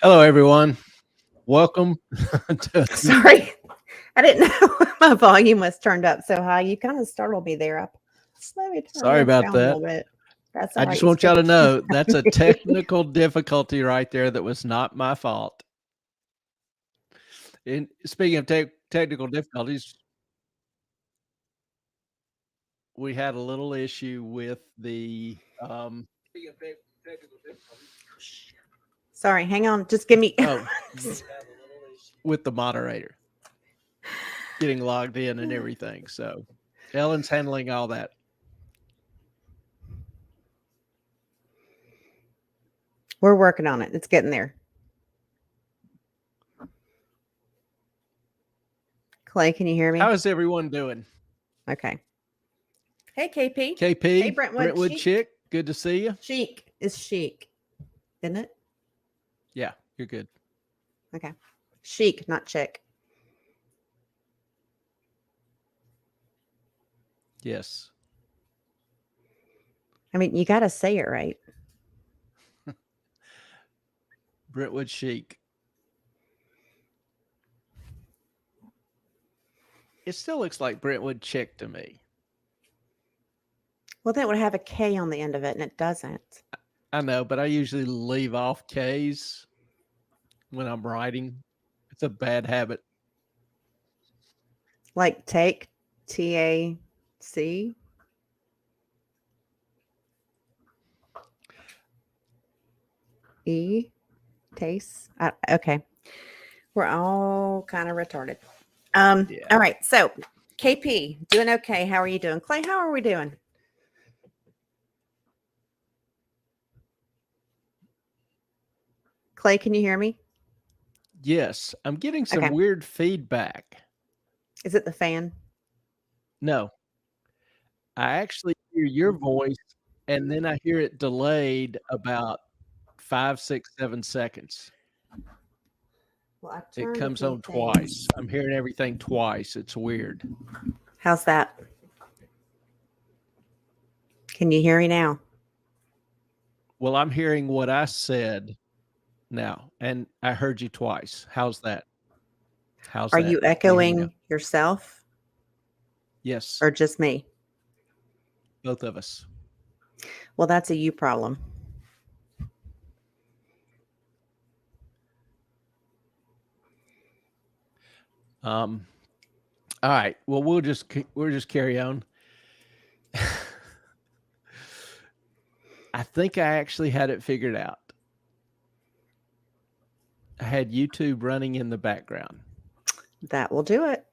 Hello, everyone. Welcome to. Sorry, I didn't know my volume was turned up so high. You kind of startled me there. Let me turn Sorry this about down a that. little bit. That's I all right. just You want y'all scared to the shit know out that's a of me. technical difficulty right there that was not my fault. And speaking of technical difficulties, we had a little issue with the Sorry, hang on. Just give me. oh with the moderator getting logged in and everything. So Ellen's handling all that. We're working on it. It's getting there. Clay, can you hear me? How is everyone doing? Okay. Hey, KP. KP, Hey, Brentwood. Brentwood Chic. Chick, good to see you. Chic is chic, isn't it? Yeah, you're good. Okay. Chic, not chick. Yes. I mean, you got to say it right. Brentwood Chic. It still looks like Brentwood Chick to me. Well, that would have a K on the end of it, and it doesn't. I know, but I usually leave off K's when I'm writing. It's a bad habit. Like take, TAC. Taste. Okay. We're all kind of retarded. Yeah. All right. So, KP, doing okay. How are you doing? Clay, how are we doing? Clay, can you hear me? Yes, I'm getting some Okay. weird feedback. Is it the fan? No, I actually hear your voice and then I hear it delayed about 5, 6, 7 seconds. Well, I It turned a comes few on twice. things. I'm hearing everything twice. It's weird. How's that? Can you hear me now? Well, I'm hearing what I said now, and I heard you twice. How's that? How's Are that? you Can you hear me now? echoing yourself Yes, or just me? both of us. Well, that's a you problem. All right. Well, we'll just carry on. I think I actually had it figured out. I had YouTube running in the background. That will do it.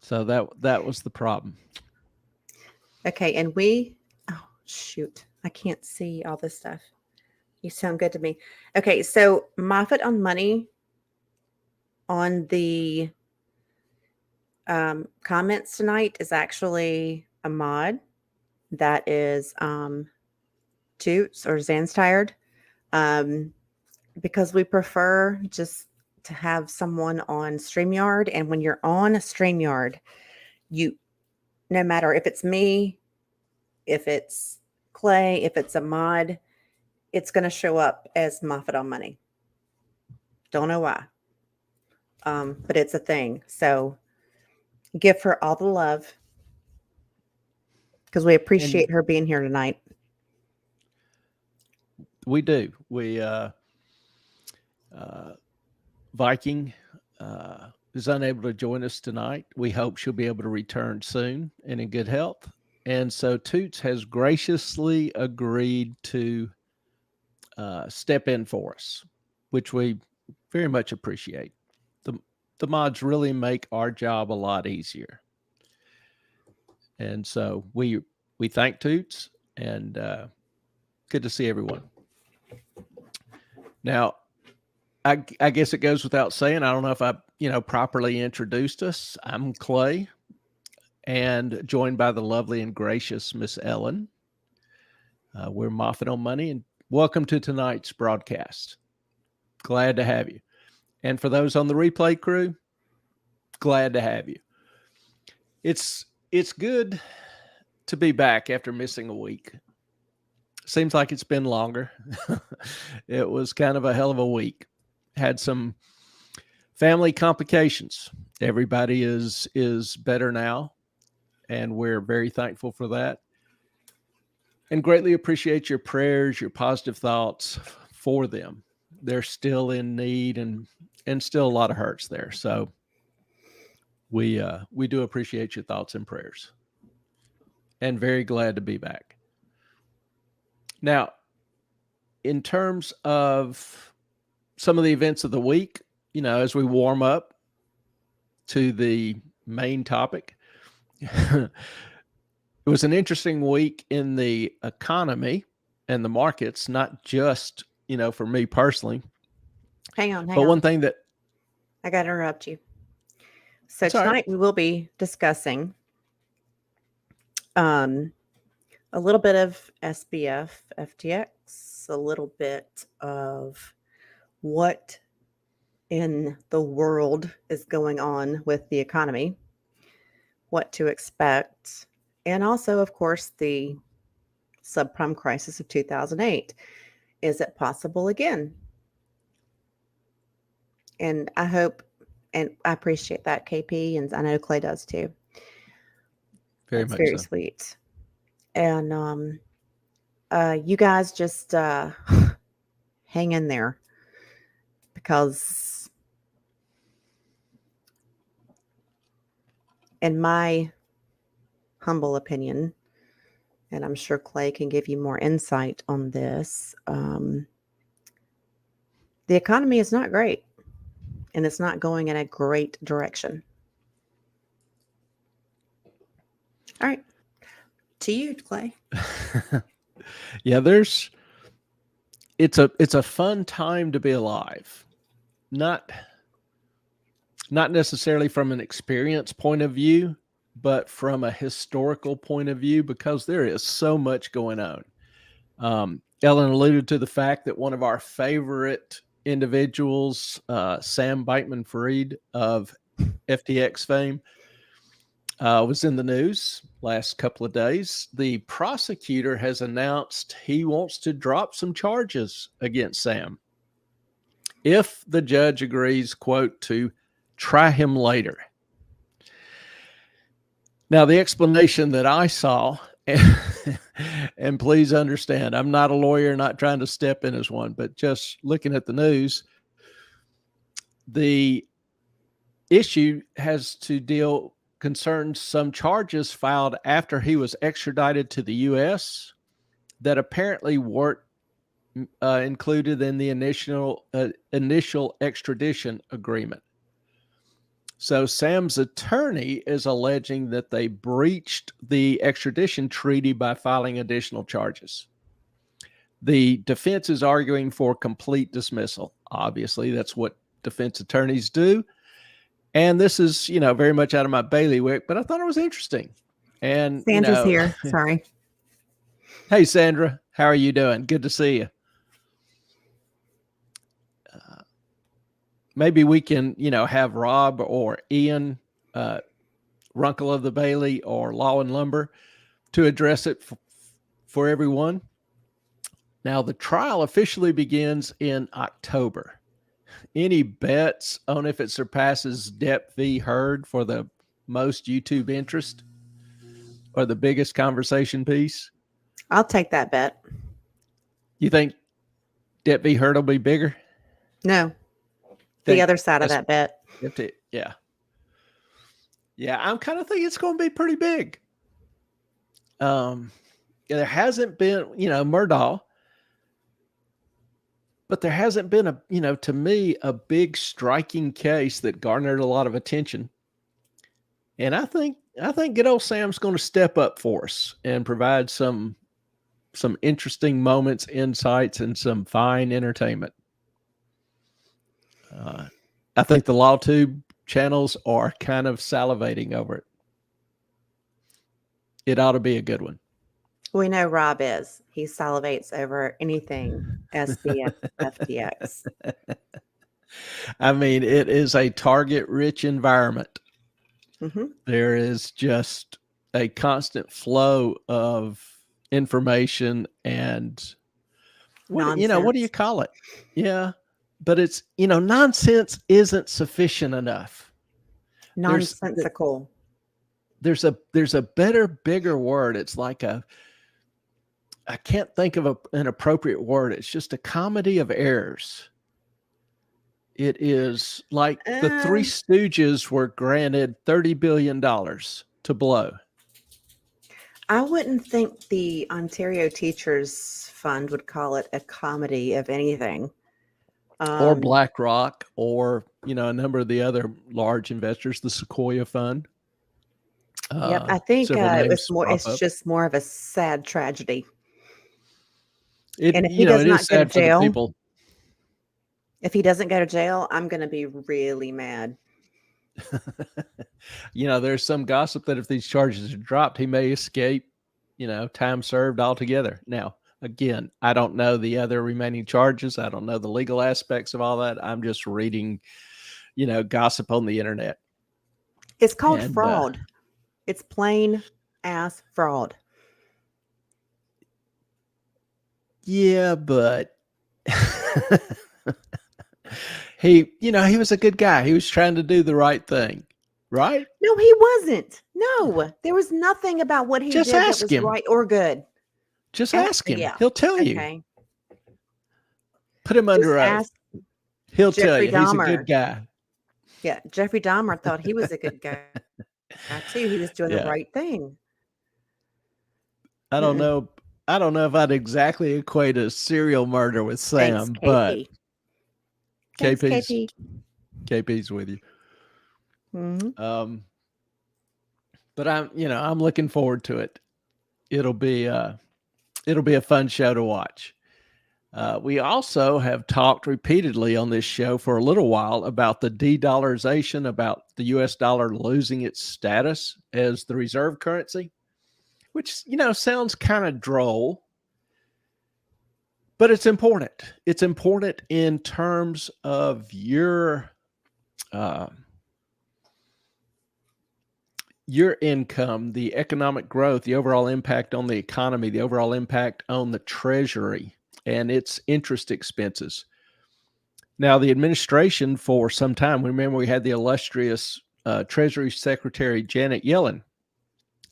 So that was the problem. Okay. And oh, shoot. I can't see all this stuff. You sound good to me. Okay. So, Moffat on Money on the comments tonight is actually a mod that is Toots or Zan's Tired, because we prefer just to have someone on StreamYard. And when you're on StreamYard, no matter if it's me, if it's Clay, if it's a mod, it's going to show up as Moffat on Money. Don't know why, but it's a thing. So give her all the love because we appreciate her being here tonight. We do. Viking is unable to join us tonight. We hope she'll be able to return soon and in good health. And so Toots has graciously agreed to step in for us, which we very much appreciate. The mods really make our job a lot easier. And so we thank Toots, and good to see everyone. Now, I guess it goes without saying, I don't know if I, properly introduced us. I'm Clay, and joined by the lovely and gracious Miss Ellen. We're Moffat on Money, and welcome to tonight's broadcast. Glad to have you. And for those on the replay crew, glad to have you. It's good to be back after missing a week. Seems like it's been longer. It was kind of a hell of a week. had some family complications. Everybody is better now, and we're very thankful for that. And greatly appreciate your prayers, your positive thoughts for them. They're still in need and still a lot of hurts there. So we do appreciate your thoughts and prayers. And very glad to be back. Now, in terms of some of the events of the week, as we warm up to the main topic, it was an interesting week in the economy and the markets, not just, for me personally. Hang on. But one thing that I got to interrupt you. So Sorry. tonight we will be discussing a little bit of SBF, FTX, a little bit of what in the world is going on with the economy, what to expect, and also, of course, the subprime crisis of 2008. Is it possible again? And I hope, and I appreciate that, KP, and I know Clay does too. Very That's much very so. sweet. And you guys just hang in there, because in my humble opinion, and I'm sure Clay can give you more insight on this, the economy is not great, and it's not going in a great direction. All right. To you, Clay. Yeah, it's a fun time to be alive. Not necessarily from an experience point of view, but from a historical point of view, because there is so much going on. Ellen alluded to the fact that one of our favorite individuals, Sam Bankman-Fried of FTX fame, was in the news last couple of days. The prosecutor has announced he wants to drop some charges against Sam if the judge agrees, quote, to try him later. Now, the explanation that I saw, and please understand, I'm not a lawyer, not trying to step in as one, but just looking at the news, the issue has to concerns some charges filed after he was extradited to the U.S. that apparently weren't included in the initial extradition agreement. So Sam's attorney is alleging that they breached the extradition treaty by filing additional charges. The defense is arguing for complete dismissal. Obviously, that's what defense attorneys do. And this is, very much out of my bailiwick, but I thought it was interesting. And Sandra's here. Sorry. Hey, Sandra, how are you doing? Good to see you. Maybe we can, have Rob or Ian, Runkle of the Bailey or Law and Lumber, to address it for everyone. Now, the trial officially begins in October. Any bets on if it surpasses Depp v. Heard for the most YouTube interest or the biggest conversation piece? I'll take that bet. You think Depp v. Heard will be bigger? No. The other side of that bet. Yeah. Yeah, I'm kind of thinking it's going to be pretty big. There hasn't been, Murdaugh, but there hasn't been to me, a big striking case that garnered a lot of attention. And I think good old Sam's going to step up for us and provide some interesting moments, insights, and some fine entertainment. I think the LawTube channels are kind of salivating over it. It ought to be a good one. We know Rob is. He salivates over anything SBF, FTX. I mean, it is a target-rich environment. Mm-hmm. There is just a constant flow of information and what do you call it? Yeah. but it's, nonsense isn't sufficient enough. There's Nonsensical. there's a better, bigger word. It's like I can't think of an appropriate word. It's just a comedy of errors. It is like the Three Um, Stooges were granted $30 billion to blow. I wouldn't think the Ontario Teachers Fund would call it a comedy of anything. Or Um, BlackRock, or, a number of the other large investors, the Sequoia Fund. yep, I think Several it was names more. pop It's up. just more of a sad tragedy. It, And if he does it is not go to sad for the jail, people. if he doesn't go to jail, I'm going to be really mad. There's some gossip that if these charges are dropped, he may escape, time served altogether. Now, again, I don't know the other remaining charges. I don't know the legal aspects of all that. I'm just reading, gossip on the internet. It's called And fraud. It's plain ass fraud. yeah, but he was a good guy. He was trying to do the right thing, right? No, he wasn't. No, there was nothing about what he Just did that ask was him. right or good. Just ask him. Yeah. He'll tell you. Okay. Put him Just under oath. ask He'll tell Jeffrey you he's a good Dahmer. guy. Yeah, Jeffrey Dahmer thought he was a good guy too. He was doing the Yeah. right thing. I don't Mm-mm. know. I don't know if I'd exactly equate a serial murder with Thanks, Sam, but KP. Thanks, KP's KP. with you. Mm-hmm. But I'm looking forward to it. It'll be a fun show to watch. We also have talked repeatedly on this show for a little while about the de-dollarization, about the U.S. dollar losing its status as the reserve currency, which, sounds kind of droll, but it's important. It's important in terms of uh, your income, the economic growth, the overall impact on the economy, the overall impact on the treasury and its interest expenses. Now, the administration for some time, remember we had the illustrious Treasury Secretary Janet Yellen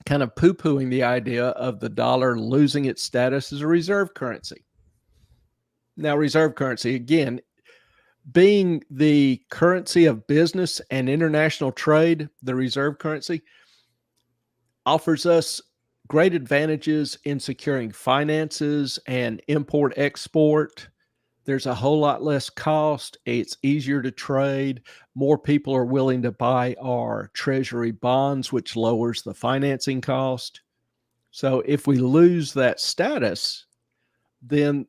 kind of poo-pooing the idea of the dollar losing its status as a reserve currency. Now, reserve currency, again, being the currency of business and international trade, the reserve currency offers us great advantages in securing finances and import-export. There's a whole lot less cost. It's easier to trade. More people are willing to buy our treasury bonds, which lowers the financing cost. So if we lose that status, then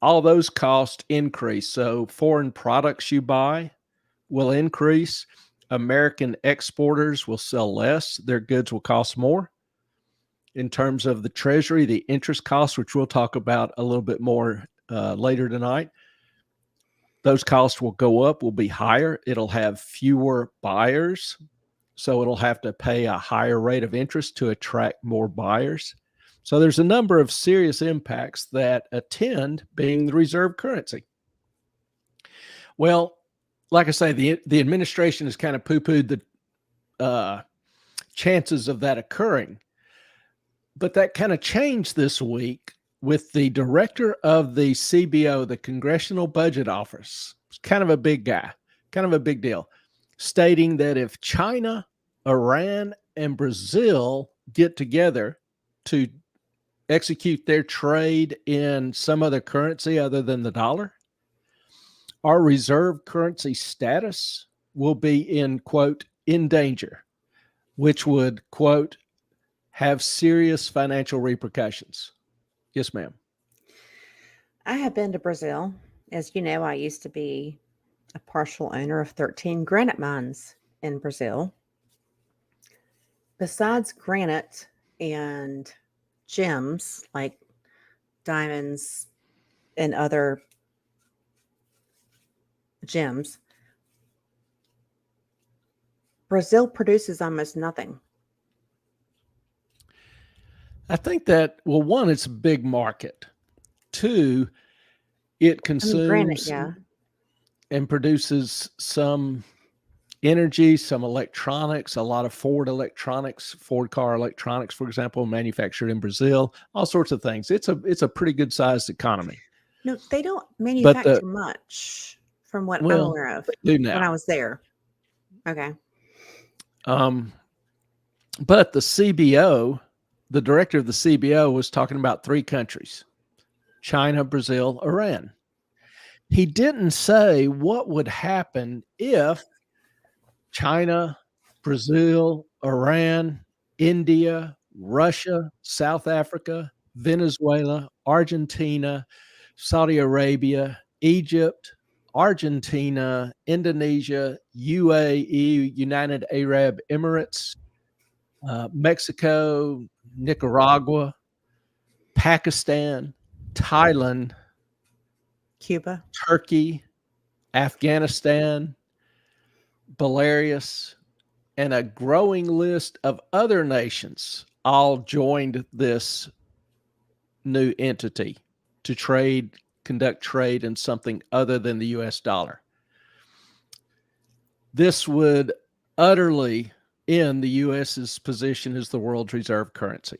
all those costs increase. So foreign products you buy will increase. American exporters will sell less. Their goods will cost more. In terms of the treasury, the interest costs, which we'll talk about a little bit more later tonight, those costs will go up, will be higher. It'll have fewer buyers, so it'll have to pay a higher rate of interest to attract more buyers. So there's a number of serious impacts that attend being the reserve currency. Well, like I say, the administration has kind of poo-pooed the chances of that occurring. But that kind of changed this week with the director of the CBO, the Congressional Budget Office, kind of a big guy, kind of a big deal, stating that if China, Iran, and Brazil get together to execute their trade in some other currency other than the dollar, our reserve currency status will be in, quote, in danger, which would, quote, have serious financial repercussions. Yes, ma'am. I have been to Brazil. As you know, I used to be a partial owner of 13 granite mines in Brazil. Besides granite and gems like diamonds and other gems, Brazil produces almost nothing. I think that, well, one, it's a big market. Two, it I mean, granite, consumes yeah. and produces some energy, some electronics, a lot of Ford electronics, Ford car electronics, for example, manufactured in Brazil, all sorts of things. It's a pretty good sized economy. No, they don't But manufacture much from what I'm well, aware of they do when I now. was there. Okay. But the CBO, the director of the CBO was talking about 3 countries: China, Brazil, Iran. He didn't say what would happen if China, Brazil, Iran, India, Russia, South Africa, Venezuela, Argentina, Saudi Arabia, Egypt, Argentina, Indonesia, UAE, United Arab Emirates, Mexico, Nicaragua, Pakistan, Thailand, Cuba. Turkey, Afghanistan, Belarus, and a growing list of other nations all joined this new entity to conduct trade in something other than the US dollar. This would utterly end the US's position as the world's reserve currency.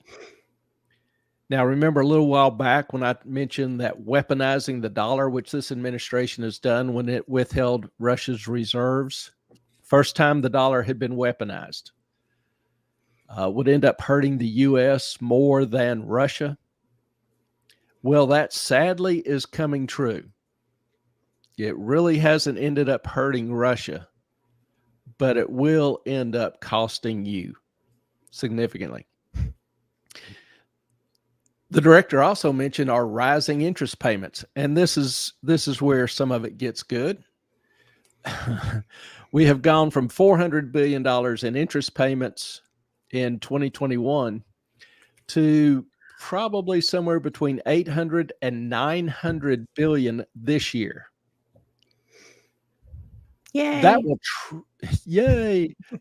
Now, remember a little while back when I mentioned that weaponizing the dollar, which this administration has done when it withheld Russia's reserves, first time the dollar had been weaponized, would end up hurting the U.S. more than Russia. Well, that sadly is coming true. It really hasn't ended up hurting Russia, but it will end up costing you significantly. The director also mentioned our rising interest payments, and this is where some of it gets good. We have gone from $400 billion in interest payments in 2021 to probably somewhere between 800 and 900 billion this year. Yay. That will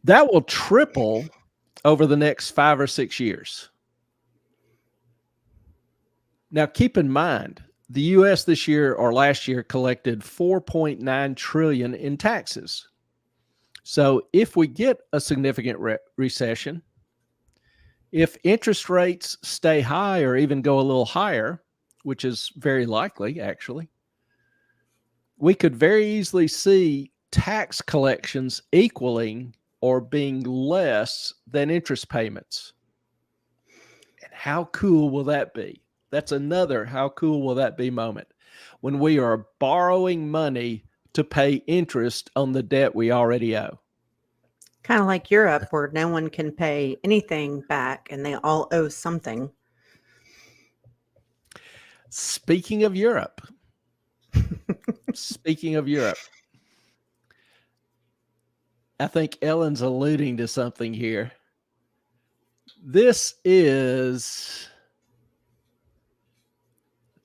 that will triple over the next 5 or 6 years. Now, keep in mind, the U.S. this year or last year collected $4.9 trillion in taxes. So if we get a significant recession, if interest rates stay high or even go a little higher, which is very likely, actually, we could very easily see tax collections equaling or being less than interest payments. And how cool will that be? That's another how cool will that be moment when we are borrowing money to pay interest on the debt we already owe. Kind of like Europe, where no one can pay anything back and they all owe something. Speaking of Europe, I think Ellen's alluding to something here. This is,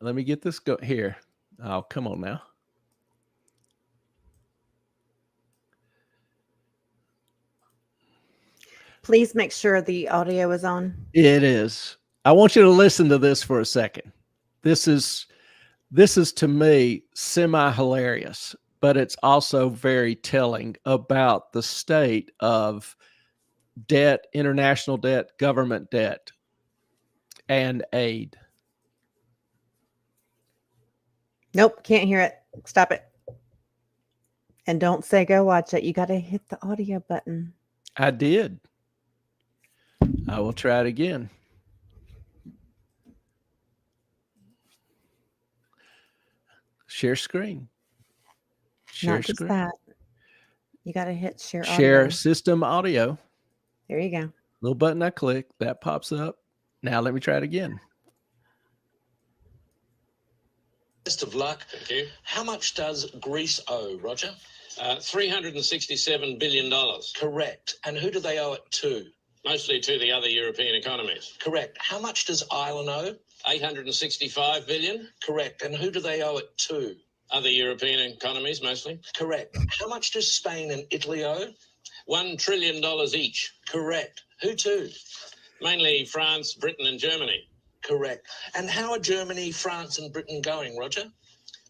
let me get this here. Oh, come on now. Please make sure the audio is on. It is. I want you to listen to this for a second. This is to me semi-hilarious, but it's also very telling about the state of debt, international debt, government debt, and aid. Nope, can't hear it. Stop it. And don't say go watch it. You got to hit the audio button. I did. I will try it again. Share screen. Not just screen. That. You got to hit share audio. Share system audio. There you go. Little button I click, that pops up. Now let me try it again. Best of luck. Thank you. How much does Greece owe, Roger? $367 billion. Correct. And who do they owe it to? Mostly to the other European economies. Correct. How much does Ireland owe? $865 billion. Correct. And who do they owe it to? Other European economies, mostly. Correct. How much does Spain and Italy owe? $1 trillion each. Correct. Who to? Mainly France, Britain, and Germany. Correct. And how are Germany, France, and Britain going, Roger?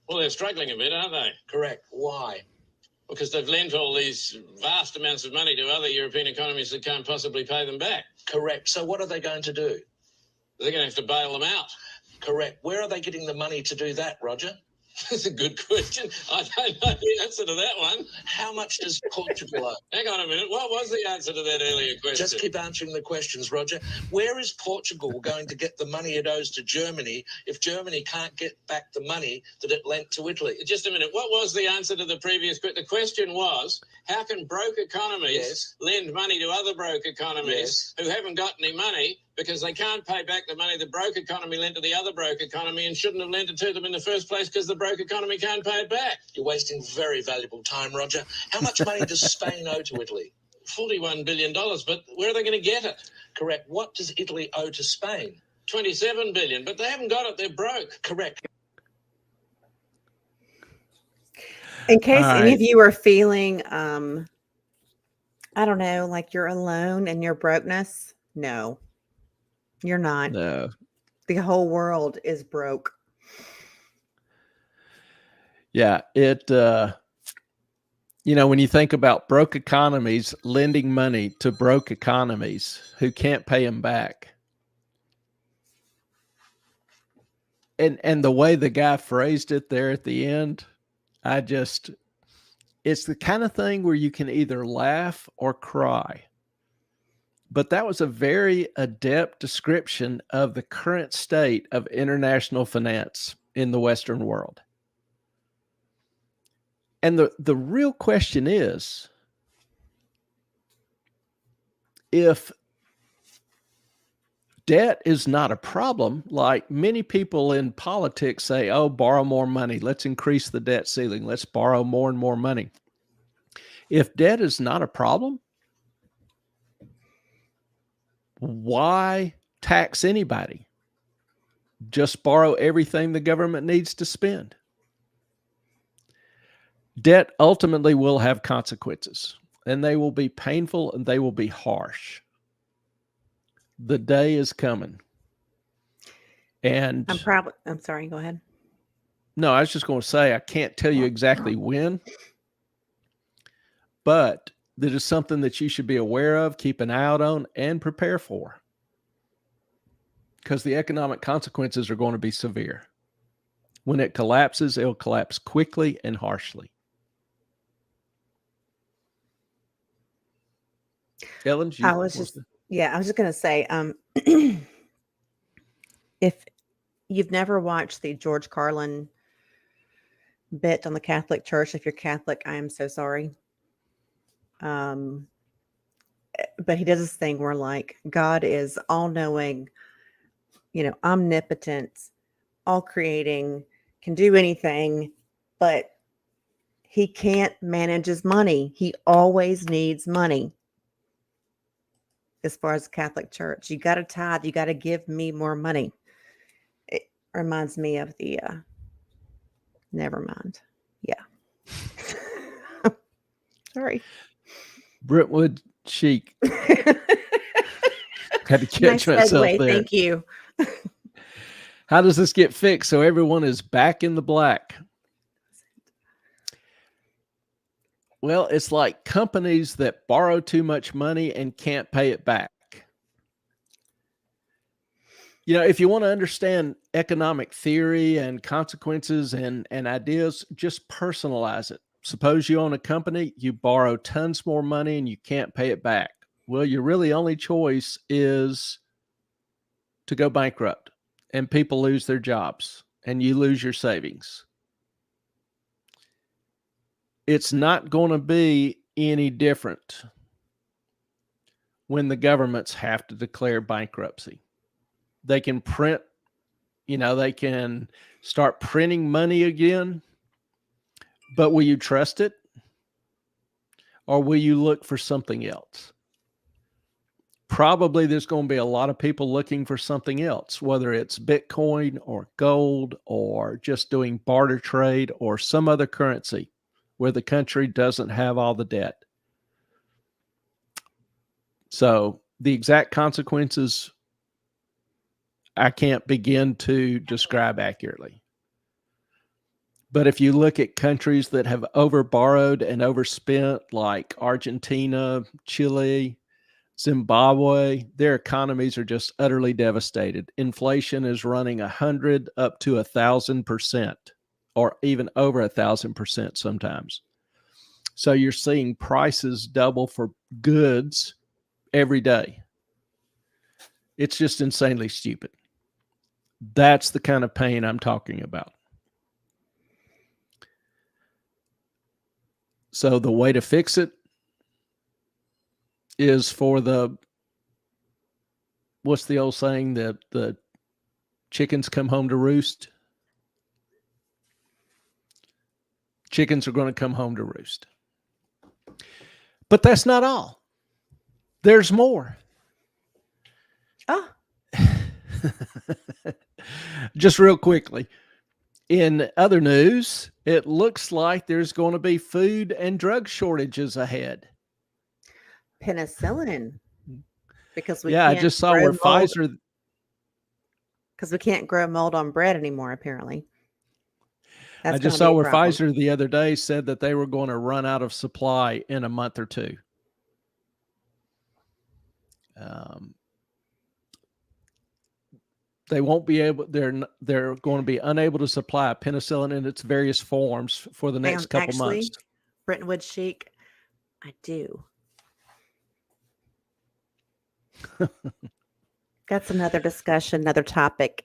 Well, they're struggling a bit, aren't they? Correct. Why? Because they've lent all these vast amounts of money to other European economies that can't possibly pay them back. Correct. So what are they going to do? They're going to have to bail them out. Correct. Where are they getting the money to do that, Roger? That's a good question. I don't know the answer to that one. How much does Portugal owe? Hang on a minute. What was the answer to that earlier question? Just keep answering the questions, Roger. Where is Portugal going to get the money it owes to Germany if Germany can't get back the money that it lent to Italy? Just a minute. What was the answer to the previous question? The question was, how can broke economies lend money to other broke economies who haven't got any money because they can't pay back the money the broke economy lent to the other broke economy and shouldn't have lent it to them in the first place because the broke economy can't pay it back? You're wasting very valuable time, Roger. How much money does Spain owe to Italy? $41 billion, but where are they going to get it? Correct. What does Italy owe to Spain? $27 billion, but they haven't got it. They're broke. Correct. In case All any right. of you are feeling, I don't know, like you're alone in your brokenness, no, you're not. No. The whole world is broke. Yeah, when you think about broke economies lending money to broke economies who can't pay them back, and the way the guy phrased it there at the end, it's the kind of thing where you can either laugh or cry. But that was a very adept description of the current state of international finance in the Western world. And the real question is, if debt is not a problem, like many people in politics say, oh, borrow more money, let's increase the debt ceiling, let's borrow more and more money. If debt is not a problem, why tax anybody? Just borrow everything the government needs to spend. Debt ultimately will have consequences, and they will be painful and they will be harsh. The day is coming. And I'm sorry, go ahead. No, I was just going to say, I can't tell you exactly when, but that is something that you should be aware of, keep an eye out on, and prepare for. Because the economic consequences are going to be severe. When it collapses, it'll collapse quickly and harshly. Ellen, I was just going to say, if you've never watched the George Carlin bit on the Catholic Church, if you're Catholic, I am so sorry. But he does this thing where, like, God is all knowing, omnipotent, all creating, can do anything, but he can't manage his money. He always needs money. As far as the Catholic Church, you got to tithe, you got to give me more money. It reminds me of the, never mind. Yeah. Sorry. Brentwood Chic. Had to catch Nice myself segue, there. thank you. How does this get fixed so everyone is back in the black? Well, it's like companies that borrow too much money and can't pay it back. If you want to understand economic theory and consequences and ideas, just personalize it. Suppose you own a company, you borrow tons more money and you can't pay it back. Well, your really only choice is to go bankrupt, and people lose their jobs and you lose your savings. It's not going to be any different when the governments have to declare bankruptcy. They can print, they can start printing money again, but will you trust it? Or will you look for something else? Probably there's going to be a lot of people looking for something else, whether it's Bitcoin or gold or just doing barter trade or some other currency where the country doesn't have all the debt. So the exact consequences, I can't begin to describe accurately. But if you look at countries that have overborrowed and overspent, like Argentina, Chile, Zimbabwe, their economies are just utterly devastated. Inflation is running 100 up to 1,000%, or even over 1,000% sometimes. So you're seeing prices double for goods every day. It's just insanely stupid. That's the kind of pain I'm talking about. So the way to fix it is for what's the old saying, that the chickens come home to roost? Chickens are going to come home to roost. But that's not all. There's more. Oh, Just real quickly, in other news, it looks like there's going to be food and drug shortages ahead. penicillin. Because we Yeah, I can't just saw grow where mold, Pfizer, because we can't grow mold on bread anymore, apparently. That's I just gonna saw be a where problem. Pfizer the other day said that they were going to run out of supply in a month or two. They won't be able. They're going to be unable to supply penicillin in its various forms for the next couple Actually, months. Brentwood Chic, I do. That's another discussion, another topic.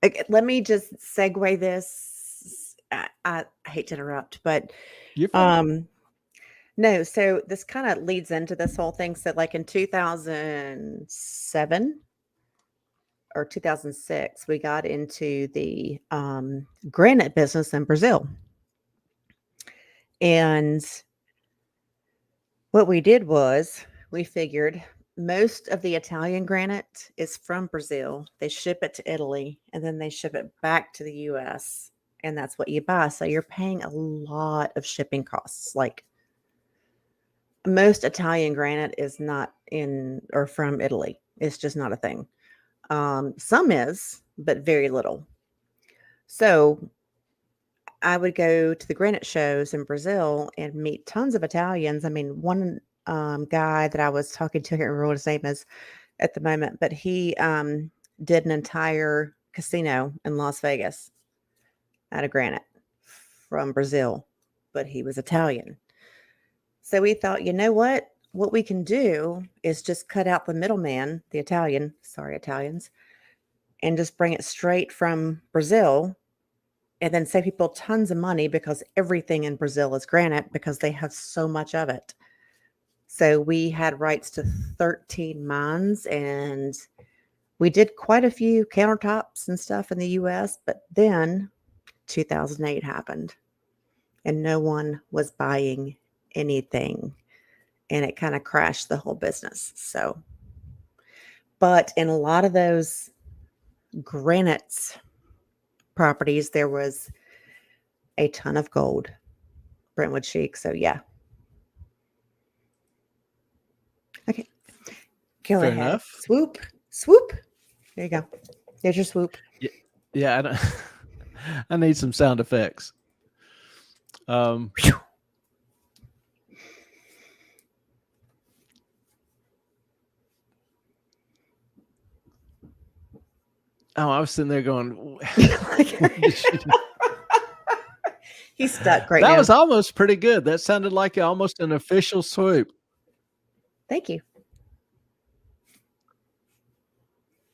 Okay, let me just segue this. I hate to interrupt, but You're fine. no. So this kind of leads into this whole thing. So, like in 2007 or 2006, we got into the granite business in Brazil, and what we did was we figured most of the Italian granite is from Brazil. They ship it to Italy and then they ship it back to the US. And that's what you buy. So you're paying a lot of shipping costs. Like most Italian granite is not in or from Italy. It's just not a thing. Some is, but very little. So I would go to the granite shows in Brazil and meet tons of Italians. I mean, one guy that I was talking to, I can't remember what his name is at the moment, but he did an entire casino in Las Vegas out of granite from Brazil, but he was Italian. So we thought, you know what? What we can do is just cut out the middleman, the Italian, sorry, Italians, and just bring it straight from Brazil and then save people tons of money because everything in Brazil is granite because they have so much of it. So we had rights to 13 mines and we did quite a few countertops and stuff in the US, but then 2008 happened and no one was buying anything and it kind of crashed the whole business. So, but in a lot of those granite properties, there was a ton of gold, Brentwood Chic. So yeah. Okay. Go Fair ahead. enough. Swoop. Swoop. There you go. There's your swoop. Yeah, I, don't, I need some sound effects. Oh, I was sitting there going, He's stuck right that now. was almost pretty good. That sounded like almost an official swoop. Thank you.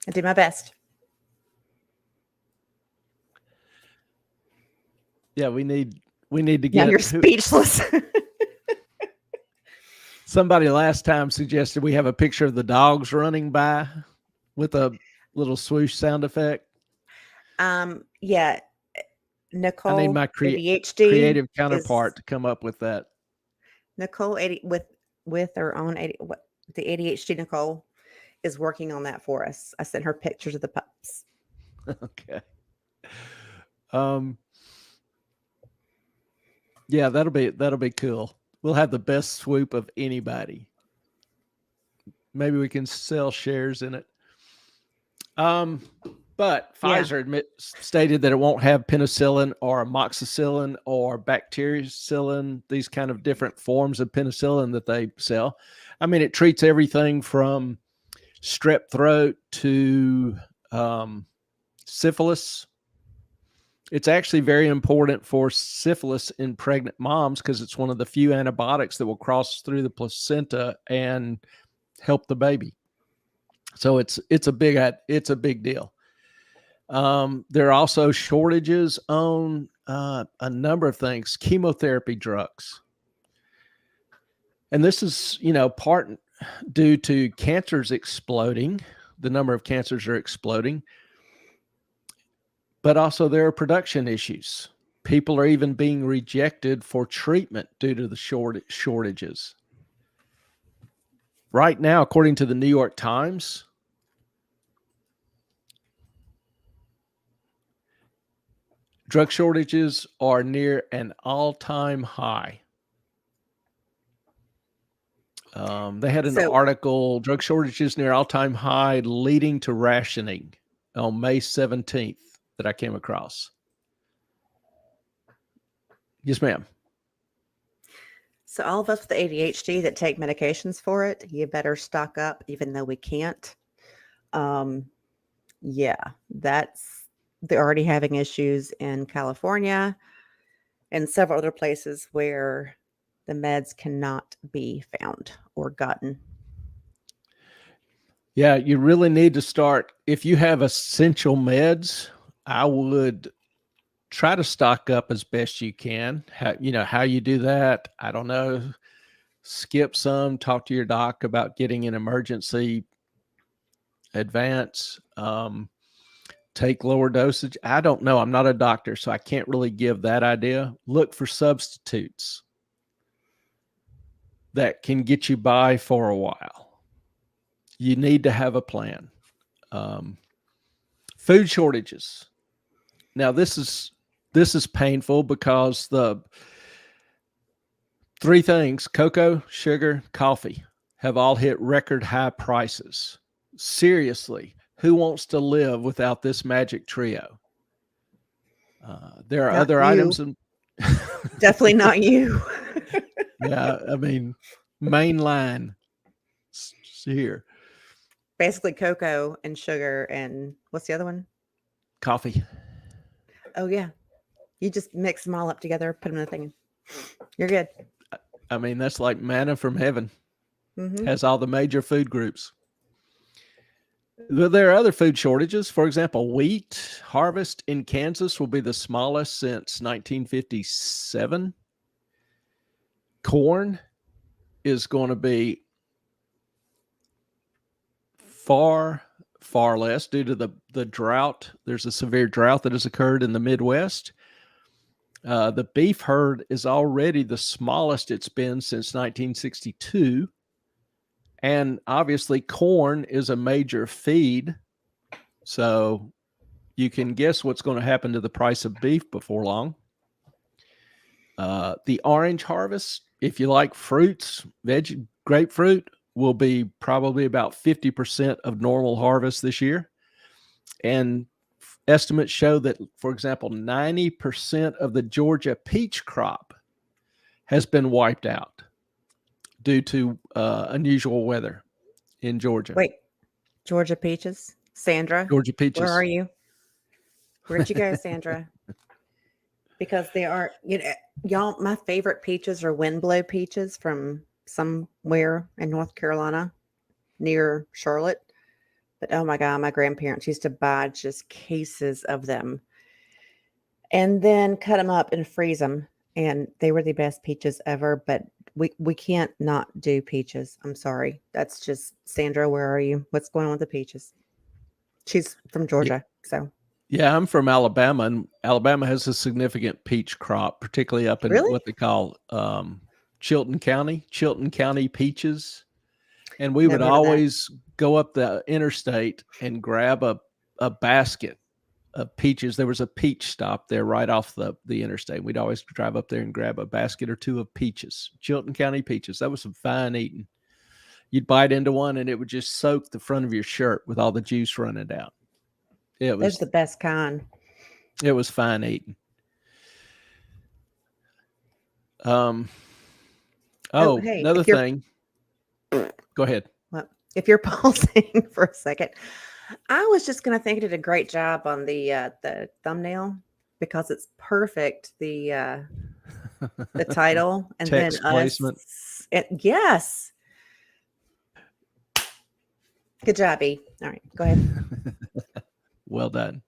I did my best. Yeah, we need to Now get you're speechless. somebody last time suggested we have a picture of the dogs running by with a little swoosh sound effect. Yeah. Nicole, I need my ADHD creative counterpart to come up with that. Nicole, 80 with her own 80, what the ADHD Nicole is working on that for us. I sent her pictures of the pups. Okay. Yeah, that'll be cool. We'll have the best swoop of anybody. Maybe we can sell shares in it. But Yeah. Pfizer stated that it won't have penicillin or amoxicillin or bactericillin, these kind of different forms of penicillin that they sell. I mean, it treats everything from strep throat to syphilis. It's actually very important for syphilis in pregnant moms because it's one of the few antibiotics that will cross through the placenta and help the baby. So it's a big deal. There are also shortages on a number of things, chemotherapy drugs. And this is, part due to cancers exploding. The number of cancers are exploding. But also there are production issues. People are even being rejected for treatment due to the shortages. Right now, according to the New York Times, drug shortages are near an all-time high. They had an article, drug shortages near all-time high leading to rationing on May 17th that I came across. Yes, ma'am. So all of us with ADHD that take medications for it, you better stock up, even though we can't. Yeah, they're already having issues in California and several other places where the meds cannot be found or gotten. Yeah, you really need to start. If you have essential meds, I would try to stock up as best you can. How you do that, I don't know. Skip some, talk to your doc about getting an emergency advance. Take lower dosage. I don't know. I'm not a doctor, so I can't really give that idea. Look for substitutes that can get you by for a while. You need to have a plan. Food shortages. Now this is painful because the three things, cocoa, sugar, coffee, have all hit record high prices. Seriously, who wants to live without this magic trio? There are Not other you. items. Definitely not you. Yeah, I mean, mainline here. Basically cocoa and sugar and what's the other one? Coffee. Oh, yeah. You just mix them all up together, put them in the thing. You're good. I mean, that's like manna from heaven. Mm-hmm. Has all the major food groups. There are other food shortages. For example, wheat harvest in Kansas will be the smallest since 1957. Corn is going to be far less due to the drought. There's a severe drought that has occurred in the Midwest. The beef herd is already the smallest it's been since 1962. And obviously corn is a major feed. So you can guess what's going to happen to the price of beef before long. The orange harvest, if you like fruits, grapefruit, will be probably about 50% of normal harvest this year. And estimates show that, for example, 90% of the Georgia peach crop has been wiped out due to unusual weather in Georgia. Wait, Georgia peaches? Sandra? Georgia peaches. Where are you? Where'd you go, Sandra? Because they are, y'all, my favorite peaches are Windblow peaches from somewhere in North Carolina near Charlotte. But oh my God, my grandparents used to buy just cases of them and then cut them up and freeze them. And they were the best peaches ever. But we can't not do peaches. I'm sorry. That's just, Sandra, where are you? What's going on with the peaches? She's from Georgia. So. Yeah, I'm from Alabama, and Alabama has a significant peach crop, particularly up in what they call Chilton County peaches. And we would always go up the interstate and grab a basket of peaches. There was a peach stop there right off the interstate. We'd always drive up there and grab a basket or two of peaches, Chilton County peaches. That was some fine eating. You'd bite into one and it would just soak the front of your shirt with all the juice running down. It Those are was the best kind. fine eating. Oh, Hey, another if you're thing. Go ahead. well, if you're pausing for a second, I was just going to think it did a great job on the thumbnail because it's perfect. The title and then Text placement. yes, good job, E. All right, go ahead. Well done.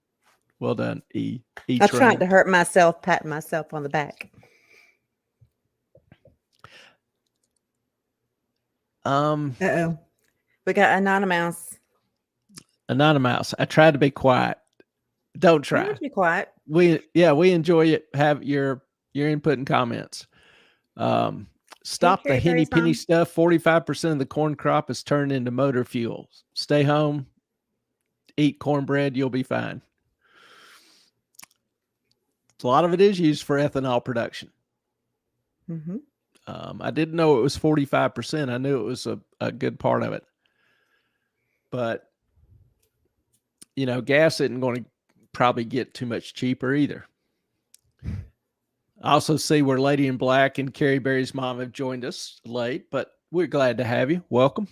Well done, E. I tried Train. to hurt myself, patting myself on the back. Uh-oh. We got Anonymous. Anonymous. I tried to be quiet. Don't You don't try. have to be quiet. We enjoy it. Have your input and comments. Stop the carry henny berries penny on? stuff. 45% of the corn crop is turned into motor fuel. Stay home, eat cornbread, you'll be fine. A lot of it is used for ethanol production. Mm-hmm. I didn't know it was 45%. I knew it was a good part of it. But, gas isn't going to probably get too much cheaper either. I also see where Lady in Black and Carrie Berry's mom have joined us late, but we're glad to have you. Welcome.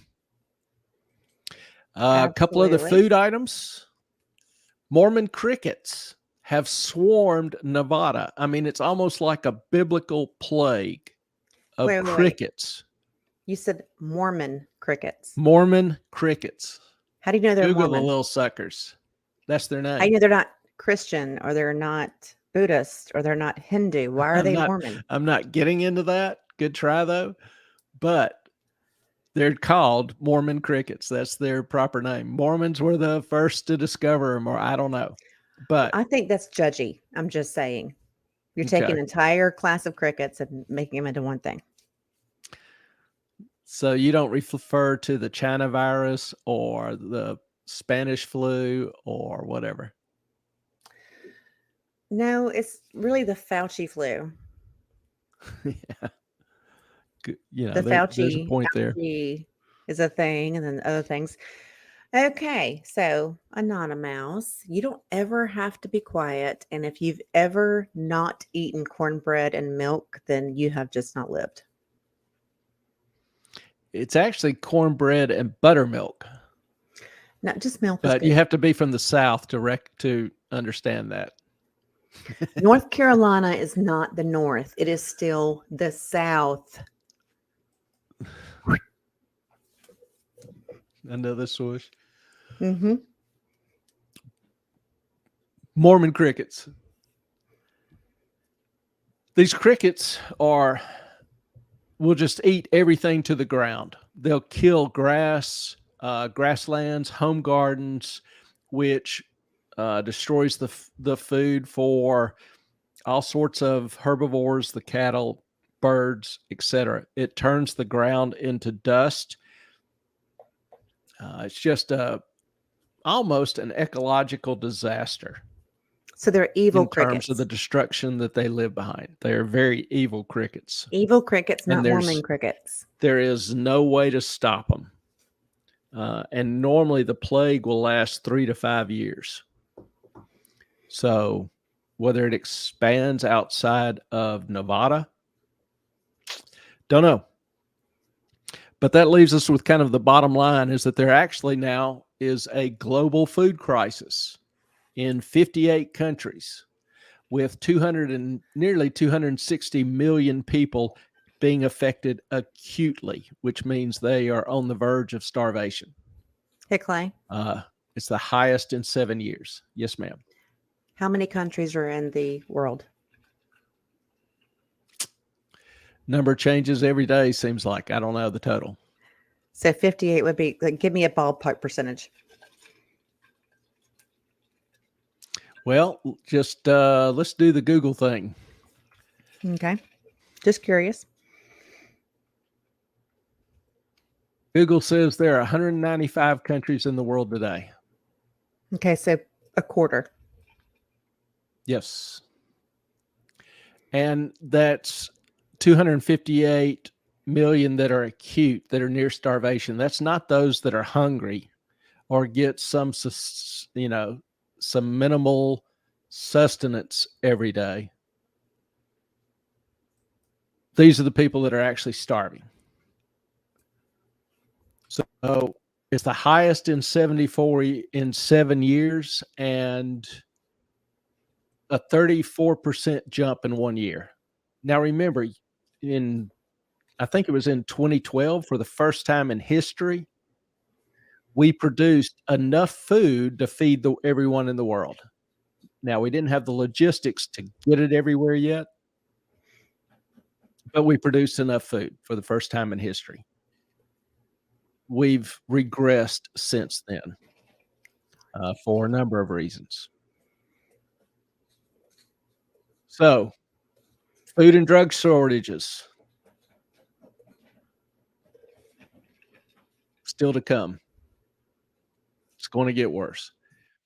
A couple other food items. Mormon crickets have swarmed Nevada. I mean, it's almost like a biblical plague of crickets. You said Mormon crickets. Mormon crickets. How do you know they're Google Mormon? the little suckers. That's their name. How do you know they're not Christian or they're not Buddhist or they're not Hindu? Why are they Mormon? I'm not getting into that. Good try, though. But they're called Mormon crickets. That's their proper name. Mormons were the first to discover them, or I don't know. But I think that's judgy. I'm just saying. You're taking an entire class of crickets and making them into one thing. So you don't refer to the China virus or the Spanish flu or whatever? No, it's really the Fauci flu. Yeah. The there's a point there. Is a thing, and then other things. Okay, so Anonymous, you don't ever have to be quiet. And if you've ever not eaten cornbread and milk, then you have just not lived. It's actually cornbread and buttermilk. Not just milk. But you have to be from the South to understand that. North Carolina is not the North. It is still the South. Another swoosh. Mm-hmm. Mormon crickets. These crickets will just eat everything to the ground. They'll kill grasslands, home gardens, which destroys the food for all sorts of herbivores, the cattle, birds, etc. It turns the ground into dust. It's just almost an ecological disaster. So they're evil crickets. In terms of the destruction that they live behind. They are very evil crickets. Evil crickets, not Mormon crickets. There is no way to stop them. And normally the plague will last 3 to 5 years. So whether it expands outside of Nevada, don't know. But that leaves us with kind of the bottom line is that there actually now is a global food crisis in 58 countries with nearly 260 million people being affected acutely, which means they are on the verge of starvation. Hey, Clay. It's the highest in 7 years. Yes, ma'am. How many countries are in the world? Number changes every day, seems like. I don't know the total. So 58 would be, give me a ballpark percentage. Well, just let's do the Google thing. Okay. Just curious. Google says there are 195 countries in the world today. Okay, so a quarter. Yes. And that's 258 million that are acute, that are near starvation. That's not those that are hungry or get some, some minimal sustenance every day. These are the people that are actually starving. So it's the highest in 7 years, and a 34% jump in 1 year. Now remember, I think it was in 2012, for the first time in history, we produced enough food to feed everyone in the world. Now, we didn't have the logistics to get it everywhere yet, but we produced enough food for the first time in history. We've regressed since then for a number of reasons. So, food and drug shortages still to come. It's going to get worse.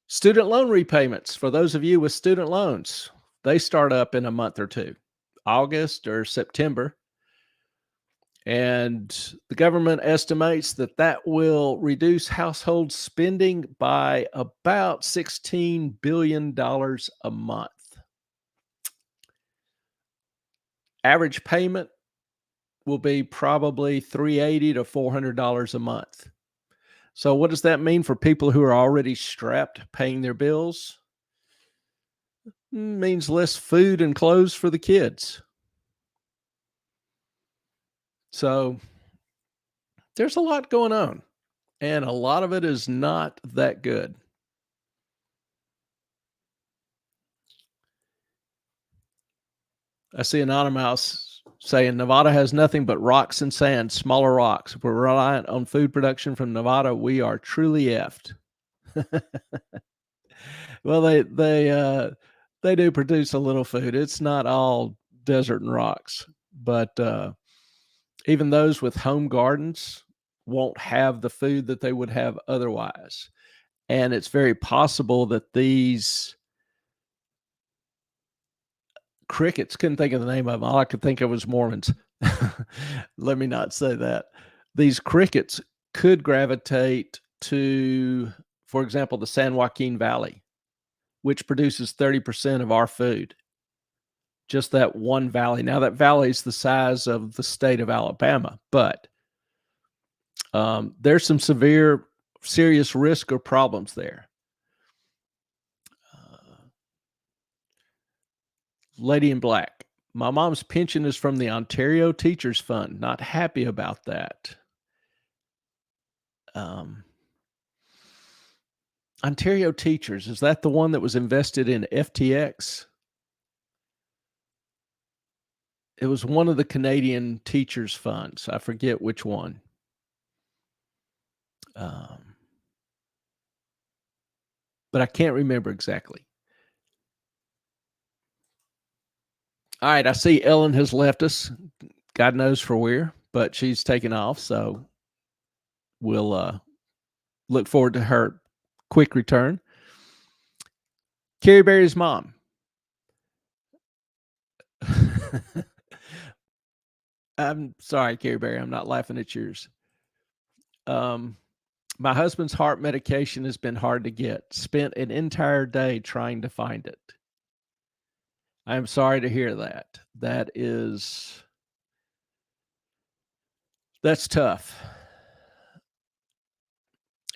Student loan repayments, for those of you with student loans, they start up in a month or two, August or September. And the government estimates that will reduce household spending by about $16 billion a month. Average payment will be probably $380 to $400 a month. So what does that mean for people who are already strapped paying their bills? It means less food and clothes for the kids. So there's a lot going on, and a lot of it is not that good. I see Anonymous saying Nevada has nothing but rocks and sand, smaller rocks. If we're reliant on food production from Nevada, we are truly effed. Well, they do produce a little food. It's not all desert and rocks, but even those with home gardens won't have the food that they would have otherwise. And it's very possible that these crickets, couldn't think of the name of them. All I could think of was Mormons. Let me not say that. These crickets could gravitate to, for example, the San Joaquin Valley, which produces 30% of our food. Just that one valley. Now, that valley is the size of the state of Alabama, but there's some serious risk or problems there. Lady in Black. My mom's pension is from the Ontario Teachers Fund. Not happy about that. Ontario Teachers, is that the one that was invested in FTX? It was one of the Canadian teachers funds. I forget which one. But I can't remember exactly. All right, I see Ellen has left us. God knows for where, but she's taken off, so we'll look forward to her quick return. Carrie Berry's mom. I'm sorry, Carrie Berry. I'm not laughing at yours. My husband's heart medication has been hard to get. Spent an entire day trying to find it. I am sorry to hear that. That's tough.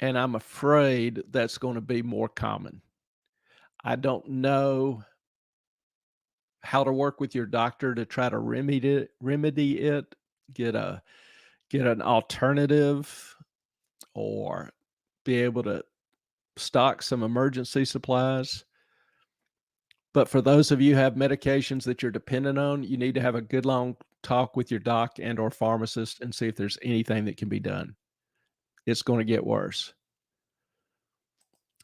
And I'm afraid that's going to be more common. I don't know how to work with your doctor to try to remedy it, get an alternative, or be able to stock some emergency supplies. But for those of you who have medications that you're dependent on, you need to have a good long talk with your doc and or pharmacist and see if there's anything that can be done. It's going to get worse.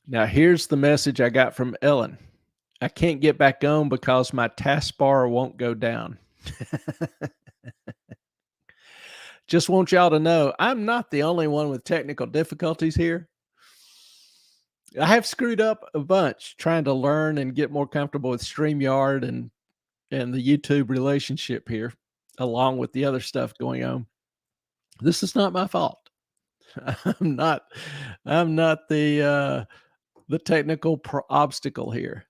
Now, here's the message I got from Ellen. I can't get back on because my taskbar won't go down. Just want y'all to know, I'm not the only one with technical difficulties here. I have screwed up a bunch trying to learn and get more comfortable with StreamYard and the YouTube relationship here, along with the other stuff going on. This is not my fault. I'm not the the technical obstacle here.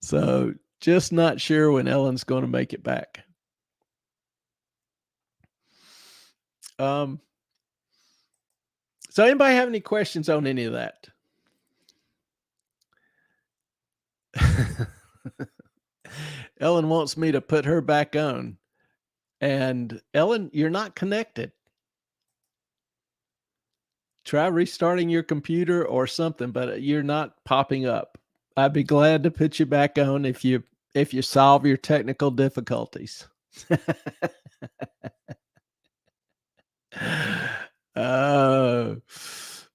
So just not sure when Ellen's going to make it back. So anybody have any questions on any of that? Ellen wants me to put her back on. And Ellen, you're not connected. Try restarting your computer or something, but you're not popping up. I'd be glad to put you back on if you solve your technical difficulties.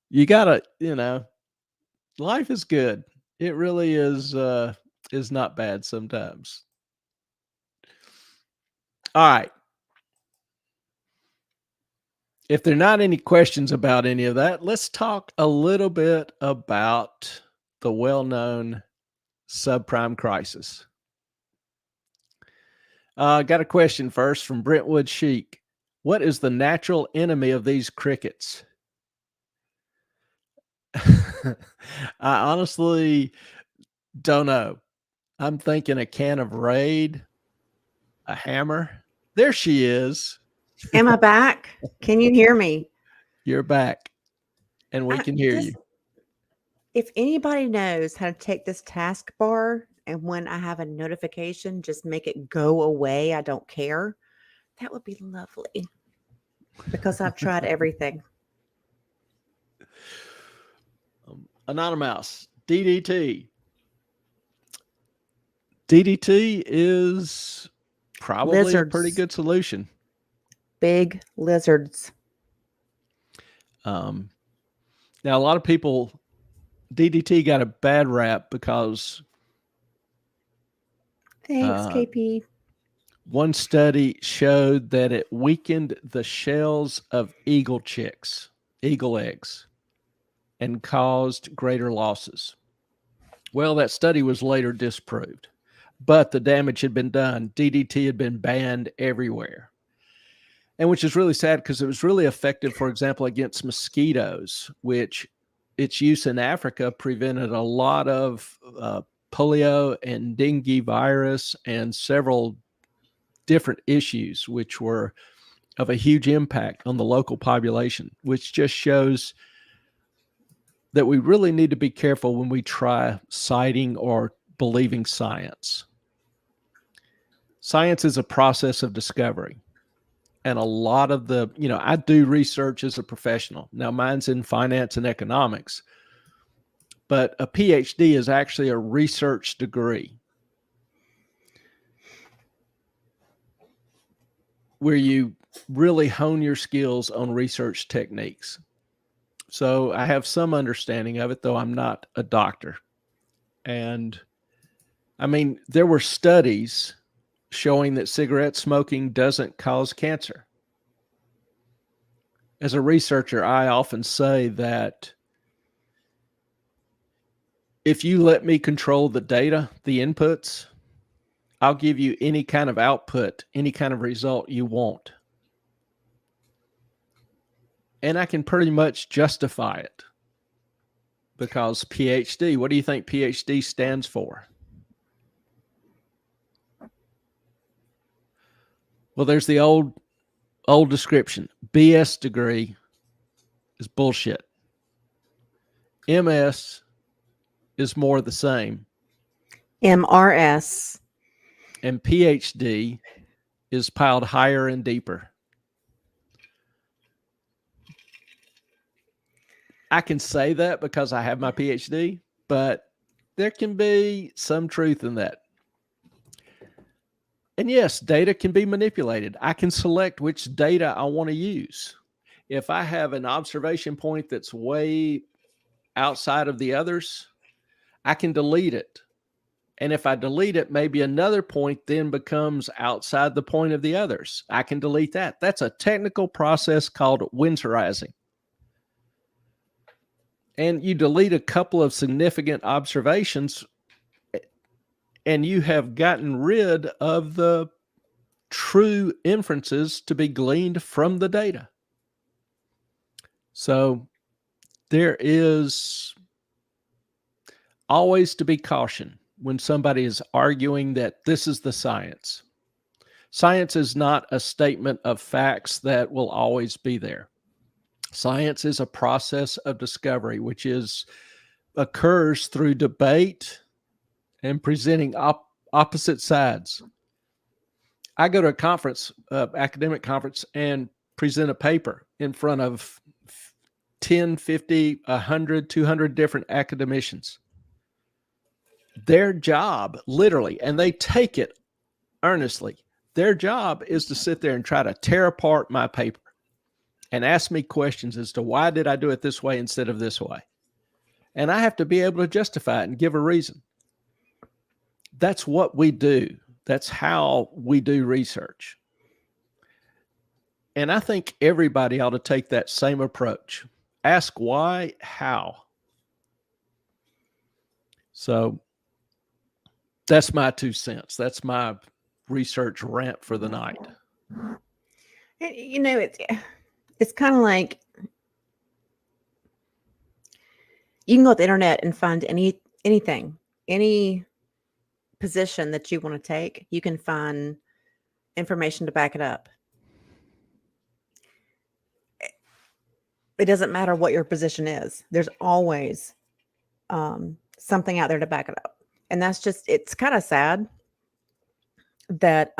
You gotta, life is good. It really is not bad sometimes. All right. If there are not any questions about any of that, let's talk a little bit about the well-known subprime crisis. Got a question first from Brentwood Chic. What is the natural enemy of these crickets? I honestly don't know. I'm thinking a can of Raid, a hammer. There she is. Am I back? Can you hear me? You're back, and we can hear you. If anybody knows how to take this taskbar and when I have a notification, just make it go away, I don't care, that would be lovely, because I've tried everything. Anonymous, DDT. DDT is probably Lizards. A pretty good solution. Big lizards. Now, a lot of people, DDT got a bad rap because Thanks, KP. One study showed that it weakened the shells of eagle eggs, and caused greater losses. Well, that study was later disproved, but the damage had been done. DDT had been banned everywhere. And which is really sad because it was really effective, for example, against mosquitoes, which its use in Africa prevented a lot of polio and dengue virus and several different issues, which were of a huge impact on the local population, which just shows that we really need to be careful when we try citing or believing science. Science is a process of discovery. And a lot of the, I do research as a professional. Now, mine's in finance and economics, but a PhD is actually a research degree where you really hone your skills on research techniques. So I have some understanding of it, though I'm not a doctor. And I mean, there were studies showing that cigarette smoking doesn't cause cancer. As a researcher, I often say that if you let me control the data, the inputs, I'll give you any kind of output, any kind of result you want. And I can pretty much justify it because PhD, what do you think PhD stands for? Well, there's the old description. BS degree is bullshit. MS is more the same. MRS. And PhD is piled higher and deeper. I can say that because I have my PhD, but there can be some truth in that. And yes, data can be manipulated. I can select which data I want to use. If I have an observation point that's way outside of the others, I can delete it. And if I delete it, maybe another point then becomes outside the point of the others. I can delete that. That's a technical process called winsorizing. And you delete a couple of significant observations, and you have gotten rid of the true inferences to be gleaned from the data. So there is always to be caution when somebody is arguing that this is the science. Science is not a statement of facts that will always be there. Science is a process of discovery, which occurs through debate and presenting opposite sides. I go to a conference, academic conference, and present a paper in front of 10, 50, 100, 200 different academicians. Their job, literally, and they take it earnestly, their job is to sit there and try to tear apart my paper and ask me questions as to why did I do it this way instead of this way. And I have to be able to justify it and give a reason. That's what we do. That's how we do research. And I think everybody ought to take that same approach. Ask why, how. So that's my 2 cents. That's my research rant for the night. You know, it's kind of like you can go to the internet and find anything, any position that you want to take. You can find information to back it up. It doesn't matter what your position is. There's always something out there to back it up. And that's just, it's kind of sad that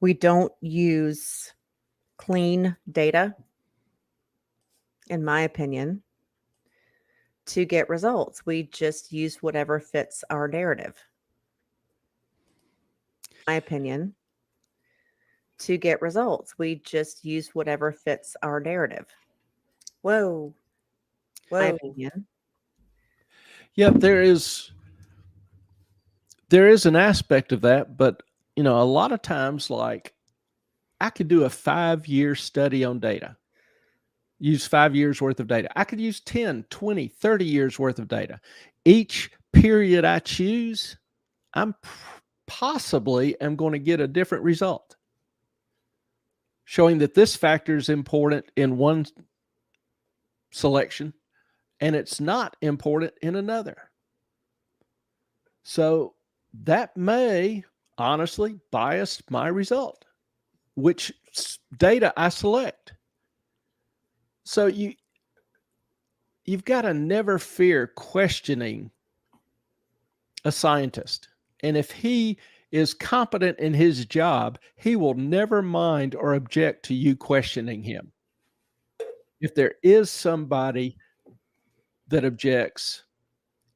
we don't use clean data, in my opinion, to get results. We just use whatever fits our narrative. My opinion, to get results, we just use whatever fits our narrative. Whoa. My opinion. Yeah, there is an aspect of that, but a lot of times, like, I could do a 5-year study on data, use 5 years worth of data. I could use 10, 20, 30 years worth of data. Each period I choose, I'm possibly am going to get a different result, showing that this factor is important in one selection and it's not important in another. So that may honestly bias my result, which data I select. So you've got to never fear questioning a scientist. And if he is competent in his job, he will never mind or object to you questioning him. If there is somebody that objects,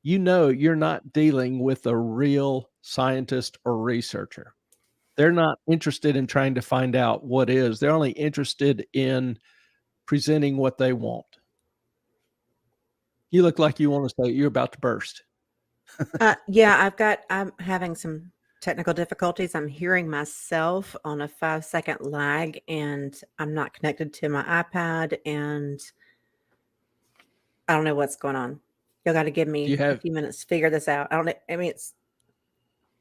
you're not dealing with a real scientist or researcher. They're not interested in trying to find out what is. They're only interested in presenting what they want. You look like you want to say you're about to burst. Yeah, I'm having some technical difficulties. I'm hearing myself on a 5-second lag, and I'm not connected to my iPad, and I don't know what's going on. You'll got to give me a few minutes to figure this out. I don't know. I mean, it's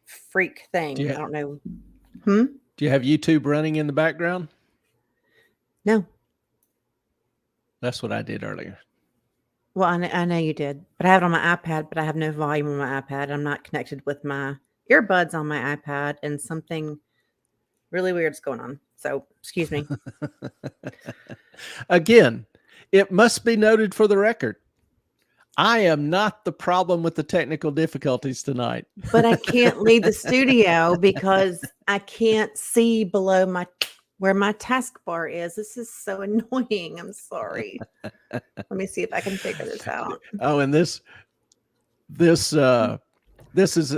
freak thing. I don't know. Do you have YouTube running in the background? No. That's what I did earlier. Well, I know you did, but I have it on my iPad, but I have no volume on my iPad. I'm not connected with my earbuds on my iPad, and something really weird's going on. So, excuse me. Again, it must be noted for the record, I am not the problem with the technical difficulties tonight. But I can't leave the studio because I can't see below where my taskbar is. This is so annoying. I'm sorry. Let me see if I can figure this out. Oh, and this is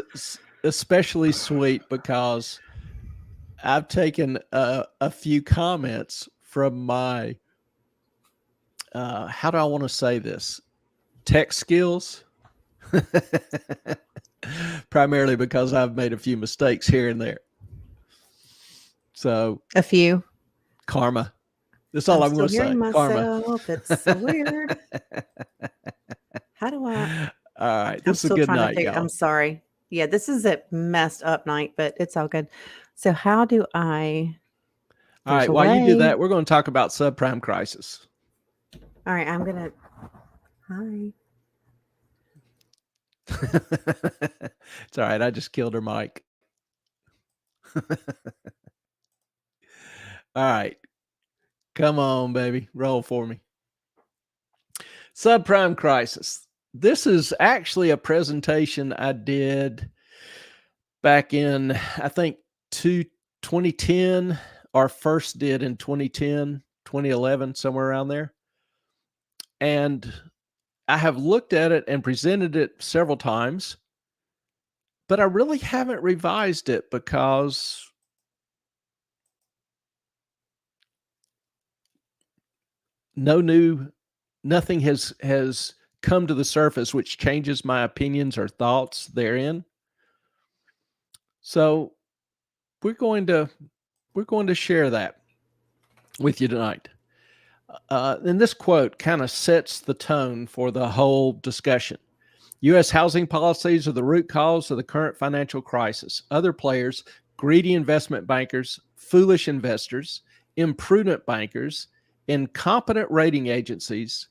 especially sweet because I've taken a few comments from my how do I want to say this? Tech skills. Primarily because I've made a few mistakes here and there. So a few. Karma. That's all I'm going to say. Myself. Karma. It's so weird. How do I? All right. This is a good night, y'all. I'm sorry. Yeah, this is a messed up night, but it's all good. So how do I? All There's right. a While you do way. that, we're going to talk about Subprime Crisis. All right, I'm gonna. Hi. It's all right. I just killed her mic. All right. Come on, baby. Roll for me. Subprime Crisis. This is actually a presentation I did back in, I think, 2010, or first did in 2010, 2011, somewhere around there. And I have looked at it and presented it several times, but I really haven't revised it because nothing has come to the surface which changes my opinions or thoughts therein. So we're going to share that with you tonight. And this quote kind of sets the tone for the whole discussion. U.S. housing policies are the root cause of the current financial crisis. Other players, greedy investment bankers, foolish investors, imprudent bankers, incompetent rating agencies,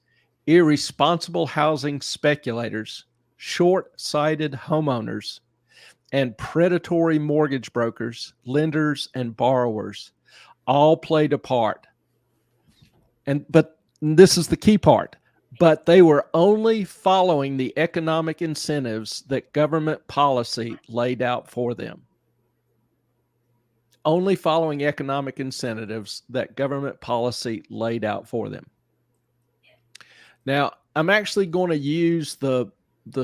irresponsible housing speculators, short-sighted homeowners, and predatory mortgage brokers, lenders, and borrowers all played a part. But this is the key part. But they were only following the economic incentives that government policy laid out for them. Only following economic incentives that government policy laid out for them. Now, I'm actually going to use the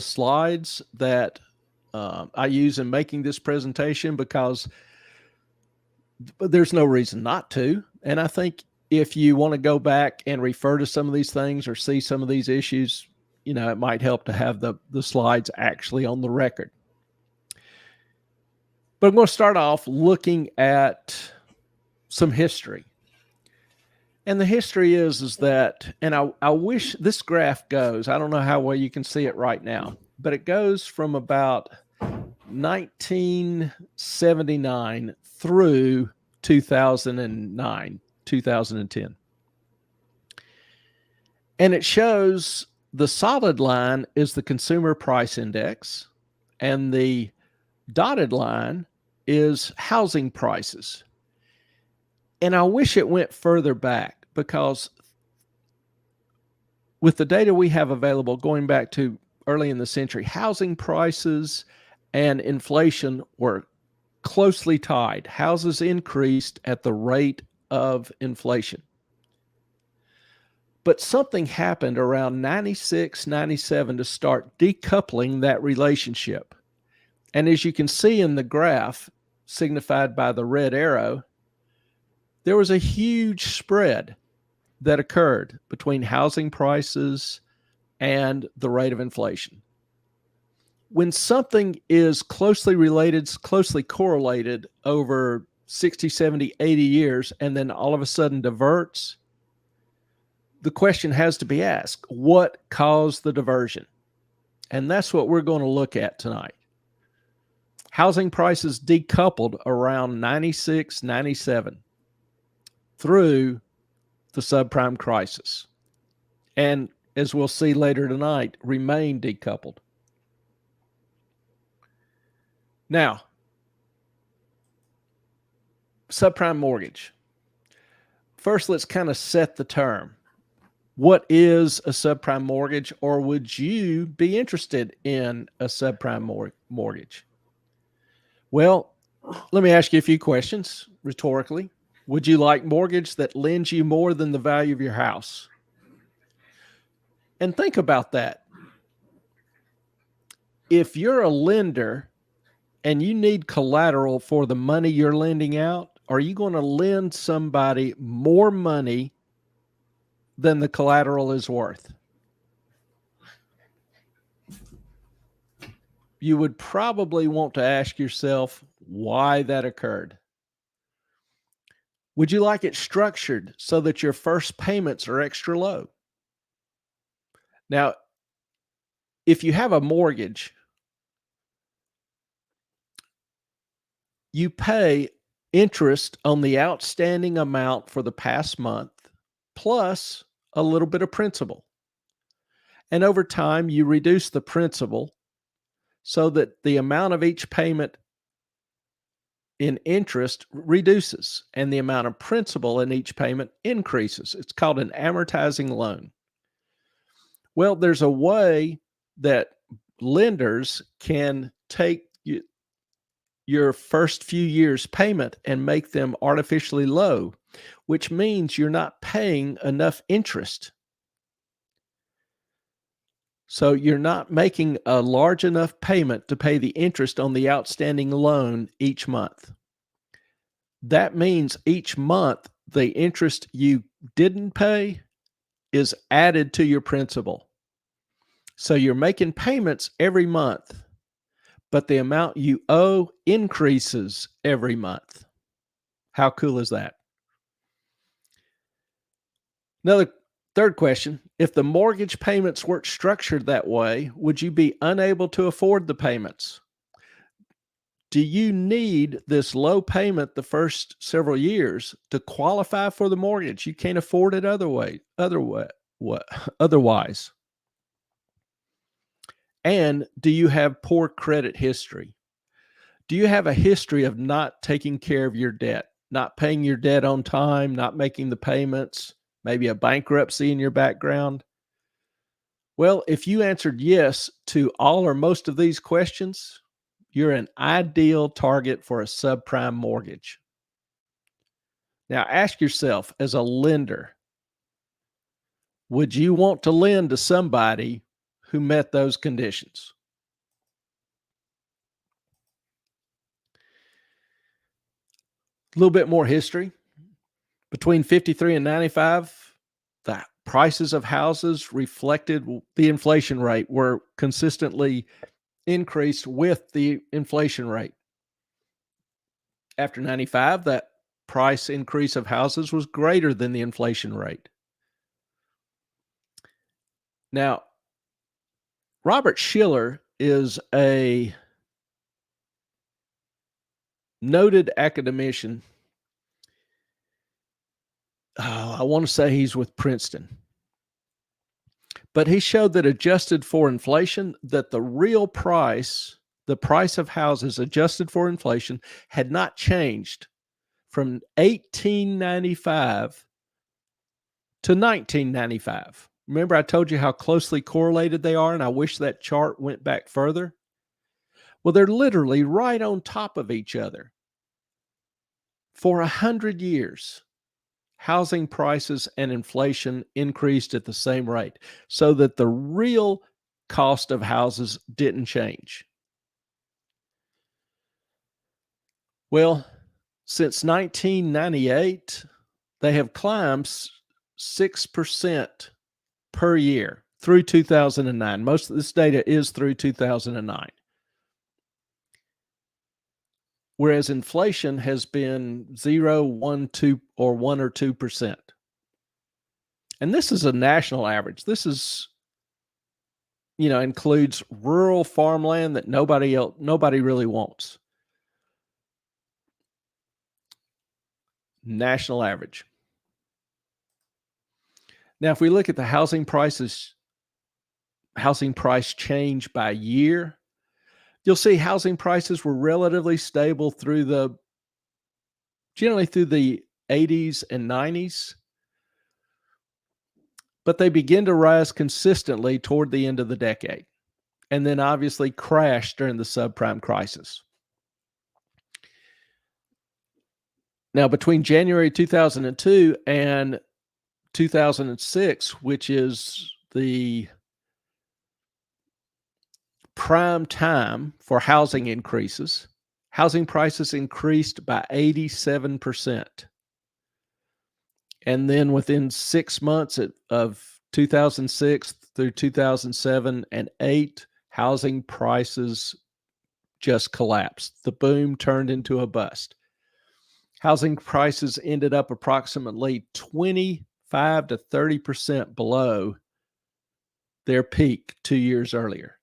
slides that I use in making this presentation because there's no reason not to. And I think if you want to go back and refer to some of these things or see some of these issues, it might help to have the slides actually on the record. But I'm going to start off looking at some history. And the history is that, and I wish this graph goes, I don't know how well you can see it right now, but it goes from about 1979 through 2009, 2010. And it shows the solid line is the consumer price index, and the dotted line is housing prices. And I wish it went further back, because with the data we have available going back to early in the century, housing prices and inflation were closely tied. Houses increased at the rate of inflation. But something happened around 96, 97 to start decoupling that relationship. And as you can see in the graph, signified by the red arrow, there was a huge spread that occurred between housing prices and the rate of inflation. When something is closely related, closely correlated over 60, 70, 80 years, and then all of a sudden diverts, the question has to be asked, what caused the diversion? And that's what we're going to look at tonight. Housing prices decoupled around 96, 97 through the subprime crisis. And as we'll see later tonight, remain decoupled. Now, subprime mortgage. First, let's kind of set the term. What is a subprime mortgage, or would you be interested in a subprime mortgage? Well, let me ask you a few questions rhetorically. Would you like mortgage that lends you more than the value of your house? And think about that. If you're a lender and you need collateral for the money you're lending out, are you going to lend somebody more money than the collateral is worth? You would probably want to ask yourself why that occurred. Would you like it structured so that your first payments are extra low? Now, if you have a mortgage, you pay interest on the outstanding amount for the past month, plus a little bit of principal. And over time, you reduce the principal so that the amount of each payment in interest reduces and the amount of principal in each payment increases. It's called an amortizing loan. Well, there's a way that lenders can take your first few years' payment and make them artificially low, which means you're not paying enough interest. So you're not making a large enough payment to pay the interest on the outstanding loan each month. That means each month, the interest you didn't pay is added to your principal. So you're making payments every month, but the amount you owe increases every month. How cool is that? Another third question, if the mortgage payments weren't structured that way, would you be unable to afford the payments? Do you need this low payment the first several years to qualify for the mortgage? You can't afford it otherwise. And do you have poor credit history? Do you have a history of not taking care of your debt, not paying your debt on time, not making the payments, maybe a bankruptcy in your background? Well, if you answered yes to all or most of these questions, you're an ideal target for a subprime mortgage. Now ask yourself, as a lender, would you want to lend to somebody who met those conditions? A little bit more history. Between 53 and 95, the prices of houses reflected the inflation rate, were consistently increased with the inflation rate. After 95, that price increase of houses was greater than the inflation rate. Now, Robert Shiller is a noted academician. I want to say he's with Princeton. But he showed that adjusted for inflation, that the real price, the price of houses adjusted for inflation, had not changed from 1895 to 1995. Remember, I told you how closely correlated they are, and I wish that chart went back further. Well, they're literally right on top of each other. For 100 years, housing prices and inflation increased at the same rate, so that the real cost of houses didn't change. Well, since 1998, they have climbed 6% per year through 2009. Most of this data is through 2009. Whereas inflation has been 0, 1, 2, or 1 or 2%. And this is a national average. This is, includes rural farmland that nobody really wants. National average. Now, if we look at the housing price change by year, you'll see housing prices were relatively stable generally through the 80s and 90s, but they begin to rise consistently toward the end of the decade, and then obviously crashed during the subprime crisis. Now, between January 2002 and 2006, which is the prime time for housing increases, housing prices increased by 87%. And then within 6 months of 2006 through 2007 and 2008, housing prices just collapsed. The boom turned into a bust. Housing prices ended up approximately 25 to 30% below their peak 2 years earlier.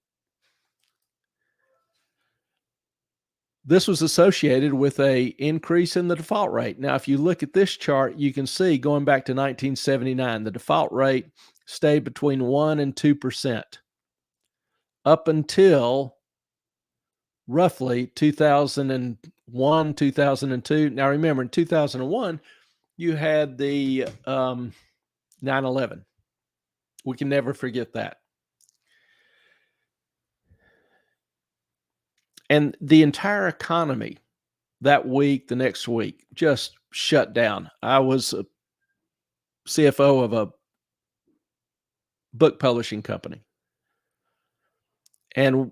this was associated with a increase in the default rate. Now, if you look at this chart, you can see going back to 1979, the default rate stayed between 1 and 2% up until roughly 2001, 2002. Now, remember, in 2001, you had the 9/11. We can never forget that. And the entire economy that week, the next week, just shut down. I was a CFO of a book publishing company. And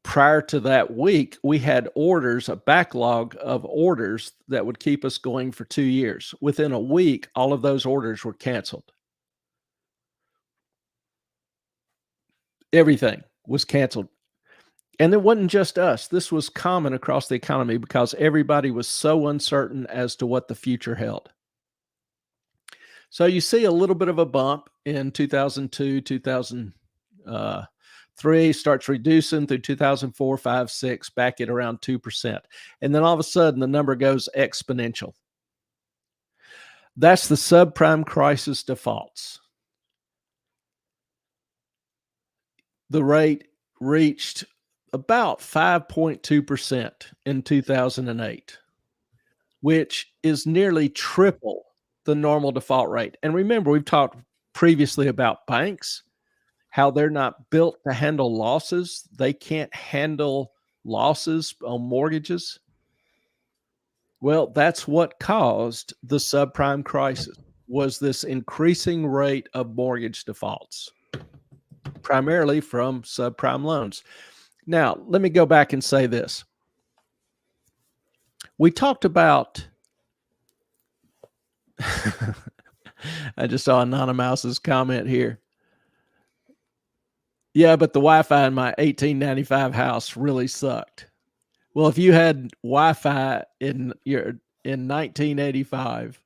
prior to that week, we had orders, a backlog of orders that would keep us going for 2 years. Within a week, all of those orders were canceled. Everything was canceled. And it wasn't just us. This was common across the economy because everybody was so uncertain as to what the future held. So you see a little bit of a bump in 2002, 2003, starts reducing through 2004, 5, 6, back at around 2%. And then all of a sudden, the number goes exponential. That's the subprime crisis defaults. The rate reached about 5.2% in 2008, which is nearly triple the normal default rate. And remember, we've talked previously about banks, how they're not built to handle losses. They can't handle losses on mortgages. Well, that's what caused the subprime crisis, was this increasing rate of mortgage defaults, primarily from subprime loans. Now, let me go back and say this. We talked about I just saw Anonymouse's comment here. Yeah, but the Wi-Fi in my 1895 house really sucked. Well, if you had Wi-Fi in 1985,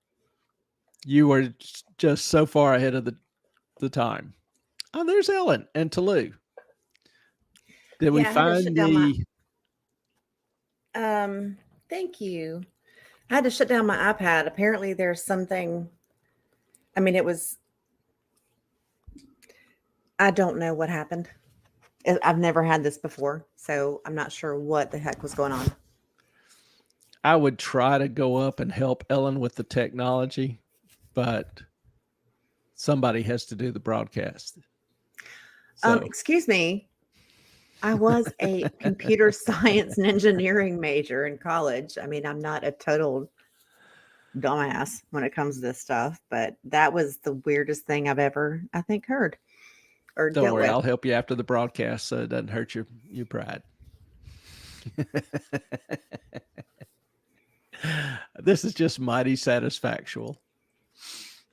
you were just so far ahead of the time. Oh, there's Ellen and Toulouse. Did we find the? Thank you. I had to shut down my iPad. Apparently there's something, I mean, I don't know what happened. I've never had this before, so I'm not sure what the heck was going on. I would try to go up and help Ellen with the technology, but somebody has to do the broadcast. So. Excuse me. I was a computer science and engineering major in college. I mean, I'm not a total dumbass when it comes to this stuff, but that was the weirdest thing I've ever, I think, heard or Don't dealt worry, with. I'll help you after the broadcast so it doesn't hurt your pride. This is just mighty satisfactual.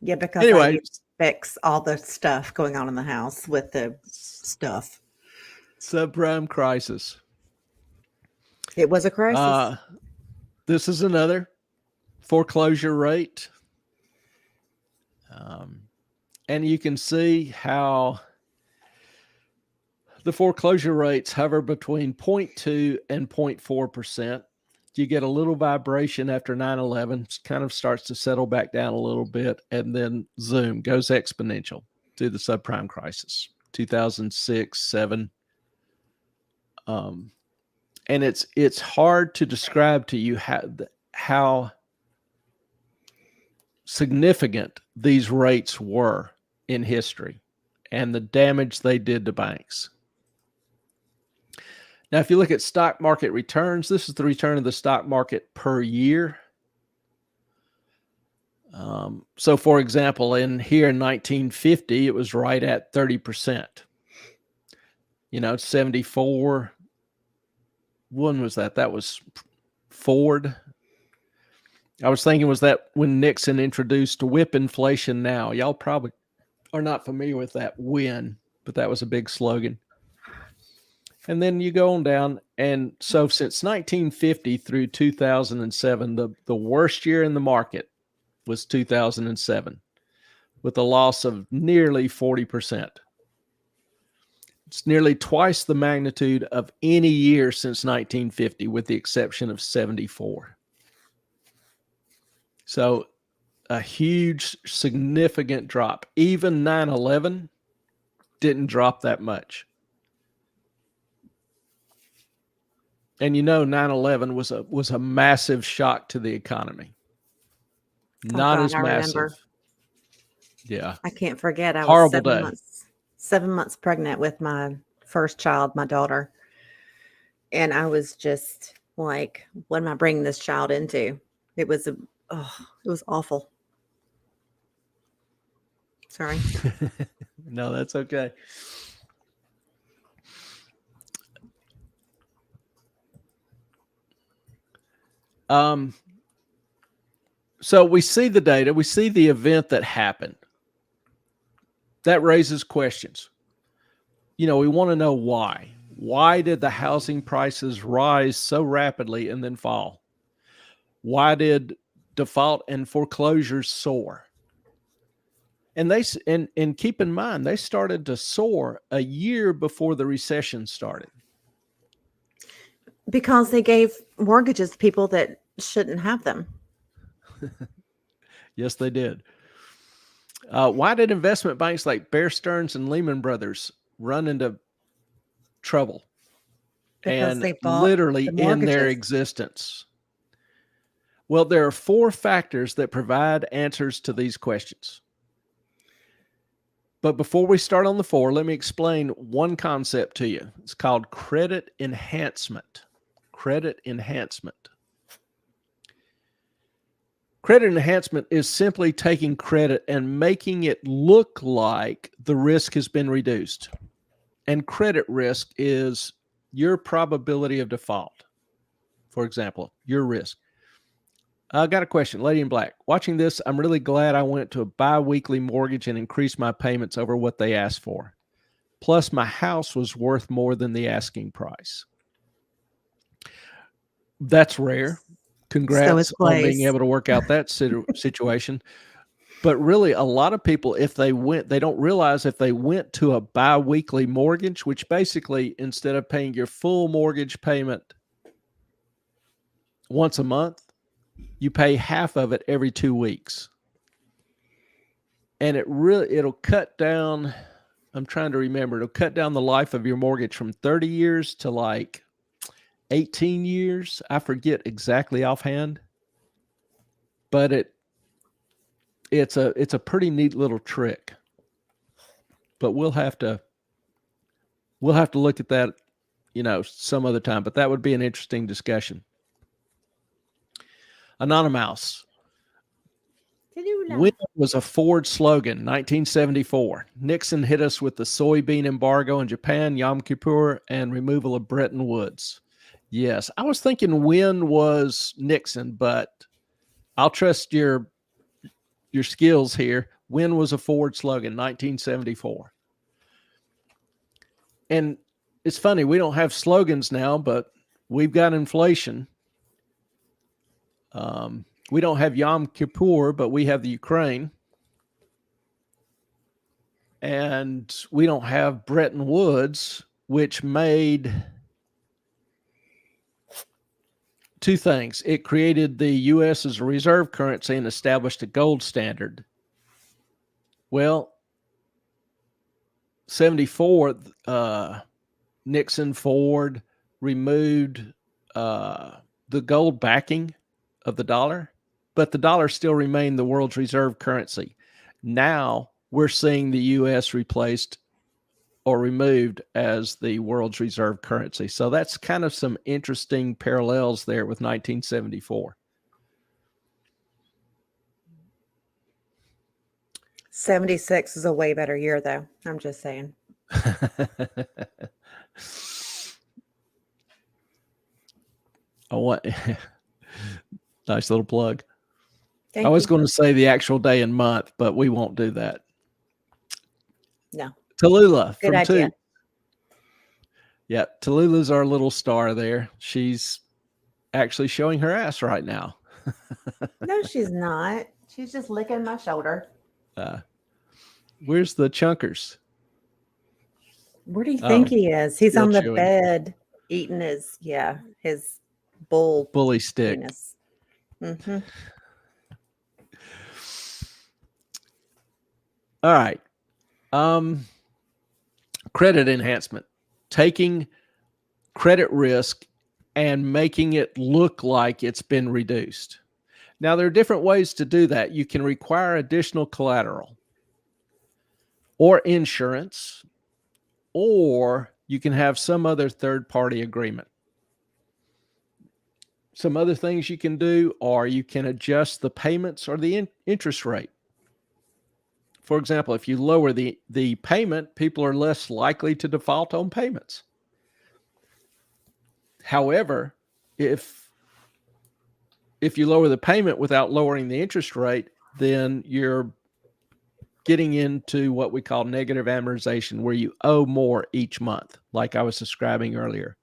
Yeah, because anyway, I used to fix all the stuff going on in the house with the stuff. Subprime crisis. It was a crisis. This is another foreclosure rate. And you can see how the foreclosure rates hover between 0.2 and 0.4%. You get a little vibration after 9/11, kind of starts to settle back down a little bit, and then zoom, goes exponential to the subprime crisis, 2006, 7. And it's hard to describe to you how significant these rates were in history and the damage they did to banks. Now, if you look at stock market returns, this is the return of the stock market per year. So, for example, here in 1950, it was right at 30%. 74. When was that? That was Ford. I was thinking, was that when Nixon introduced whip inflation now? Y'all probably are not familiar with that when, but that was a big slogan. And then you go on down. And so since 1950 through 2007, the worst year in the market was 2007 with a loss of nearly 40%. It's nearly twice the magnitude of any year since 1950, with the exception of 74. So a huge, significant drop. Even 9/11 didn't drop that much. And 9/11 was a massive shock to the economy. Not God, as I massive. remember. Yeah. I can't forget. I was Horrible 7 months pregnant with my first child, my daughter. And I was just like, what am I bringing this child into? It was awful. Sorry. No, that's okay. So we see the data, we see the event that happened. That raises questions. We want to know why. Why did the housing prices rise so rapidly and then fall? Why did default and foreclosures soar? And keep in mind, they started to soar a year before the recession started. Because they gave mortgages to people that shouldn't have them. Yes, they did. Why did investment banks like Bear Stearns and Lehman Brothers run into trouble? Because And they bought literally the in their mortgages. existence? Well, there are 4 factors that provide answers to these questions. But before we start on the 4, let me explain one concept to you. It's called credit enhancement. Credit enhancement. Credit enhancement is simply taking credit and making it look like the risk has been reduced. And credit risk is your probability of default. For example, your risk. I got a question, Lady in Black. Watching this, I'm really glad I went to a bi-weekly mortgage and increased my payments over what they asked for. Plus, my house was worth more than the asking price. That's rare. Congrats on being able to work out that situation. But really, a lot of people, they don't realize if they went to a bi-weekly mortgage, which basically, instead of paying your full mortgage payment once a month, you pay half of it every 2 weeks. And it'll cut down, I'm trying to remember, it'll cut down the life of your mortgage from 30 years to like 18 years. I forget exactly offhand, but it's a pretty neat little trick. But we'll have to look at that, some other time, but that would be an interesting discussion. Anonymous. When was a Ford slogan? 1974. Nixon hit us with the soybean embargo in Japan, Yom Kippur, and removal of Bretton Woods. Yes, I was thinking when was Nixon, but I'll trust your skills here. When was a Ford slogan? 1974. And it's funny, we don't have slogans now, but we've got inflation. We don't have Yom Kippur, but we have the Ukraine. And we don't have Bretton Woods, which made 2 things. It created the U.S. as a reserve currency and established a gold standard. Well, 74, Nixon, Ford removed the gold backing of the dollar, but the dollar still remained the world's reserve currency. Now we're seeing the U.S. replaced or removed as the world's reserve currency. So that's kind of some interesting parallels there with 1974. 76 is a way better year, though. I'm just saying. Nice little plug. Thank I was you. going to say the actual day and month, but we won't do that. No. Tallulah Good from idea. 2. Yeah, Tallulah's our little star there. She's actually showing her ass right now. No, she's not. She's just licking my shoulder. Where's the chunkers? Where do you think Oh, he is? He's still on the chewing. bed eating his bull Bully stick. penis. Mm-hmm. All right. Credit enhancement, taking credit risk and making it look like it's been reduced. Now, there are different ways to do that. You can require additional collateral or insurance, or you can have some other third-party agreement. Some other things you can do are you can adjust the payments or the interest rate. For example, if you lower the payment, people are less likely to default on payments. However, if you lower the payment without lowering the interest rate, then you're getting into what we call negative amortization, where you owe more each month, like I was describing earlier.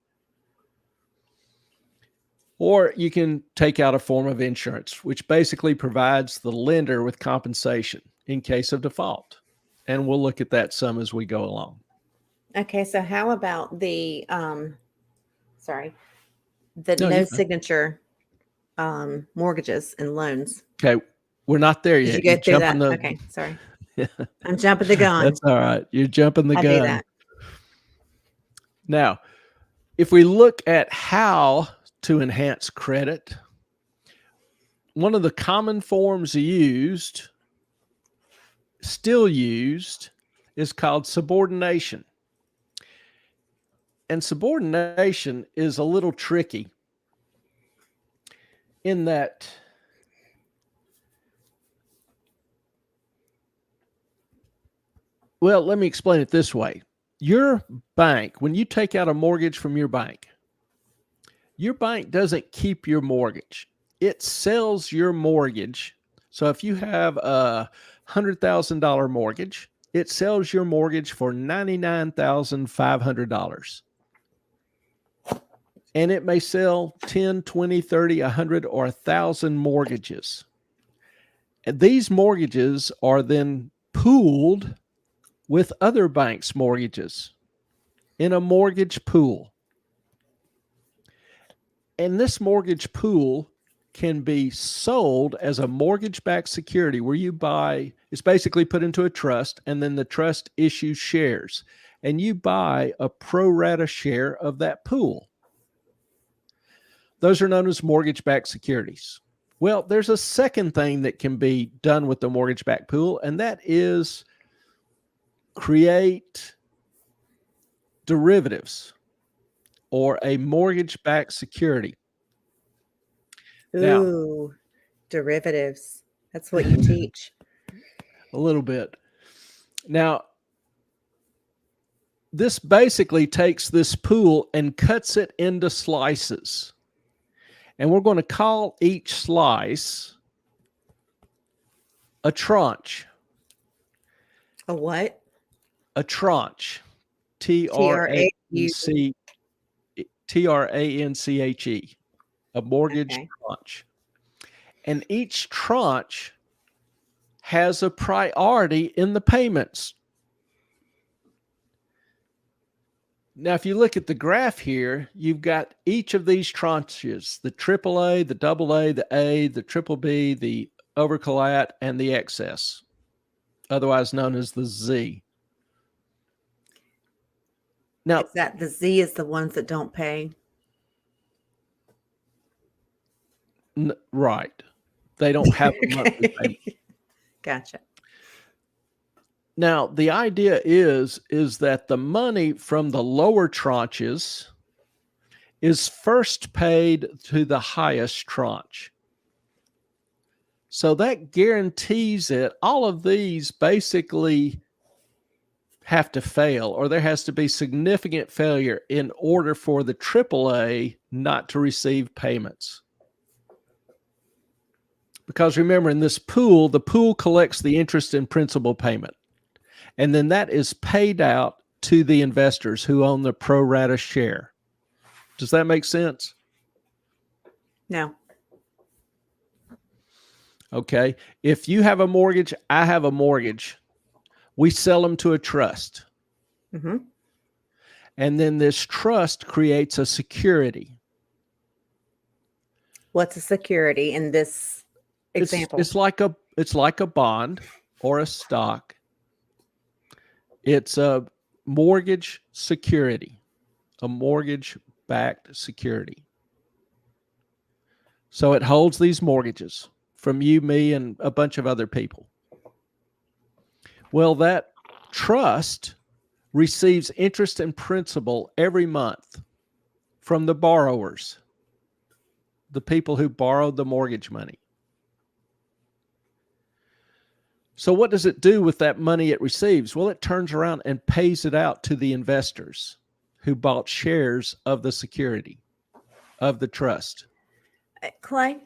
Or you can take out a form of insurance, which basically provides the lender with compensation in case of default. And we'll look at that some as we go along. Okay, so how about the no No, signature mortgages and loans? okay, we're not there Did you yet. go You're through jumping that? Okay, sorry. I'm jumping the gun. That's all right. You're jumping the I gun. do that. Now, if we look at how to enhance credit, one of the common forms still used, is called subordination. And subordination is a little tricky in that well, let me explain it this way. Your bank, when you take out a mortgage from your bank doesn't keep your mortgage. It sells your mortgage. So if you have a $100,000 mortgage, it sells your mortgage for $99,500. And it may sell 10, 20, 30, 100, or 1,000 mortgages. And these mortgages are then pooled with other banks' mortgages in a mortgage pool. And this mortgage pool can be sold as a mortgage-backed security where you buy, it's basically put into a trust, and then the trust issues shares. And you buy a pro rata share of that pool. Those are known as mortgage-backed securities. Well, there's a second thing that can be done with the mortgage-backed pool, and that is create derivatives or a mortgage-backed security. Ooh, derivatives. That's what you teach. A little bit. Now, this basically takes this pool and cuts it into slices. And we're going to call each slice a tranche. A what? A tranche. T-R-A-U. Tranche. A mortgage tranche. And each tranche has a priority in the payments. Now, if you look at the graph here, you've got each of these tranches, the AAA, the AA, the A, the triple B, the overcollat, and the excess, otherwise known as the Z. Now, Is that the Z is the ones that don't pay? Right. They don't have a monthly payment. Gotcha. Now, the idea is that the money from the lower tranches is first paid to the highest tranche. So that guarantees it. All of these basically have to fail, or there has to be significant failure in order for the AAA not to receive payments. Because remember, in this pool, the pool collects the interest and principal payment. And then that is paid out to the investors who own the pro rata share. Does that make sense? No. Okay. If you have a mortgage, I have a mortgage. We sell them to a trust. Mm-hmm. And then this trust creates a security. What's a security in this example? It's like a bond or a stock. It's a mortgage security, a mortgage-backed security. So it holds these mortgages from you, me, and a bunch of other people. Well, that trust receives interest and principal every month from the borrowers, the people who borrowed the mortgage money. So what does it do with that money it receives? Well, it turns around and pays it out to the investors who bought shares of the security, of the trust. Clay,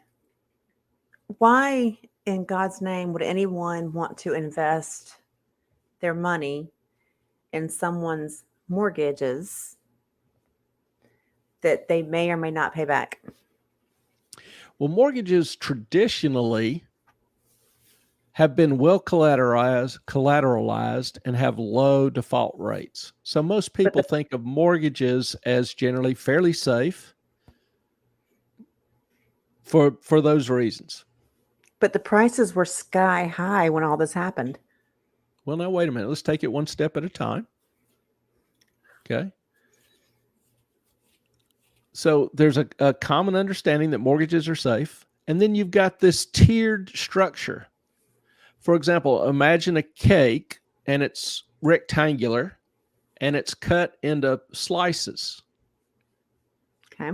why in God's name would anyone want to invest their money in someone's mortgages that they may or may not pay back? Well, mortgages traditionally have been well collateralized and have low default rates. So most people think of mortgages as generally fairly safe for those reasons. But the prices were sky high when all this happened. Well, now, wait a minute. Let's take it one step at a time. Okay. So there's a common understanding that mortgages are safe. And then you've got this tiered structure. For example, imagine a cake and it's rectangular and it's cut into slices. Okay.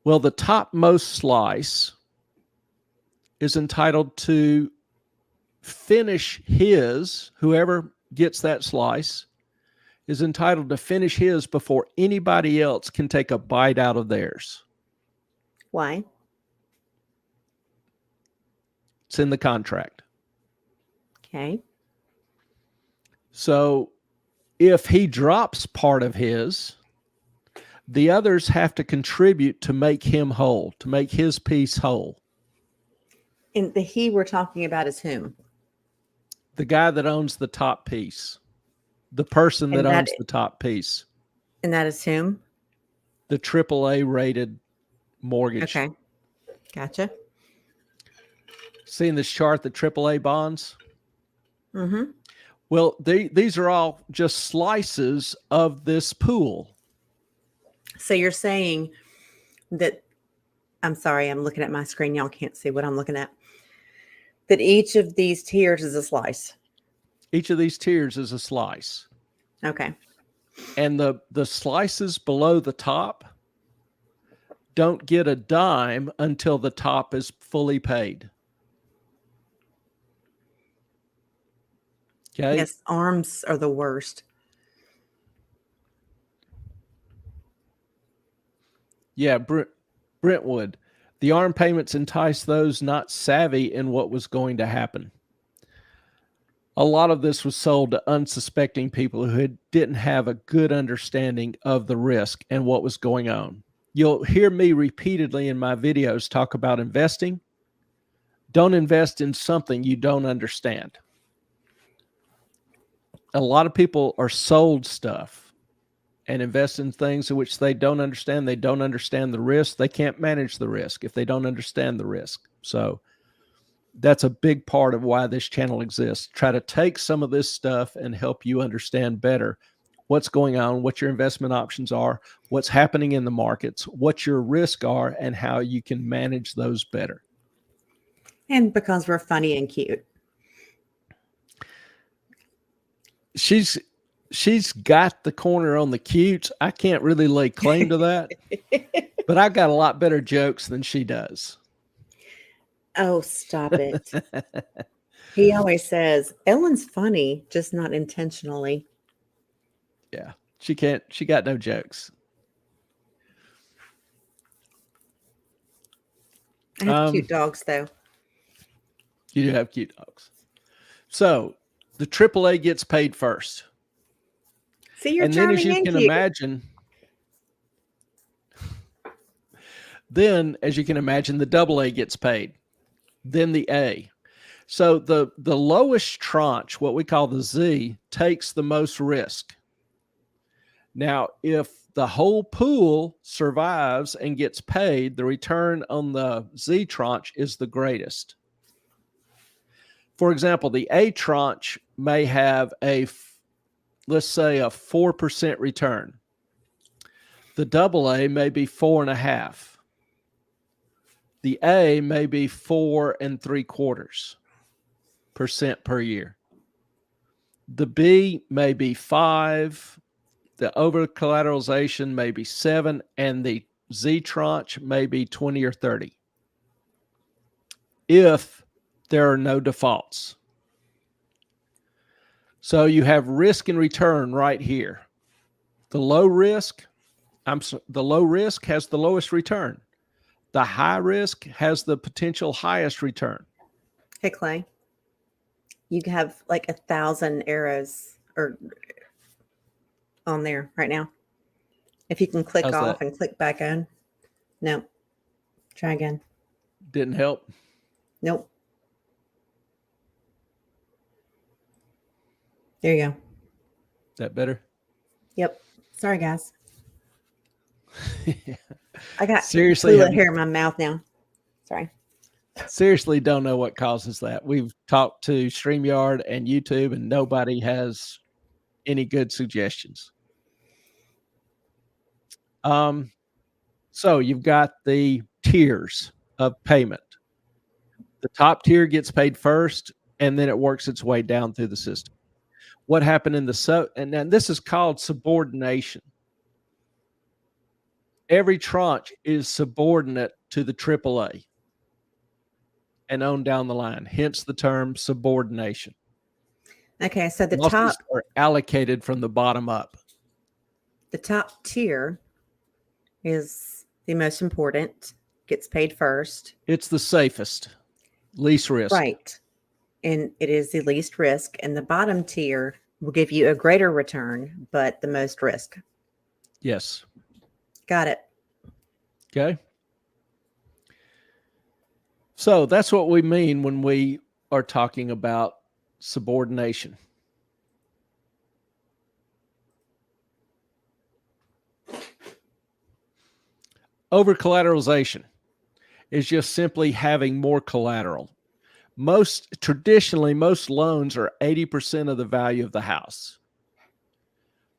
Well, the topmost slice is entitled to finish whoever gets that slice is entitled to finish his before anybody else can take a bite out of theirs. Why? It's in the contract. Okay. So if he drops part of his, the others have to contribute to make him whole, to make his piece whole. And the he we're talking about is whom? The guy that owns the top piece. The person that owns the top piece. And that is whom? The AAA rated mortgage. Okay. Gotcha. See in this chart, the AAA bonds? Mm-hmm. Well, these are all just slices of this pool. So you're saying that, I'm sorry, I'm looking at my screen. Y'all can't see what I'm looking at. That each of these tiers is a slice. Each of these tiers is a slice. Okay. And the slices below the top don't get a dime until the top is fully paid. Okay. Yes, arms are the worst. Yeah, Brentwood. The arm payments entice those not savvy in what was going to happen. A lot of this was sold to unsuspecting people who didn't have a good understanding of the risk and what was going on. You'll hear me repeatedly in my videos talk about investing. Don't invest in something you don't understand. A lot of people are sold stuff and invest in things in which they don't understand. They don't understand the risk. They can't manage the risk if they don't understand the risk. So that's a big part of why this channel exists. Try to take some of this stuff and help you understand better what's going on, what your investment options are, what's happening in the markets, what your risks are, and how you can manage those better. And because we're funny and cute. She's got the corner on the cutes. I can't really lay claim to that, but I got a lot better jokes than she does. Oh, stop it. He always says, Ellen's funny, just not intentionally. Yeah, she got no jokes. I have cute dogs, though. You do have cute dogs. So the AAA gets paid first. See, you're and then, as you can imagine, the AA gets paid. Then the A. So the lowest tranche, what we call the Z, takes the most risk. Now, if the whole pool survives and gets paid, the return on the Z tranche is the greatest. For example, the A tranche may have let's say a 4% return. The double A may be 4.5. The A may be 4.75% per year. The B may be 5. The over collateralization may be 7, and the Z tranche may be 20 or 30. If there are no defaults. So you have risk and return right here. The low risk has the lowest return. The high risk has the potential highest return. Hey, Clay, you have like 1,000 arrows or on there right now. If you can click How's off that? and click back on. No. Try again. Didn't help. Nope. There you go. That better? Yep. Sorry, guys. I got Seriously, Tula hair in my mouth now. Sorry. Seriously don't know what causes that. We've talked to StreamYard and YouTube, and nobody has any good suggestions. So you've got the tiers of payment. The top tier gets paid first, and then it works its way down through the system. What happened in and then this is called subordination. Every tranche is subordinate to the AAA and on down the line, hence the term subordination. Okay, so the Losses top are allocated from the bottom up. The top tier is the most important, gets paid first. It's the safest, least risk. Right. And it is the least risk. And the bottom tier will give you a greater return, but the most risk. Yes. Got it. Okay. So that's what we mean when we are talking about subordination. Over collateralization is just simply having more collateral. Traditionally, most loans are 80% of the value of the house.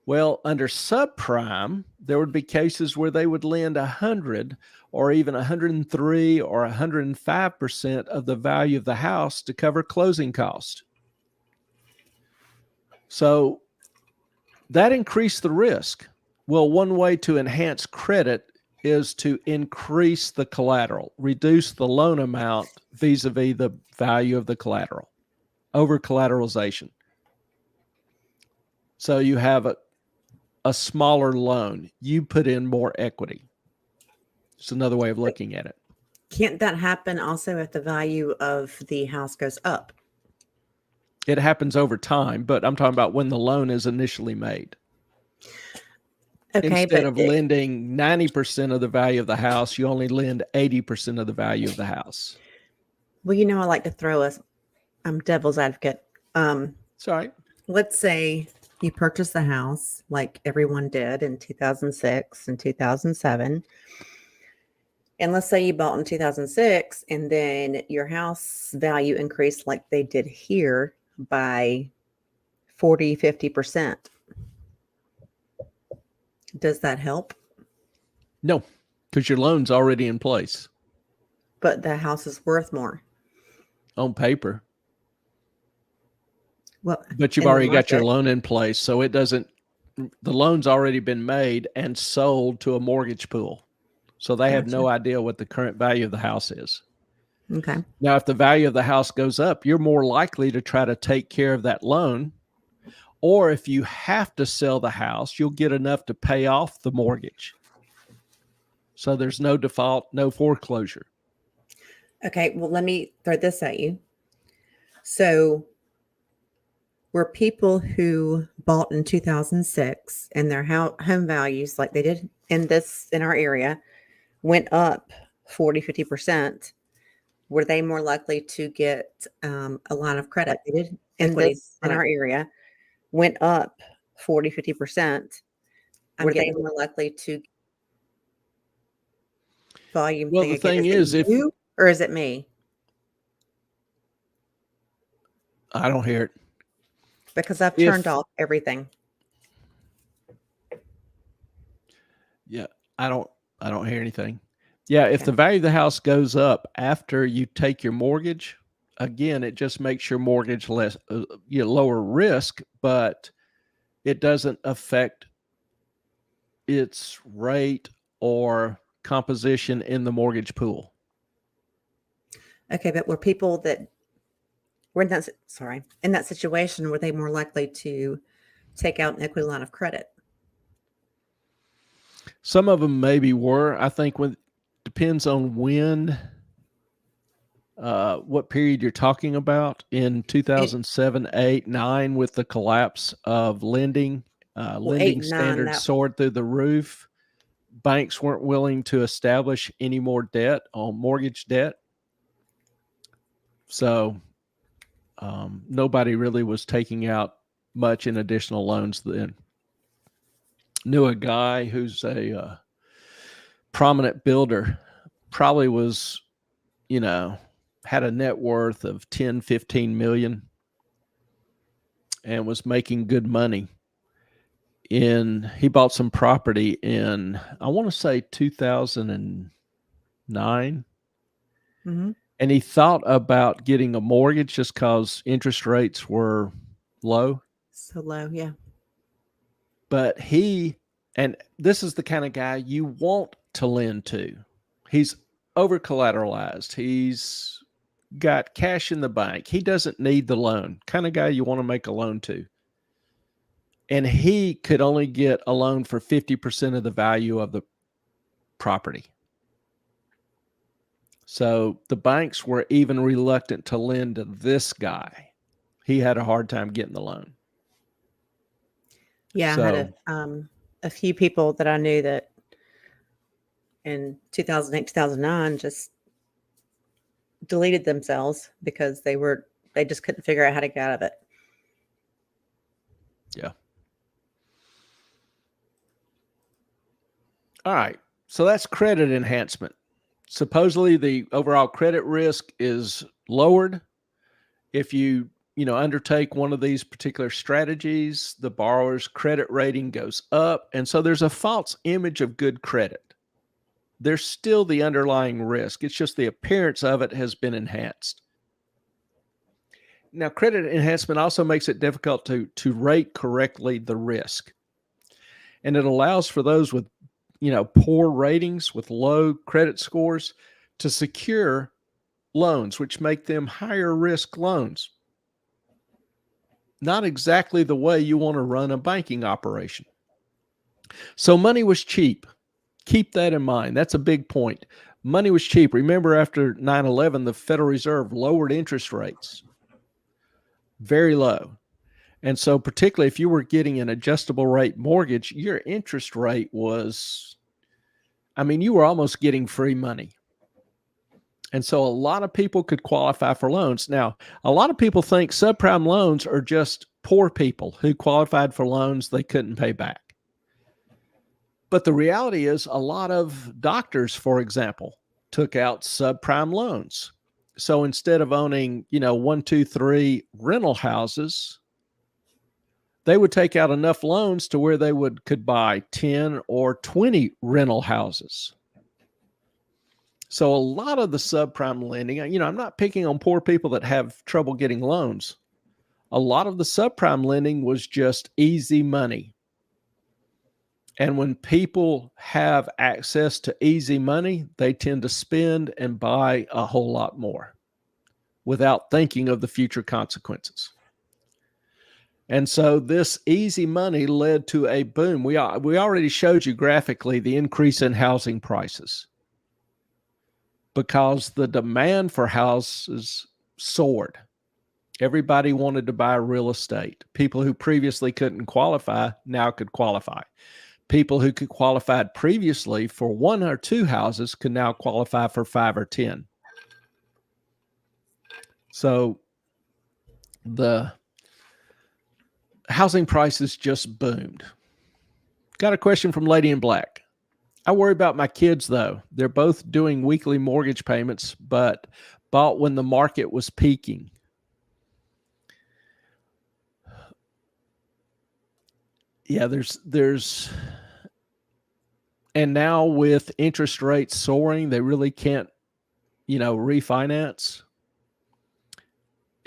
Well, under subprime, there would be cases where they would lend 100 or even 103 or 105% of the value of the house to cover closing costs. So that increased the risk. Well, one way to enhance credit is to increase the collateral, reduce the loan amount vis-a-vis the value of the collateral, over collateralization. So you have a smaller loan, you put in more equity. It's another way of looking at it. Can't that happen also if the value of the house goes up? It happens over time, but I'm talking about when the loan is initially made. Okay, Instead of lending 90% of the value of the house, you only lend 80% of the value of the house. Well, I like to throw I'm devil's advocate. It's all right. Let's say you purchase the house like everyone did in 2006 and 2007. And let's say you bought in 2006 and then your house value increased like they did here by 40, 50%. Does that help? No, because your loan's already in place. But the house is worth more. On paper. Well, but you've already got your loan in place. So the loan's already been made and sold to a mortgage pool. So they have no idea what the current value of the house is. Okay. Now, if the value of the house goes up, you're more likely to try to take care of that loan. Or if you have to sell the house, you'll get enough to pay off the mortgage. So there's no default, no foreclosure. Okay, well, let me throw this at you. So were people who bought in 2006 and their home values, like they did in our area, went up 40, 50%, were they more likely to get a line of credit? They did in our area, went up 40, 50%. I'm getting more likely to volume Well, thing the again. thing Is is, it you or is it me? I don't hear it. Because I've turned off everything. Yeah, I don't hear anything. Yeah, if Okay. the value of the house goes up after you take your mortgage, again, it just makes your mortgage less lower risk, but it doesn't affect its rate or composition in the mortgage pool. Okay, but were people that were in that situation, were they more likely to take out an equity line of credit? Some of them maybe were. I think depends on when, what period you're talking about. In 2007, 8, 9, with the collapse of lending, lending 8 and 9, standards soared through the roof. Banks weren't willing to establish any more debt on mortgage debt. So nobody really was taking out much in additional loans then. Knew a guy who's a prominent builder, probably was, had a net worth of 10, 15 million and was making good money. He bought some property in, I want to say 2009. Mm-hmm. And he thought about getting a mortgage just because interest rates were low. So low, yeah. But and this is the kind of guy you want to lend to. He's over collateralized. He's got cash in the bank. He doesn't need the loan. Kind of guy you want to make a loan to. And he could only get a loan for 50% of the value of the property. So the banks were even reluctant to lend to this guy. He had a hard time getting the loan. Yeah, I had a few people that I knew that in 2008, 2009 just deleted themselves because they just couldn't figure out how to get out of it. Yeah. All right. So that's credit enhancement. Supposedly the overall credit risk is lowered if you undertake one of these particular strategies. The borrower's credit rating goes up, and so there's a false image of good credit. There's still the underlying risk. It's just the appearance of it has been enhanced. Now, credit enhancement also makes it difficult to rate correctly the risk, and it allows for those with poor ratings, with low credit scores, to secure loans, which make them higher risk loans. Not exactly the way you want to run a banking operation. So money was cheap. Keep that in mind. That's a big point. Money was cheap. Remember, after 9/11, the Federal Reserve lowered interest rates very low. And so particularly if you were getting an adjustable rate mortgage, your interest rate was, you were almost getting free money. And so a lot of people could qualify for loans. Now, a lot of people think subprime loans are just poor people who qualified for loans they couldn't pay back. But the reality is a lot of doctors, for example, took out subprime loans. So instead of owning, 1, 2, 3 rental houses, they would take out enough loans to where they could buy 10 or 20 rental houses. So a lot of the subprime lending, I'm not picking on poor people that have trouble getting loans. A lot of the subprime lending was just easy money. And when people have access to easy money, they tend to spend and buy a whole lot more without thinking of the future consequences. And so this easy money led to a boom. We already showed you graphically the increase in housing prices, because the demand for houses soared. Everybody wanted to buy real estate. People who previously couldn't qualify now could qualify. People who could qualified previously for 1 or 2 houses could now qualify for 5 or 10. So the housing prices just boomed. Got a question from Lady in Black. I worry about my kids, though. They're both doing weekly mortgage payments, but bought when the market was peaking. Yeah, and now with interest rates soaring, they really can't, refinance.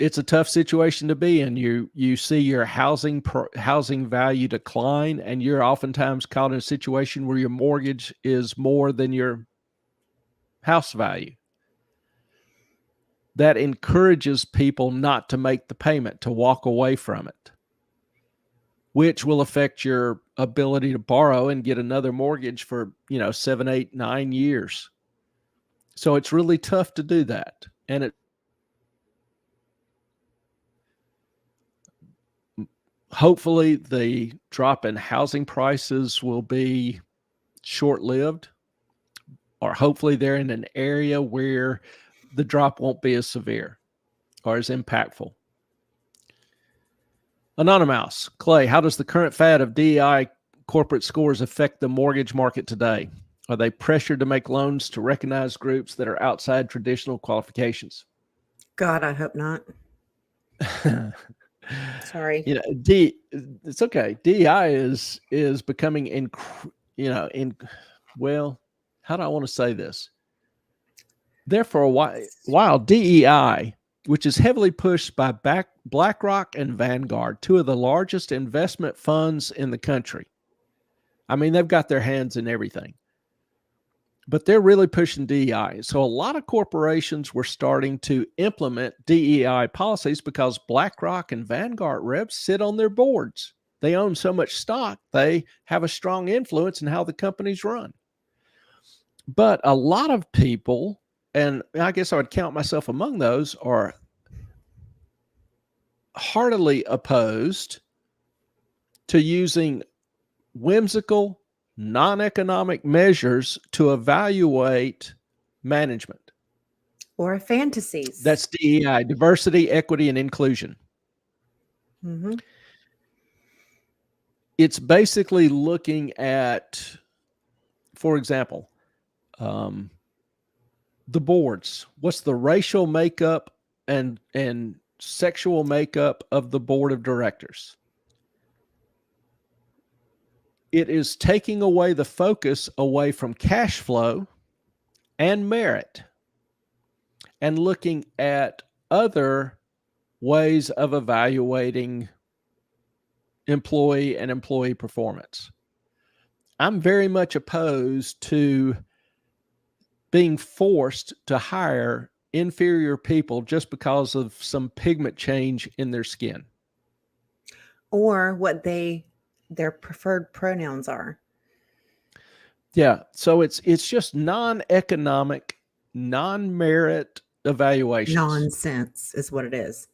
It's a tough situation to be in. You see your housing value decline, and you're oftentimes caught in a situation where your mortgage is more than your house value. That encourages people not to make the payment, to walk away from it, which will affect your ability to borrow and get another mortgage for 7, 8, 9 years. So it's really tough to do that, and hopefully the drop in housing prices will be short-lived, or hopefully they're in an area where the drop won't be as severe or as impactful. Anonymous, Clay, how does the current fad of DEI corporate scores affect the mortgage market today? Are they pressured to make loans to recognized groups that are outside traditional qualifications? God, I hope not. Sorry. It's okay. DEI is becoming well, how do I want to say this? There for a while, DEI, which is heavily pushed by BlackRock and Vanguard, two of the largest investment funds in the country. I mean, they've got their hands in everything, but they're really pushing DEI. So a lot of corporations were starting to implement DEI policies because BlackRock and Vanguard reps sit on their boards. They own so much stock, they have a strong influence in how the companies run. But a lot of people, and I guess I would count myself among those, are heartily opposed to using whimsical, non-economic measures to evaluate management. Or fantasies. That's DEI, diversity, equity, and inclusion. Mm-hmm. It's basically looking at, for example, the boards. What's the racial makeup and sexual makeup of the board of directors? It is taking away the focus away from cash flow and merit and looking at other ways of evaluating employee and employee performance. I'm very much opposed to being forced to hire inferior people just because of some pigment change in their skin. Or what their preferred pronouns are. Yeah, so it's just non-economic, non-merit evaluations. Nonsense is what it is.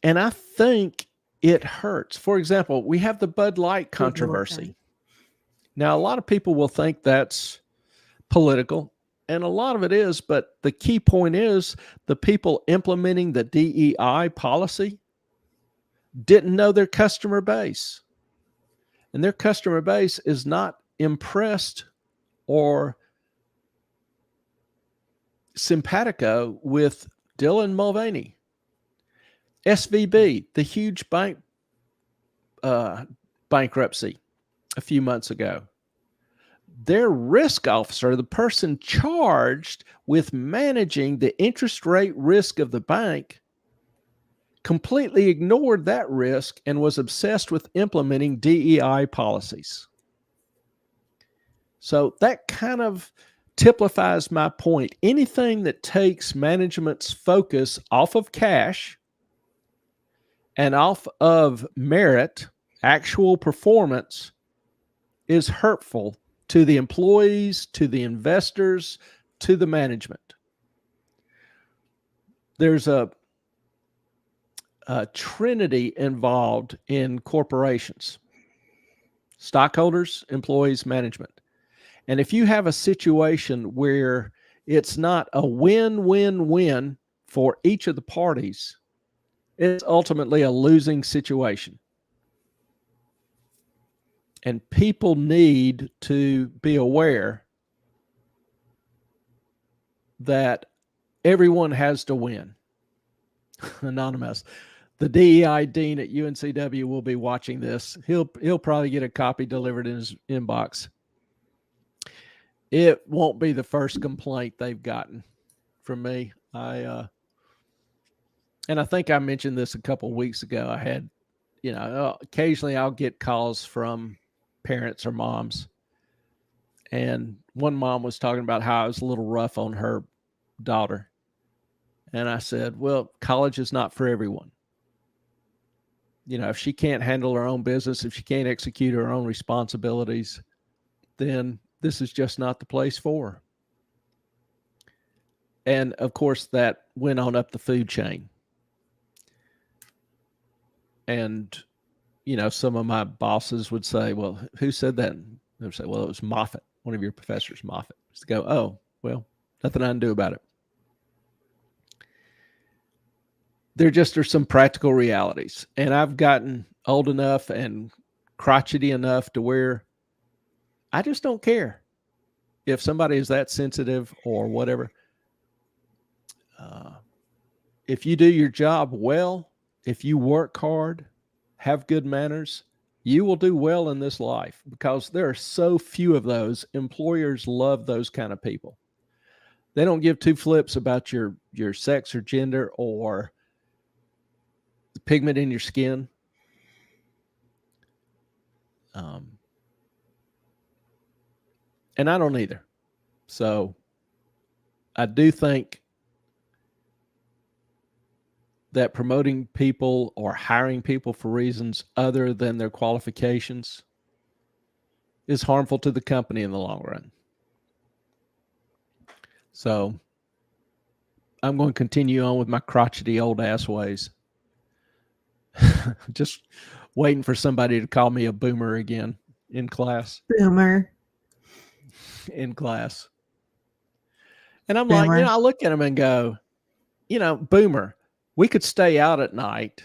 And I think it hurts. For example, we have the Bud Light controversy. Now, a lot of people will think that's political, and a lot of it is, but the key point is the people implementing the DEI policy didn't know their customer base. And their customer base is not impressed or simpatico with Dylan Mulvaney. SVB, the huge bank bankruptcy a few months ago. Their risk officer, the person charged with managing the interest rate risk of the bank, completely ignored that risk and was obsessed with implementing DEI policies. So that kind of typifies my point. Anything that takes management's focus off of cash and off of merit, actual performance, is hurtful to the employees, to the investors, to the management. There's a trinity involved in corporations: stockholders, employees, management. And if you have a situation where it's not a win-win-win for each of the parties, it's ultimately a losing situation. And people need to be aware that everyone has to win. Anonymous. The DEI dean at UNCW will be watching this. He'll probably get a copy delivered in his inbox. It won't be the first complaint they've gotten from me. And I think I mentioned this a couple of weeks ago. I had, occasionally I'll get calls from parents or moms. And one mom was talking about how I was a little rough on her daughter. And I said, well, college is not for everyone. If she can't handle her own business, if she can't execute her own responsibilities, then this is just not the place for her. And of course, that went on up the food chain. And, some of my bosses would say, well, who said that? And they would say, well, it was Moffat, one of your professors, Moffat. Just go, oh, well, nothing I can do about it. There just are some practical realities. And I've gotten old enough and crotchety enough to where I just don't care if somebody is that sensitive or whatever. If you do your job well, if you work hard, have good manners, you will do well in this life, because there are so few of those. Employers love those kind of people. They don't give two flips about your sex or gender or the pigment in your skin. And I don't either. So I do think that promoting people or hiring people for reasons other than their qualifications is harmful to the company in the long run. So I'm going to continue on with my crotchety old ass ways. Just waiting for somebody to call me a boomer again in class. Boomer. In class. And I'm Boomer. like, I look at them and go, boomer, we could stay out at night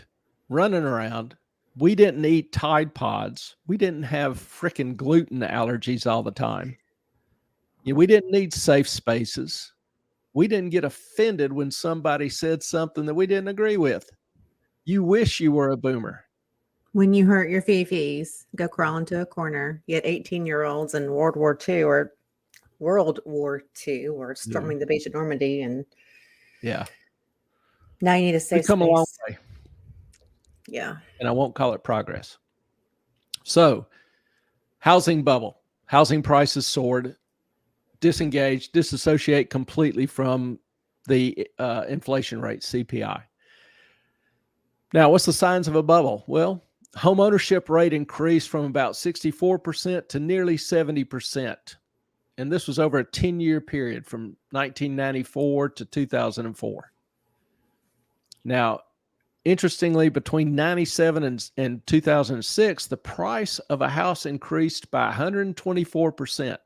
running around. We didn't eat Tide Pods. We didn't have freaking gluten allergies all the time. We didn't need safe spaces. We didn't get offended when somebody said something that we didn't agree with. You wish you were a boomer. When you hurt your fifis, go crawl into a corner. You had 18-year-olds in World War II or storming the beach at Normandy, and now you need a safe space. We've come a long way. Yeah. And I won't call it progress. So, housing bubble. Housing prices soared. Disassociate completely from the inflation rate, CPI. Now, what's the signs of a bubble? Well, home ownership rate increased from about 64% to nearly 70%. And this was over a 10-year period from 1994 to 2004. Now, interestingly, between 97 and 2006, the price of a house increased by 124%.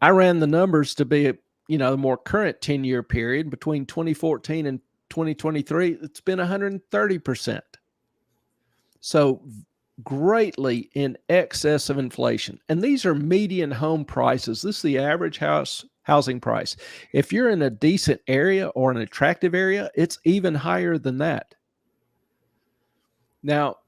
I ran the numbers to be, the more current 10-year period between 2014 and 2023. It's been 130%. So greatly in excess of inflation. And these are median home prices. This is the average housing price. If you're in a decent area or an attractive area, it's even higher than that. Now,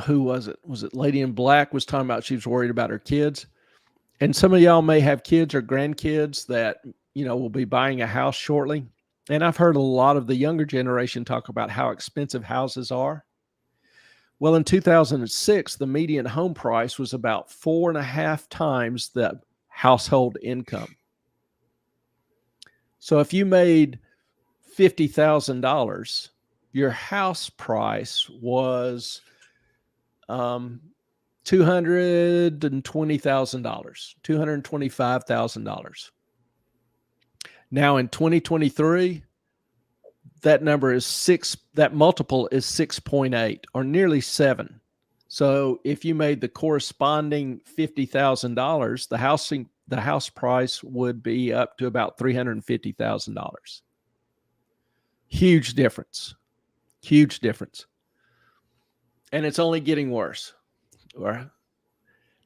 who was it? Was it Lady in Black was talking about she was worried about her kids. And some of y'all may have kids or grandkids that, will be buying a house shortly. And I've heard a lot of the younger generation talk about how expensive houses are. Well, in 2006, the median home price was about 4.5 times the household income. So if you made $50,000, your house price was $220,000, $225,000. Now in 2023, that multiple is 6.8 or nearly 7. So if you made the corresponding $50,000, the house price would be up to about $350,000. Huge difference. Huge difference. And it's only getting worse.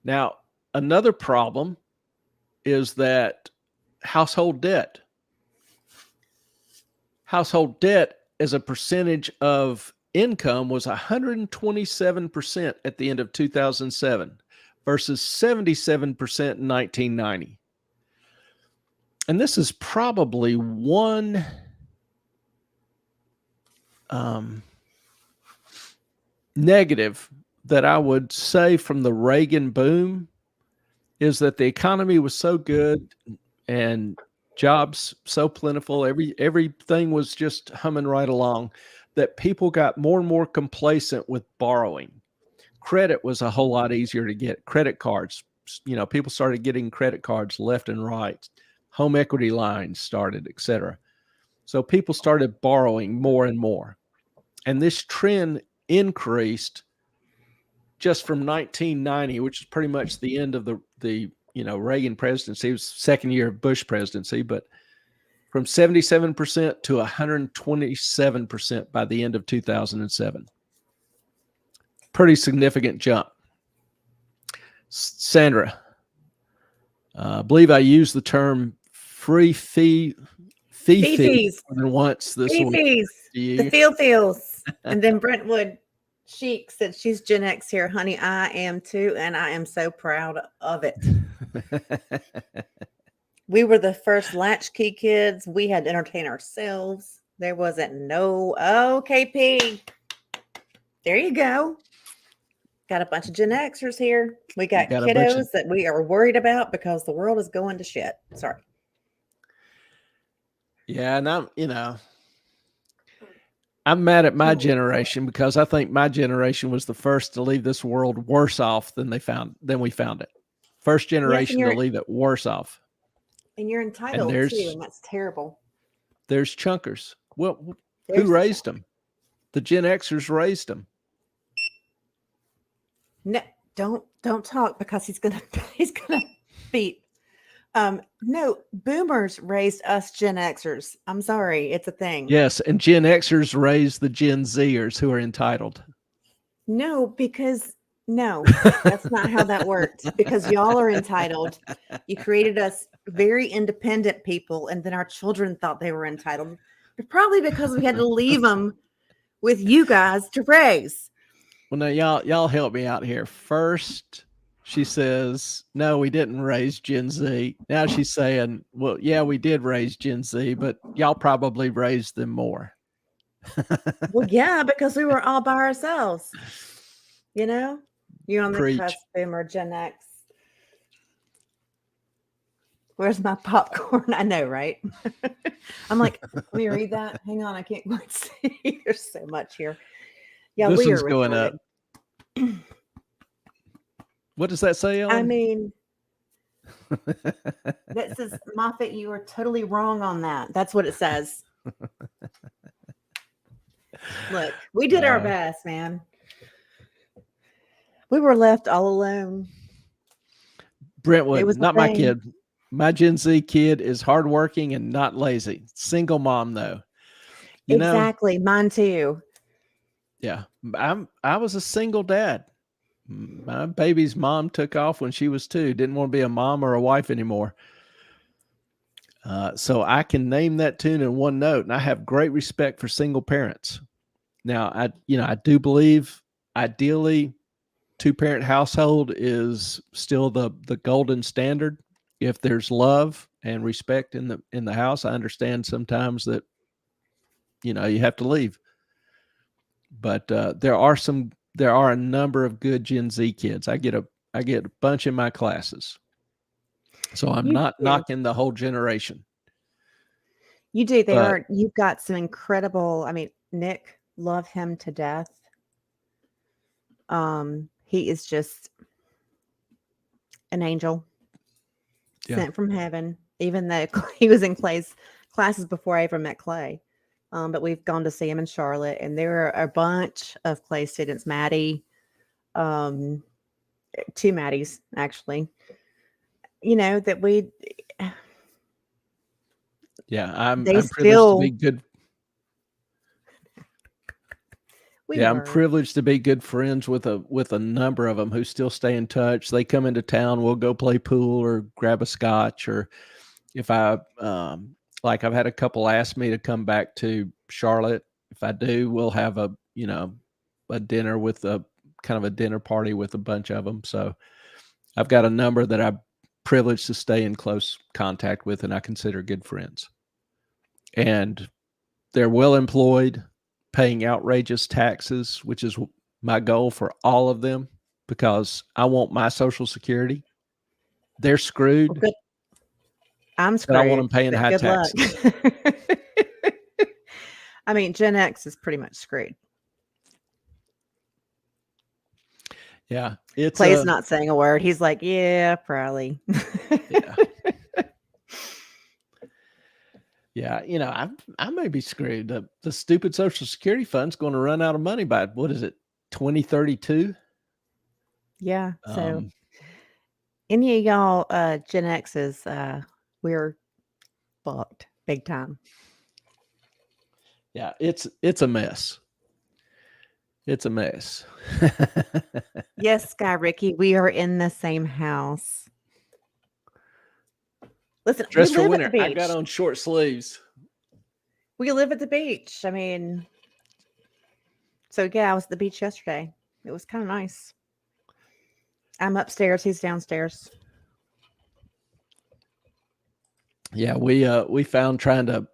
Now, another problem is that household debt. Household debt as a percentage of income was 127% at the end of 2007 versus 77% in 1990. And this is probably one negative that I would say from the Reagan boom is that the economy was so good and jobs so plentiful, everything was just humming right along, that people got more and more complacent with borrowing. Credit was a whole lot easier to get. Credit cards, people started getting credit cards left and right. Home equity lines started, etc. So people started borrowing more and more. And this trend increased just from 1990, which is pretty much the end of the Reagan presidency. It was second year of Bush presidency, but from 77% to 127% by the end of 2007. Pretty significant jump. Sandra, I believe I used the term fees more than once this week. Fees. The feels. And then Brentwood Chic said she's Gen X here. Honey, I am too, and I am so proud of it. We were the first latchkey kids. We had to entertain ourselves. There wasn't no, KP. There you go. Got a bunch of Gen Xers here. We got kiddos that we are worried about because the world is going to shit. Sorry. Yeah, and I'm mad at my generation because I think my generation was the first to leave this world worse off than we found it. First generation to leave it worse off. And you're entitled too, and that's terrible. There's chunkers. Well, who raised them? The Gen Xers raised them. No, don't talk because he's gonna beat. No, boomers raised us Gen Xers. I'm sorry, it's a thing. Yes, and Gen Xers raised the Gen Zers who are entitled. No, that's not how that worked. Because y'all are entitled. You created us very independent people, and then our children thought they were entitled. But probably because we had to leave them with you guys to raise. Well, now y'all help me out here. First, she says, no, we didn't raise Gen Z. Now she's saying, well, yeah, we did raise Gen Z, but y'all probably raised them more. Well, yeah, because we were all by ourselves. You're on the cusp, boomer, Gen X. Where's my popcorn? I know, right? I'm like, let me read that. Hang on, I can't quite see. There's so much here. Yeah, this one's going up. What does that say, Ellen? I mean, that says, Moffat, you are totally wrong on that. That's what it says. Look, we did our best, man. We were left all alone. Brentwood, not my kid. My Gen Z kid is hardworking and not lazy. Single mom, though. Exactly. Mine too. Yeah. I was a single dad. My baby's mom took off when she was 2. Didn't want to be a mom or a wife anymore. So I can name that tune in one note, and I have great respect for single parents. Now, I do believe ideally 2-parent household is still the golden standard. If there's love and respect in the house, I understand sometimes that you have to leave. But there are a number of good Gen Z kids. I get a bunch in my classes. So I'm not knocking the whole generation. You do. You've got some incredible, Nick, love him to death. He is just an angel sent from heaven, even though he was in classes before I ever met Clay. But we've gone to see him in Charlotte, and there are a bunch of Clay students, Maddie, 2 Maddies, actually, that we. Yeah, I'm privileged to be good. Yeah, I'm were. privileged to be good friends with a number of them who still stay in touch. They come into town, we'll go play pool or grab a scotch, or if I like I've had a couple ask me to come back to Charlotte. If I do, we'll have a dinner with a kind of a dinner party with a bunch of them. So I've got a number that I'm privileged to stay in close contact with, and I consider good friends. And they're well employed, paying outrageous taxes, which is my goal for all of them, because I want my Social Security. They're Well, screwed, good. I'm but I want them screwed, paying but high good luck. taxes. I mean, Gen X is pretty much screwed. Yeah, it's Clay's not saying a word. He's like, yeah, probably. yeah. Yeah, I may be screwed. The stupid Social Security fund's going to run out of money by, what is it, 2032? Yeah. So any of y'all Gen X's, we're fucked big time. Yeah, it's a mess. It's a mess. Yes, Sky Ricky, we are in the same house. Listen, Dress we for live at winter. the I beach. got on short sleeves. We live at the beach. I mean, so yeah, I was at the beach yesterday. It was kind of nice. I'm upstairs. He's downstairs. Yeah, we found trying to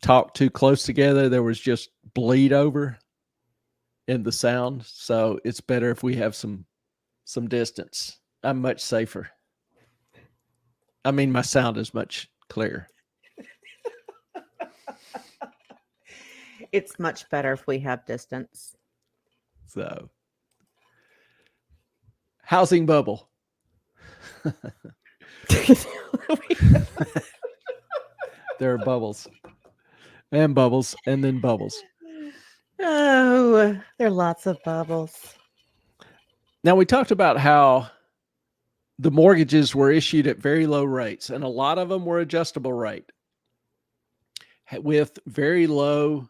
talk too close together, there was just bleed over in the sound. So it's better if we have some distance. I'm much safer. I mean, my sound is much clearer. It's much better if we have distance. So, housing bubble. There are bubbles and bubbles and then bubbles. Oh, there are lots of bubbles. Now, we talked about how the mortgages were issued at very low rates, and a lot of them were adjustable rate with very low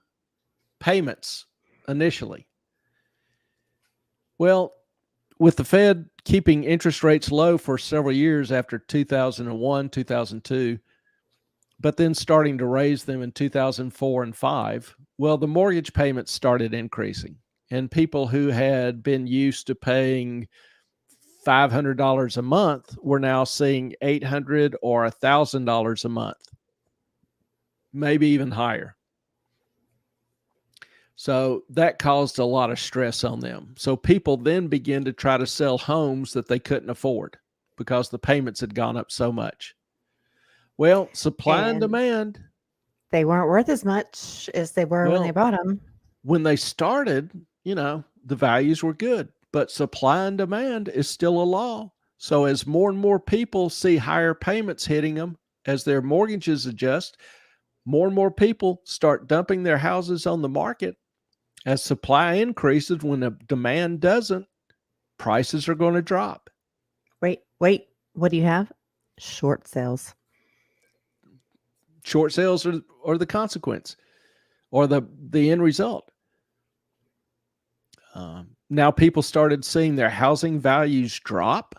payments initially. Well, with the Fed keeping interest rates low for several years after 2001, 2002, but then starting to raise them in 2004 and 5, well, the mortgage payments started increasing. And people who had been used to paying $500 a month were now seeing $800 or $1,000 a month, maybe even higher. So that caused a lot of stress on them. So people then began to try to sell homes that they couldn't afford because the payments had gone up so much. Well, supply and demand. They weren't worth as much as they were when they bought them. When they started, the values were good, but supply and demand is still a law. So as more and more people see higher payments hitting them as their mortgages adjust, more and more people start dumping their houses on the market. As supply increases, when the demand doesn't, prices are going to drop. Wait. What do you have? Short sales. Short sales are the consequence or the end result. Now people started seeing their housing values drop.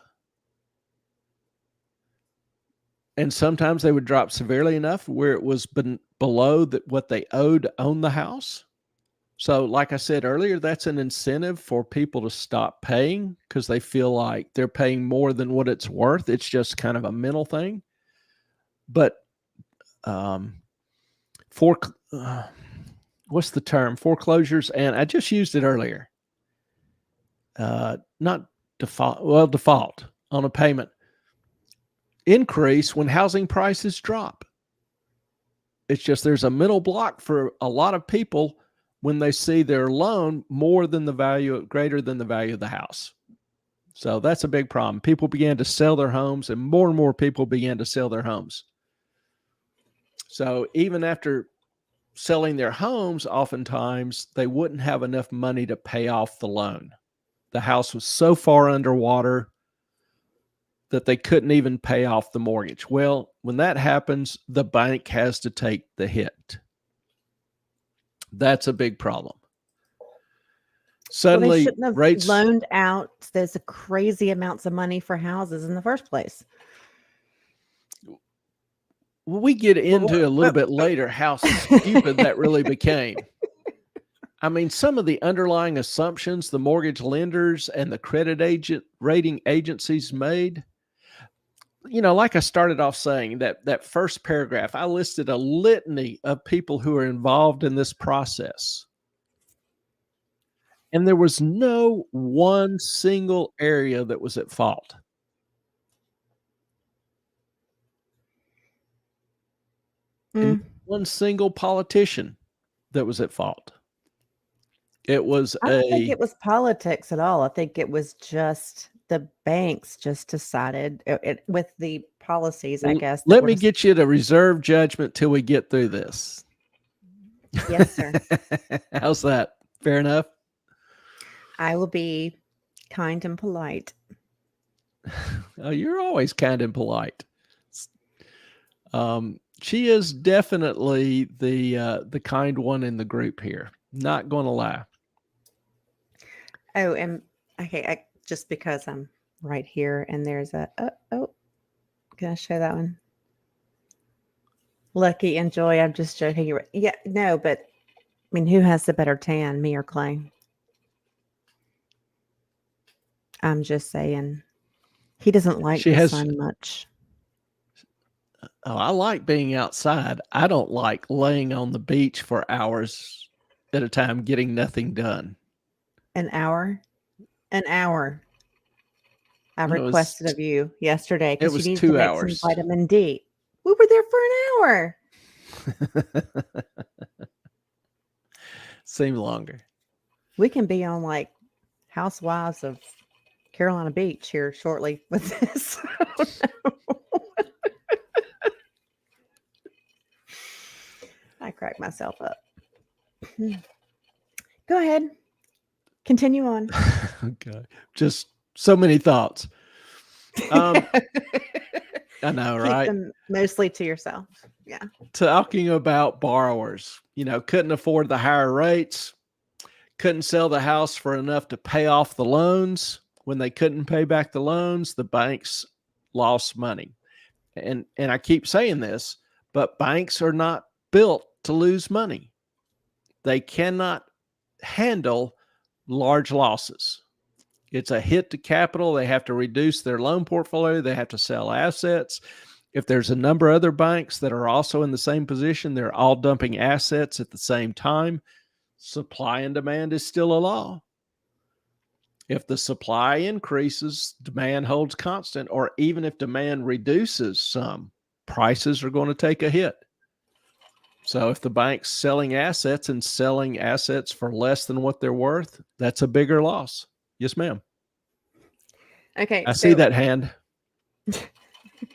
And sometimes they would drop severely enough where it was below what they owed to own the house. So like I said earlier, that's an incentive for people to stop paying because they feel like they're paying more than what it's worth. It's just kind of a mental thing. But what's the term? Foreclosures, and I just used it earlier. Not default on a payment increase when housing prices drop. It's just there's a mental block for a lot of people when they see their loan greater than the value of the house. So that's a big problem. People began to sell their homes, and more people began to sell their homes. So even after selling their homes, oftentimes they wouldn't have enough money to pay off the loan. The house was so far underwater that they couldn't even pay off the mortgage. Well, when that happens, the bank has to take the hit. That's a big problem. Well, they Suddenly shouldn't have rates, loaned out those crazy amounts of money for houses in the first place. we get into a little bit later how stupid that really became. I mean, some of the underlying assumptions the mortgage lenders and the rating agencies made, like I started off saying, that first paragraph, I listed a litany of people who are involved in this process. And there was no one single area that was at fault. And one single politician that was at fault. It was I don't think it was politics at all. I think it was just the banks just decided with the policies, I guess. Let me get you to reserve judgment till we get through this. Yes, sir. How's that? Fair enough? I will be kind and polite. Oh, you're always kind and polite. She is definitely the kind one in the group here. Not going to lie. Oh, and okay, just because I'm right here and there's a can I show that one? Lucky and Joy. I'm just joking. You're right. Yeah, no, but I mean, who has the better tan, me or Clay? I'm just saying, he doesn't like the sun much. Oh, I like being outside. I don't like laying on the beach for hours at a time getting nothing done. An hour? I requested of you yesterday because you needed to make some vitamin D. We were there for an hour. Seemed longer. We can be on like Housewives of Carolina Beach here shortly with this. Oh, no. I cracked myself up. Go ahead. Continue on. Okay. Just so many thoughts. I know, right? Keep them mostly to yourself. Yeah. Talking about borrowers, couldn't afford the higher rates, couldn't sell the house for enough to pay off the loans. When they couldn't pay back the loans, the banks lost money. And I keep saying this, but banks are not built to lose money. They cannot handle large losses. It's a hit to capital. They have to reduce their loan portfolio. They have to sell assets. If there's a number of other banks that are also in the same position, they're all dumping assets at the same time. Supply and demand is still a law. If the supply increases, demand holds constant, or even if demand reduces some, prices are going to take a hit. So if the bank's selling assets for less than what they're worth, that's a bigger loss. Yes, ma'am. Okay. I see that hand.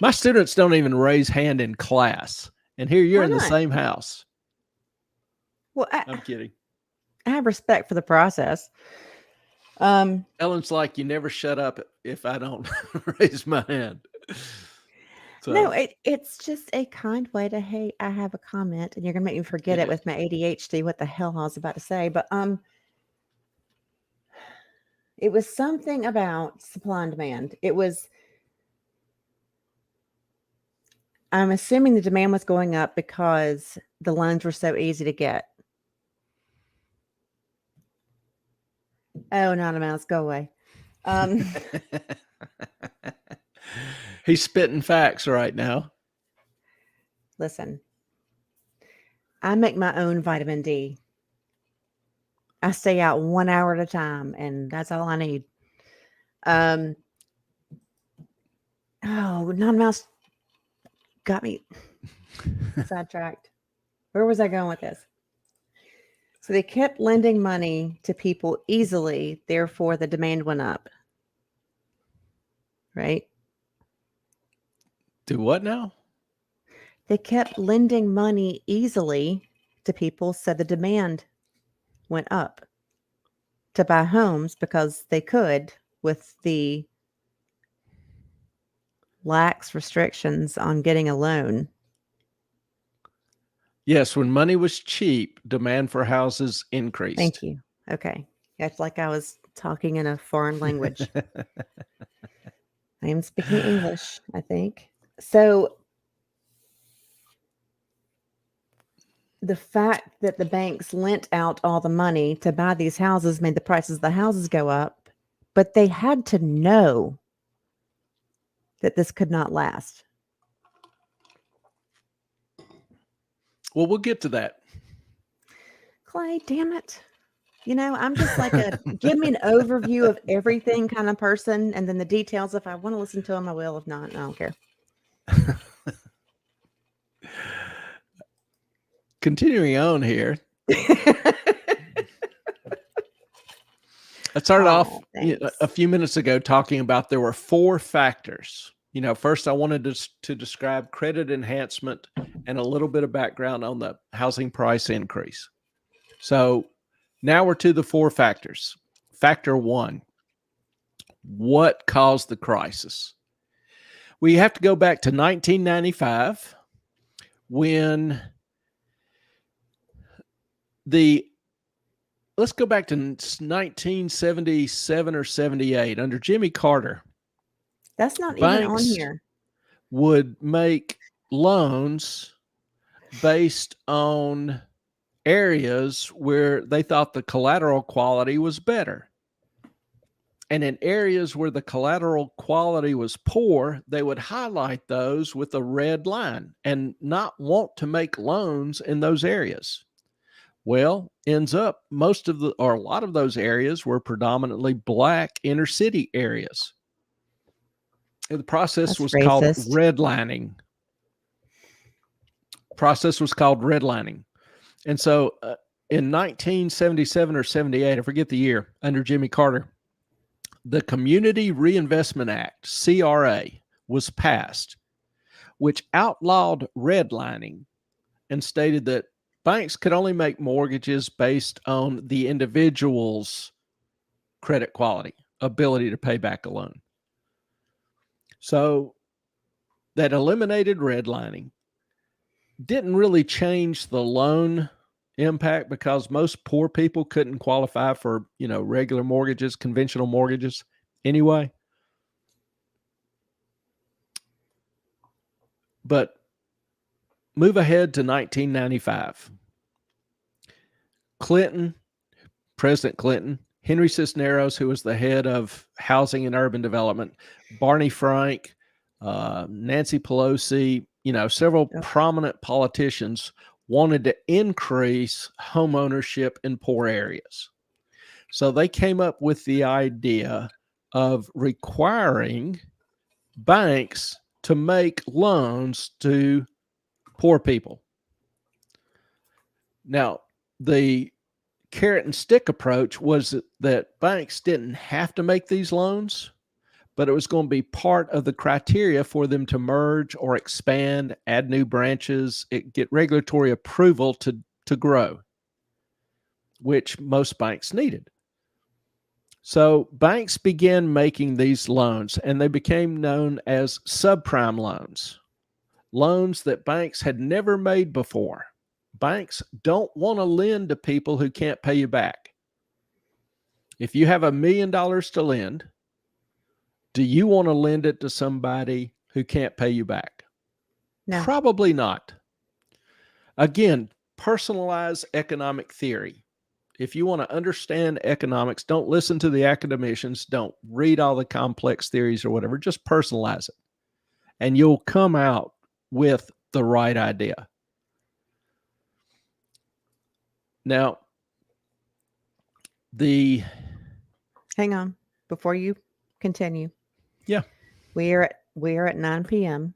My students don't even raise hand in class. And here you're in the same house. Well, I'm kidding. I have respect for the process. Ellen's like, you never shut up if I don't raise my hand. So. No, it's just a kind way to, hey, I have a comment, and you're gonna make me forget it with my ADHD. What the hell I was about to say, but it was something about supply and demand. I'm assuming the demand was going up because the loans were so easy to get. Oh, not a mouse, go away. He's spitting facts right now. Listen, I make my own vitamin D. I stay out 1 hour at a time, and that's all I need. Oh, non-mouse got me sidetracked. Where was I going with this? So they kept lending money to people easily, therefore the demand went up. Right? Do what now? They kept lending money easily to people, so the demand went up to buy homes because they could with the lax restrictions on getting a loan. Yes, when money was cheap, demand for houses increased. Thank you. Okay. It's like I was talking in a foreign language. I am speaking English, I think. So the fact that the banks lent out all the money to buy these houses made the prices of the houses go up, but they had to know that this could not last. Well, we'll get to that. Clay, damn it. You know, I'm just like a give me an overview of everything kind of person, and then the details. If I want to listen to them, I will. If not, I don't care. Continuing on here. I started off a few minutes ago talking about there were 4 factors. You know, first I wanted to describe credit enhancement and a little bit of background on the housing price increase. So now we're to the 4 factors. Factor 1, what caused the crisis? We have to go back to 1995 when let's go back to 1977 or 78 under Jimmy Carter. That's not even on here. Would make loans based on areas where they thought the collateral quality was better. And in areas where the collateral quality was poor, they would highlight those with a red line and not want to make loans in those areas. Well, ends up a lot of those areas were predominantly Black inner city areas. The process was called redlining. And so in 1977 or 78, I forget the year, under Jimmy Carter, the Community Reinvestment Act, CRA, was passed, which outlawed redlining and stated that banks could only make mortgages based on the individual's credit quality, ability to pay back a loan. So that eliminated redlining. Didn't really change the loan impact because most poor people couldn't qualify for, regular mortgages, conventional mortgages anyway. But move ahead to 1995. President Clinton, Henry Cisneros, who was the head of housing and urban development, Barney Frank, Nancy Pelosi, several prominent politicians wanted to increase home ownership in poor areas. So they came up with the idea of requiring banks to make loans to poor people. Now, the carrot and stick approach was that banks didn't have to make these loans, but it was going to be part of the criteria for them to merge or expand, add new branches, get regulatory approval to grow, which most banks needed. So banks began making these loans, and they became known as subprime loans that banks had never made before. Banks don't want to lend to people who can't pay you back. If you have $1 million to lend, do you want to lend it to somebody who can't pay you back? No. Probably not. Again, personalize economic theory. If you want to understand economics, don't listen to the academicians. Don't read all the complex theories or whatever. Just personalize it. And you'll come out with the right idea. Now, hang on before you continue. Yeah. We're at 9 p.m.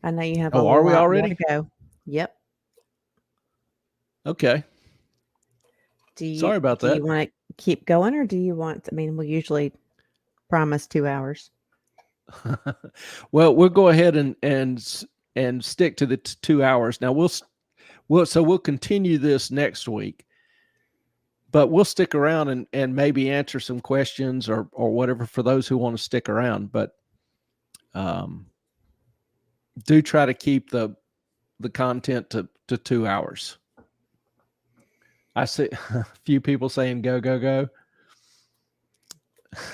I know you have a are we lot already? more to go. Yep. Okay. Sorry about that. Do you want to keep going, or do you want? We usually promise 2 hours. Well, we'll go ahead and stick to the 2 hours. Now we'll continue this next week, but we'll stick around and maybe answer some questions or whatever for those who want to stick around. But do try to keep the content to 2 hours. I see a few people saying go, go, go.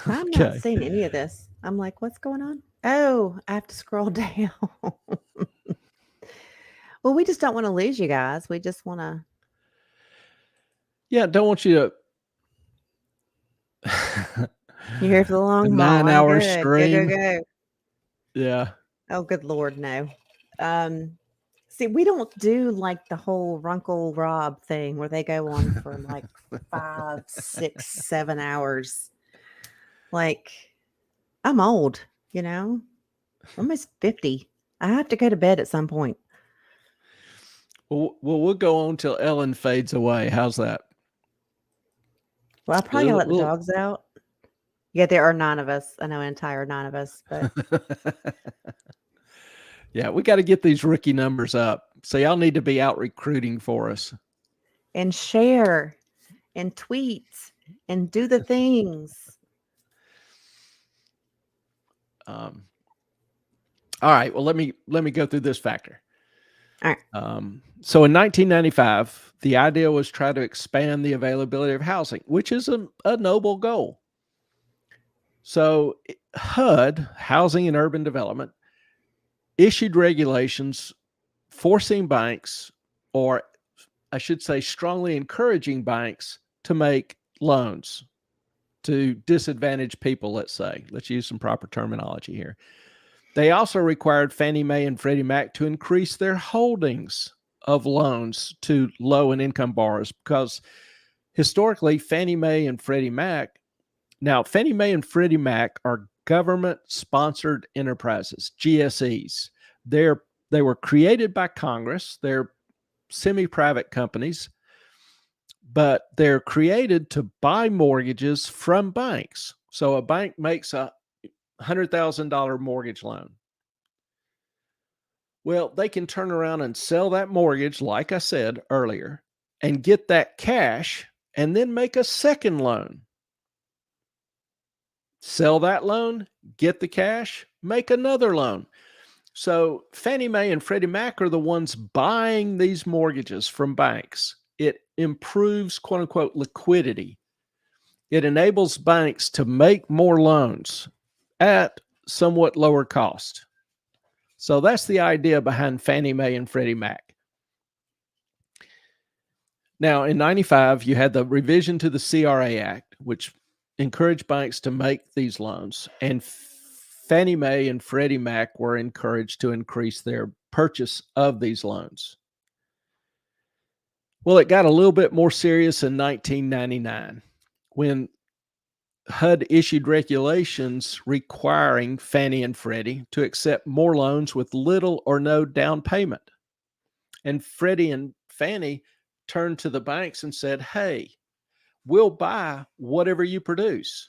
I'm not Okay. seeing any of this. I'm like, what's going on? Oh, I have to scroll down. Well, we just don't want to lose you guys. We just want to. Yeah, don't want you You're here for the a long haul. I'm 9-hour good. Go, go, stream. go. Yeah. Oh, good Lord, no. See, we don't do like the whole Runkle Rob thing where they go on for like 5, 6, 7 hours. Like, I'm old, almost 50. I have to go to bed at some point. Well, we'll go on till Ellen fades away. How's that? Well, I probably gotta let the dogs out. Yeah, there are 9 of us. I know an entire 9 of us, but Yeah, we got to get these rookie numbers up. So y'all need to be out recruiting for us. and share and tweet and do the things. All right. Well, let me go through this factor. All right. So in 1995, the idea was try to expand the availability of housing, which is a noble goal. So HUD, Housing and Urban Development, issued regulations forcing banks, or I should say strongly encouraging banks, to make loans to disadvantaged people, let's say. Let's use some proper terminology here. They also required Fannie Mae and Freddie Mac to increase their holdings of loans to low and income borrowers, because historically, Fannie Mae and Freddie Mac are government-sponsored enterprises, GSEs. They were created by Congress. They're semi-private companies, but they're created to buy mortgages from banks. So a bank makes a $100,000 mortgage loan. Well, they can turn around and sell that mortgage, like I said earlier, and get that cash and then make a second loan. Sell that loan, get the cash, make another loan. So Fannie Mae and Freddie Mac are the ones buying these mortgages from banks. It improves, quote unquote, liquidity. It enables banks to make more loans at somewhat lower cost. So that's the idea behind Fannie Mae and Freddie Mac. Now, in 95, you had the revision to the CRA Act, which encouraged banks to make these loans, and Fannie Mae and Freddie Mac were encouraged to increase their purchase of these loans. Well, it got a little bit more serious in 1999 when HUD issued regulations requiring Fannie and Freddie to accept more loans with little or no down payment. And Freddie and Fannie turned to the banks and said, hey, we'll buy whatever you produce.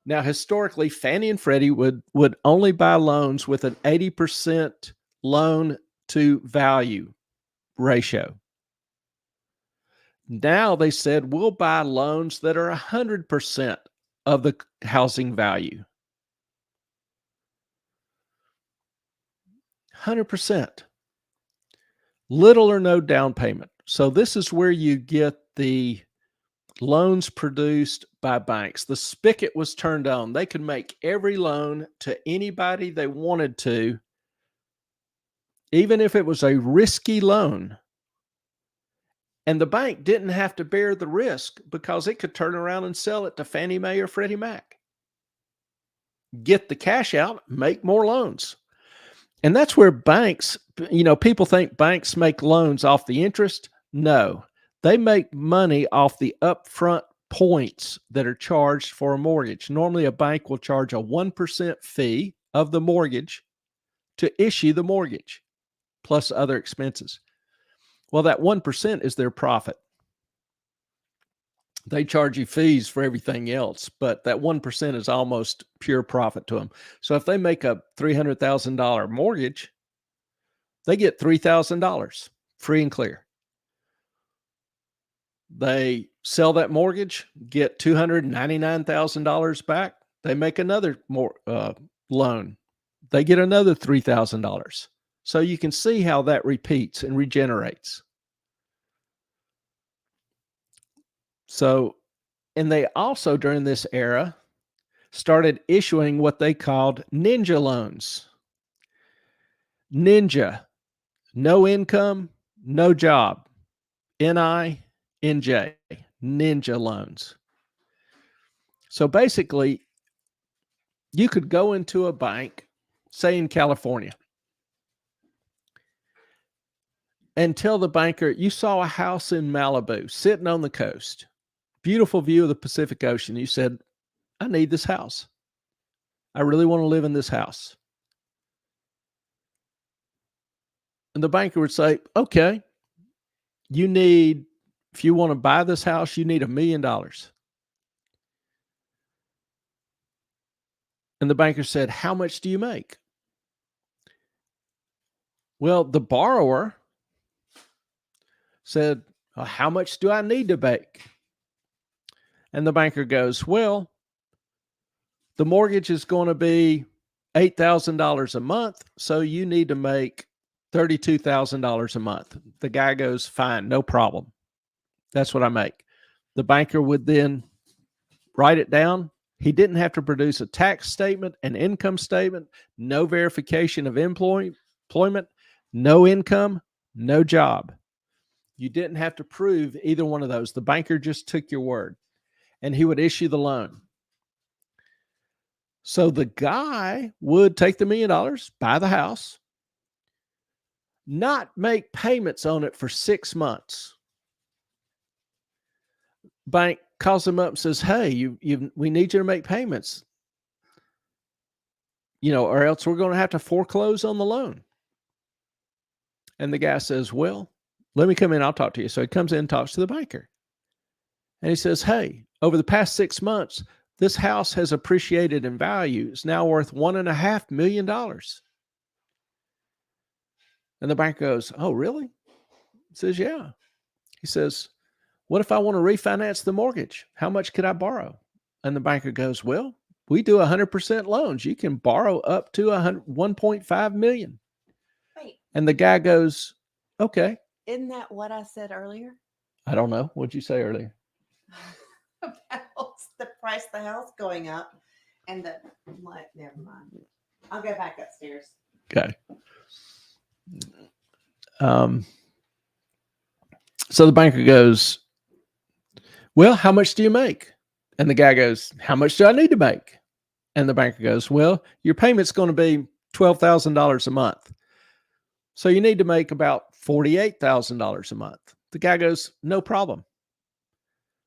Now, historically, Fannie and Freddie would only buy loans with an 80% loan to value ratio. Now they said, we'll buy loans that are 100% of the housing value. 100%. Little or no down payment. So this is where you get the loans produced by banks. The spigot was turned on. They could make every loan to anybody they wanted to, even if it was a risky loan. And the bank didn't have to bear the risk because it could turn around and sell it to Fannie Mae or Freddie Mac. Get the cash out, make more loans. And that's where banks, people think banks make loans off the interest. No, they make money off the upfront points that are charged for a mortgage. Normally, a bank will charge a 1% fee of the mortgage to issue the mortgage, plus other expenses. Well, that 1% is their profit. They charge you fees for everything else, but that 1% is almost pure profit to them. So if they make a $300,000 mortgage, they get $3,000 free and clear. They sell that mortgage, get $299,000 back. They make another loan. They get another $3,000. So you can see how that repeats and regenerates. So, and they also, during this era, started issuing what they called ninja loans. Ninja, no income, no job. NINJ, ninja loans. So basically, you could go into a bank, say in California, and tell the banker you saw a house in Malibu sitting on the coast, beautiful view of the Pacific Ocean. You said, I need this house. I really want to live in this house. And the banker would say, okay, if you want to buy this house, you need $1 million. And the banker said, how much do you make? Well, the borrower said, how much do I need to make? And the banker goes, well, the mortgage is going to be $8,000 a month, so you need to make $32,000 a month. The guy goes, fine, no problem. That's what I make. The banker would then write it down. He didn't have to produce a tax statement, an income statement, no verification of employment, no income, no job. You didn't have to prove either one of those. The banker just took your word, and he would issue the loan. So the guy would take the $1 million, buy the house, not make payments on it for 6 months. Bank calls him up and says, hey, we need you to make payments, or else we're going to have to foreclose on the loan. And the guy says, well, let me come in, I'll talk to you. So he comes in and talks to the banker. And he says, hey, over the past 6 months, this house has appreciated in value. It's now worth $1.5 million. And the banker goes, oh, really? He says, yeah. He says, what if I want to refinance the mortgage? How much could I borrow? And the banker goes, well, we do 100% loans. You can borrow up to $1.5 million. Wait, And the guy goes, okay. isn't that what I said earlier? I don't know. What'd you say earlier? About the price of the house going up and never mind. I'll go back upstairs. Okay. So the banker goes, well, how much do you make? And the guy goes, how much do I need to make? And the banker goes, well, your payment's going to be $12,000 a month. So you need to make about $48,000 a month. The guy goes, no problem.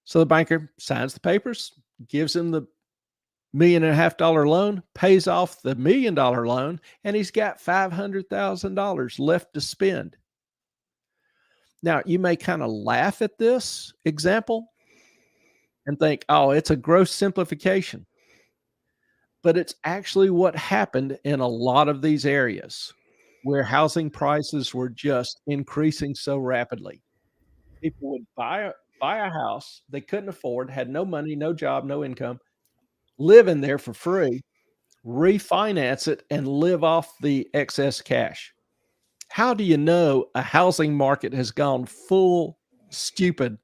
So the banker signs the papers, gives him the $1.5 million loan, pays off the $1 million loan, and he's got $500,000 left to spend. Now, you may kind of laugh at this example and think, oh, it's a gross simplification. But it's actually what happened in a lot of these areas where housing prices were just increasing so rapidly. People would buy a house they couldn't afford, had no money, no job, no income, live in there for free, refinance it, and live off the excess cash. How do you know a housing market has gone full stupid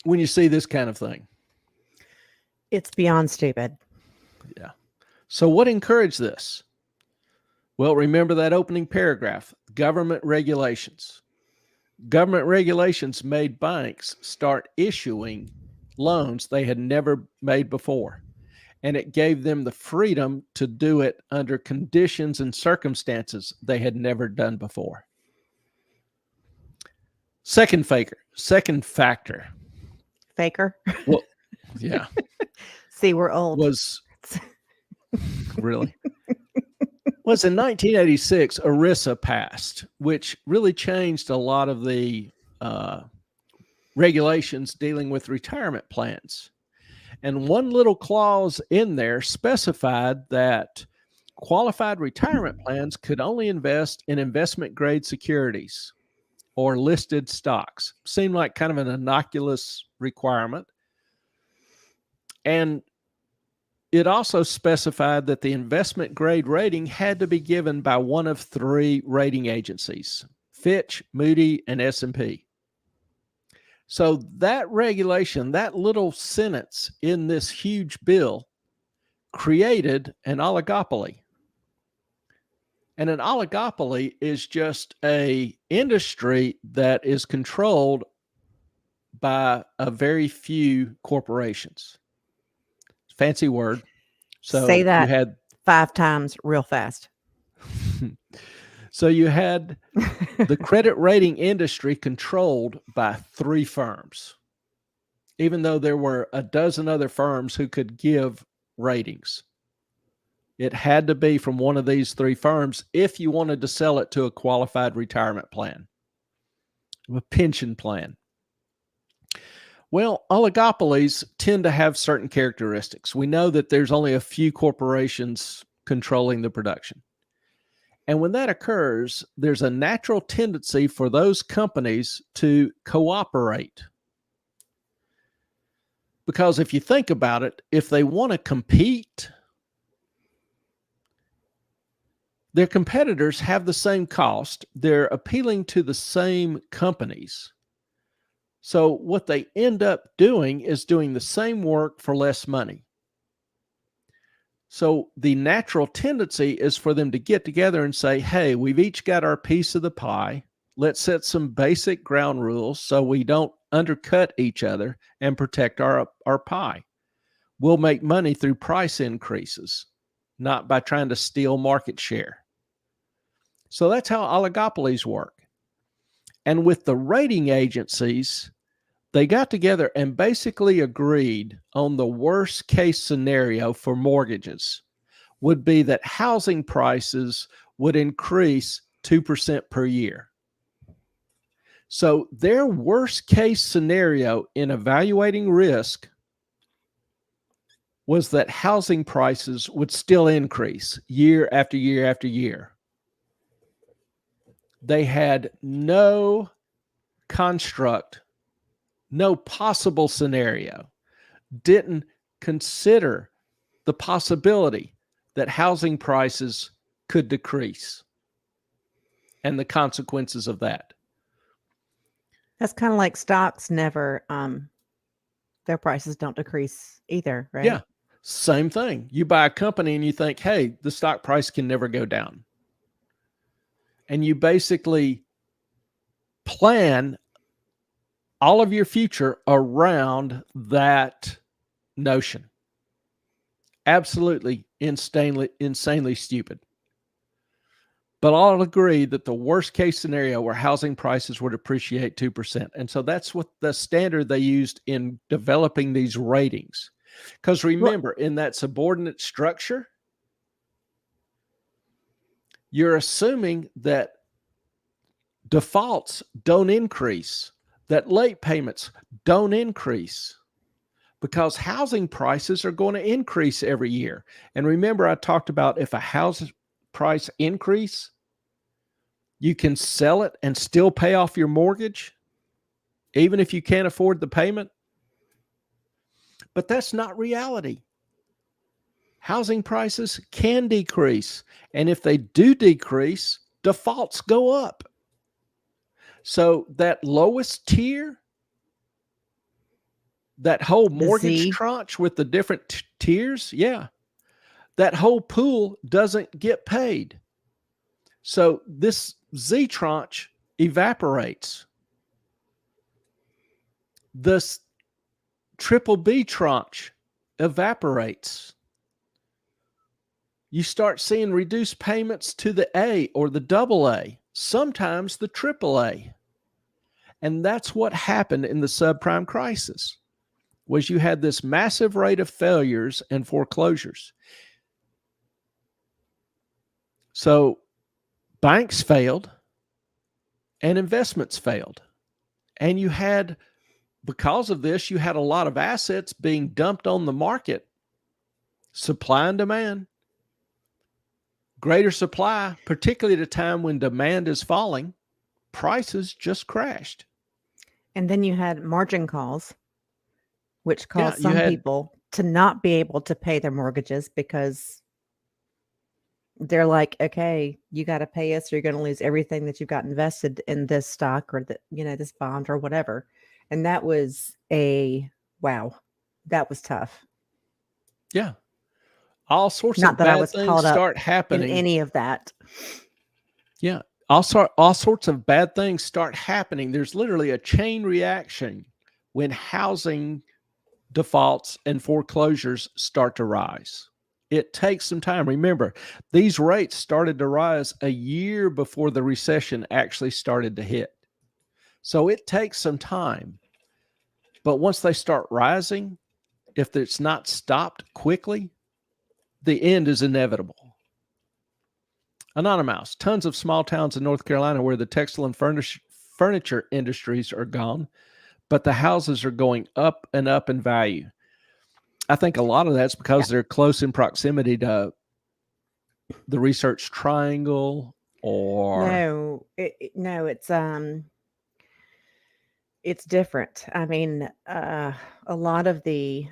when you see this kind of thing? It's beyond stupid. Yeah. So what encouraged this? Well, remember that opening paragraph, government regulations. Government regulations made banks start issuing loans they had never made before. And it gave them the freedom to do it under conditions and circumstances they had never done before. Second factor. Faker. Well, yeah. See, we're old. Was really? Was in 1986, ERISA passed, which really changed a lot of the regulations dealing with retirement plans. And one little clause in there specified that qualified retirement plans could only invest in investment grade securities or listed stocks. Seemed like kind of an innocuous requirement. And it also specified that the investment grade rating had to be given by one of 3 rating agencies, Fitch, Moody, and S&P. So that regulation, that little sentence in this huge bill created an oligopoly. And an oligopoly is just a industry that is controlled by a very few corporations. Fancy word. Say So that you had 5 times real fast. so you had the credit rating industry controlled by 3 firms, even though there were a dozen other firms who could give ratings. It had to be from one of these 3 firms if you wanted to sell it to a qualified retirement plan, a pension plan. Well, oligopolies tend to have certain characteristics. We know that there's only a few corporations controlling the production. And when that occurs, there's a natural tendency for those companies to cooperate. Because if you think about it, if they want to compete, their competitors have the same cost. They're appealing to the same companies. So what they end up doing is doing the same work for less money. So the natural tendency is for them to get together and say, hey, we've each got our piece of the pie. Let's set some basic ground rules so we don't undercut each other and protect our pie. We'll make money through price increases, not by trying to steal market share. So that's how oligopolies work. And with the rating agencies, they got together and basically agreed on the worst case scenario for mortgages would be that housing prices would increase 2% per year. So their worst case scenario in evaluating risk was that housing prices would still increase year after year after year. They had no construct, no possible scenario, didn't consider the possibility that housing prices could decrease and the consequences of that. That's kind of like stocks never, their prices don't decrease either, right? Yeah, same thing. You buy a company and you think, hey, the stock price can never go down. And you basically plan all of your future around that notion. Absolutely insanely stupid. But I'll agree that the worst case scenario where housing prices would appreciate 2%. And so that's what the standard they used in developing these ratings. Because remember, in that subordinate structure, you're assuming that defaults don't increase, that late payments don't increase, because housing prices are going to increase every year. And remember, I talked about if a house price increase, you can sell it and still pay off your mortgage, even if you can't afford the payment. But that's not reality. Housing prices can decrease. And if they do decrease, defaults go up. So that lowest tier, that whole mortgage tranche with the different tiers, yeah, that whole pool doesn't get paid. So this Z tranche evaporates. This triple B tranche evaporates. You start seeing reduced payments to the A or the double A, sometimes the triple A. And that's what happened in the subprime crisis, was you had this massive rate of failures and foreclosures. So banks failed and investments failed. And you had, because of this, you had a lot of assets being dumped on the market. Supply and demand. Greater supply, particularly at a time when demand is falling, prices just crashed. And then you had margin calls, which caused you some had- people to not be able to pay their mortgages because they're like, okay, you got to pay us or you're going to lose everything that you've got invested in this stock or this bond or whatever. And that was wow, that was tough. Yeah. All sorts Not of that I bad was things caught up start in happening. any of that. Yeah. All sorts of bad things start happening. There's literally a chain reaction when housing defaults and foreclosures start to rise. It takes some time. Remember, these rates started to rise a year before the recession actually started to hit. So it takes some time. But once they start rising, if it's not stopped quickly, the end is inevitable. Anonymous, tons of small towns in North Carolina where the textile and furniture industries are gone, but the houses are going up and up in value. I think a lot of that's because they're close in proximity to the Research Triangle or No, no, it's different. I mean, a lot of the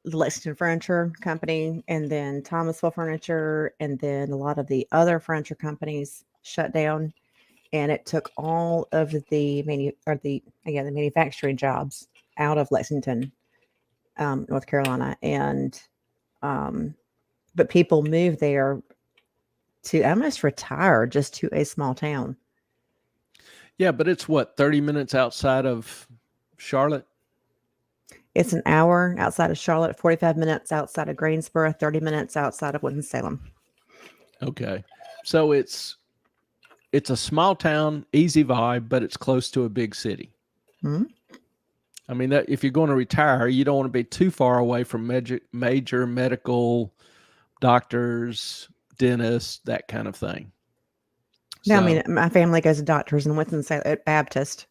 Lexington Furniture Company and then Thomasville Furniture and then a lot of the other furniture companies shut down, and it took all of the the manufacturing jobs out of Lexington, North Carolina, and but people moved there to almost retire just to a small town. yeah, but it's what, 30 minutes outside of Charlotte? It's an hour outside of Charlotte, 45 minutes outside of Greensboro, 30 minutes outside of Winston-Salem. Okay. So it's a small town, easy vibe, but it's close to a big city. Hmm? I mean, that if you're going to retire, you don't want to be too far away from major medical doctors, dentists, that kind of thing. No, I So, mean, my family goes to doctors in Winston-Salem Baptist.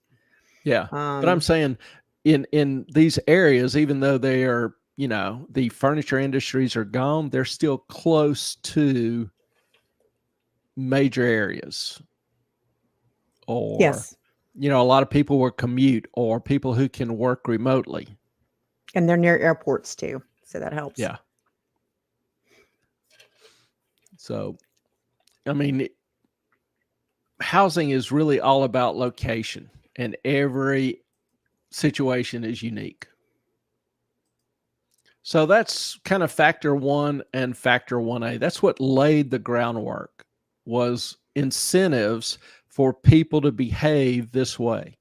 yeah. But I'm saying in these areas, even though they are, the furniture industries are gone, they're still close to major areas. Or, yes, a lot of people will commute or people who can work remotely. and they're near airports too, so that helps. Yeah. So, I mean, housing is really all about location, and every situation is unique. So that's kind of factor 1 and factor 1A. That's what laid the groundwork, was incentives for people to behave this way.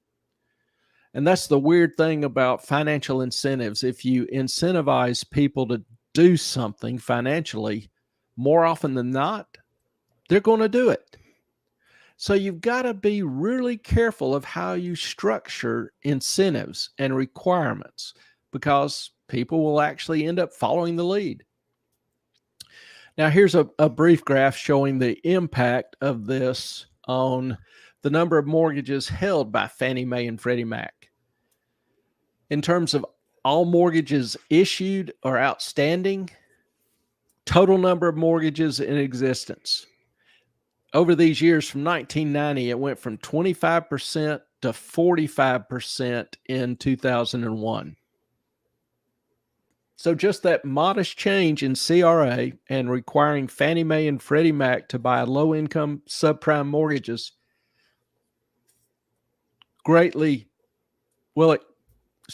And that's the weird thing about financial incentives. If you incentivize people to do something financially, more often than not, they're going to do it. So you've got to be really careful of how you structure incentives and requirements, because people will actually end up following the lead. Now, here's a brief graph showing the impact of this on the number of mortgages held by Fannie Mae and Freddie Mac. In terms of all mortgages issued or outstanding, total number of mortgages in existence. Over these years, from 1990, it went from 25% to 45% in 2001. So just that modest change in CRA and requiring Fannie Mae and Freddie Mac to buy low-income subprime mortgages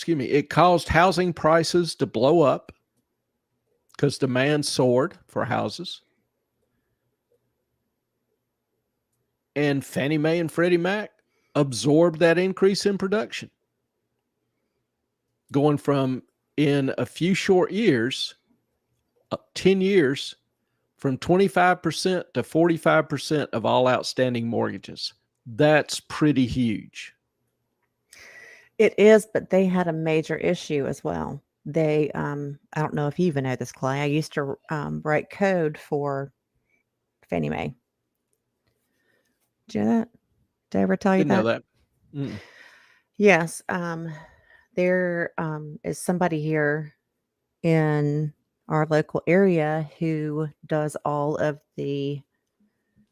it caused housing prices to blow up because demand soared for houses. And Fannie Mae and Freddie Mac absorbed that increase in production, going from, in a few short years, 10 years, from 25% to 45% of all outstanding mortgages. That's pretty huge. It is, but they had a major issue as well. They, I don't know if you even know this, Clay. I used to write code for Fannie Mae. Did you know that? Did I ever tell you Didn't know that? that. Mm. Yes. There is somebody here in our local area who does all of the,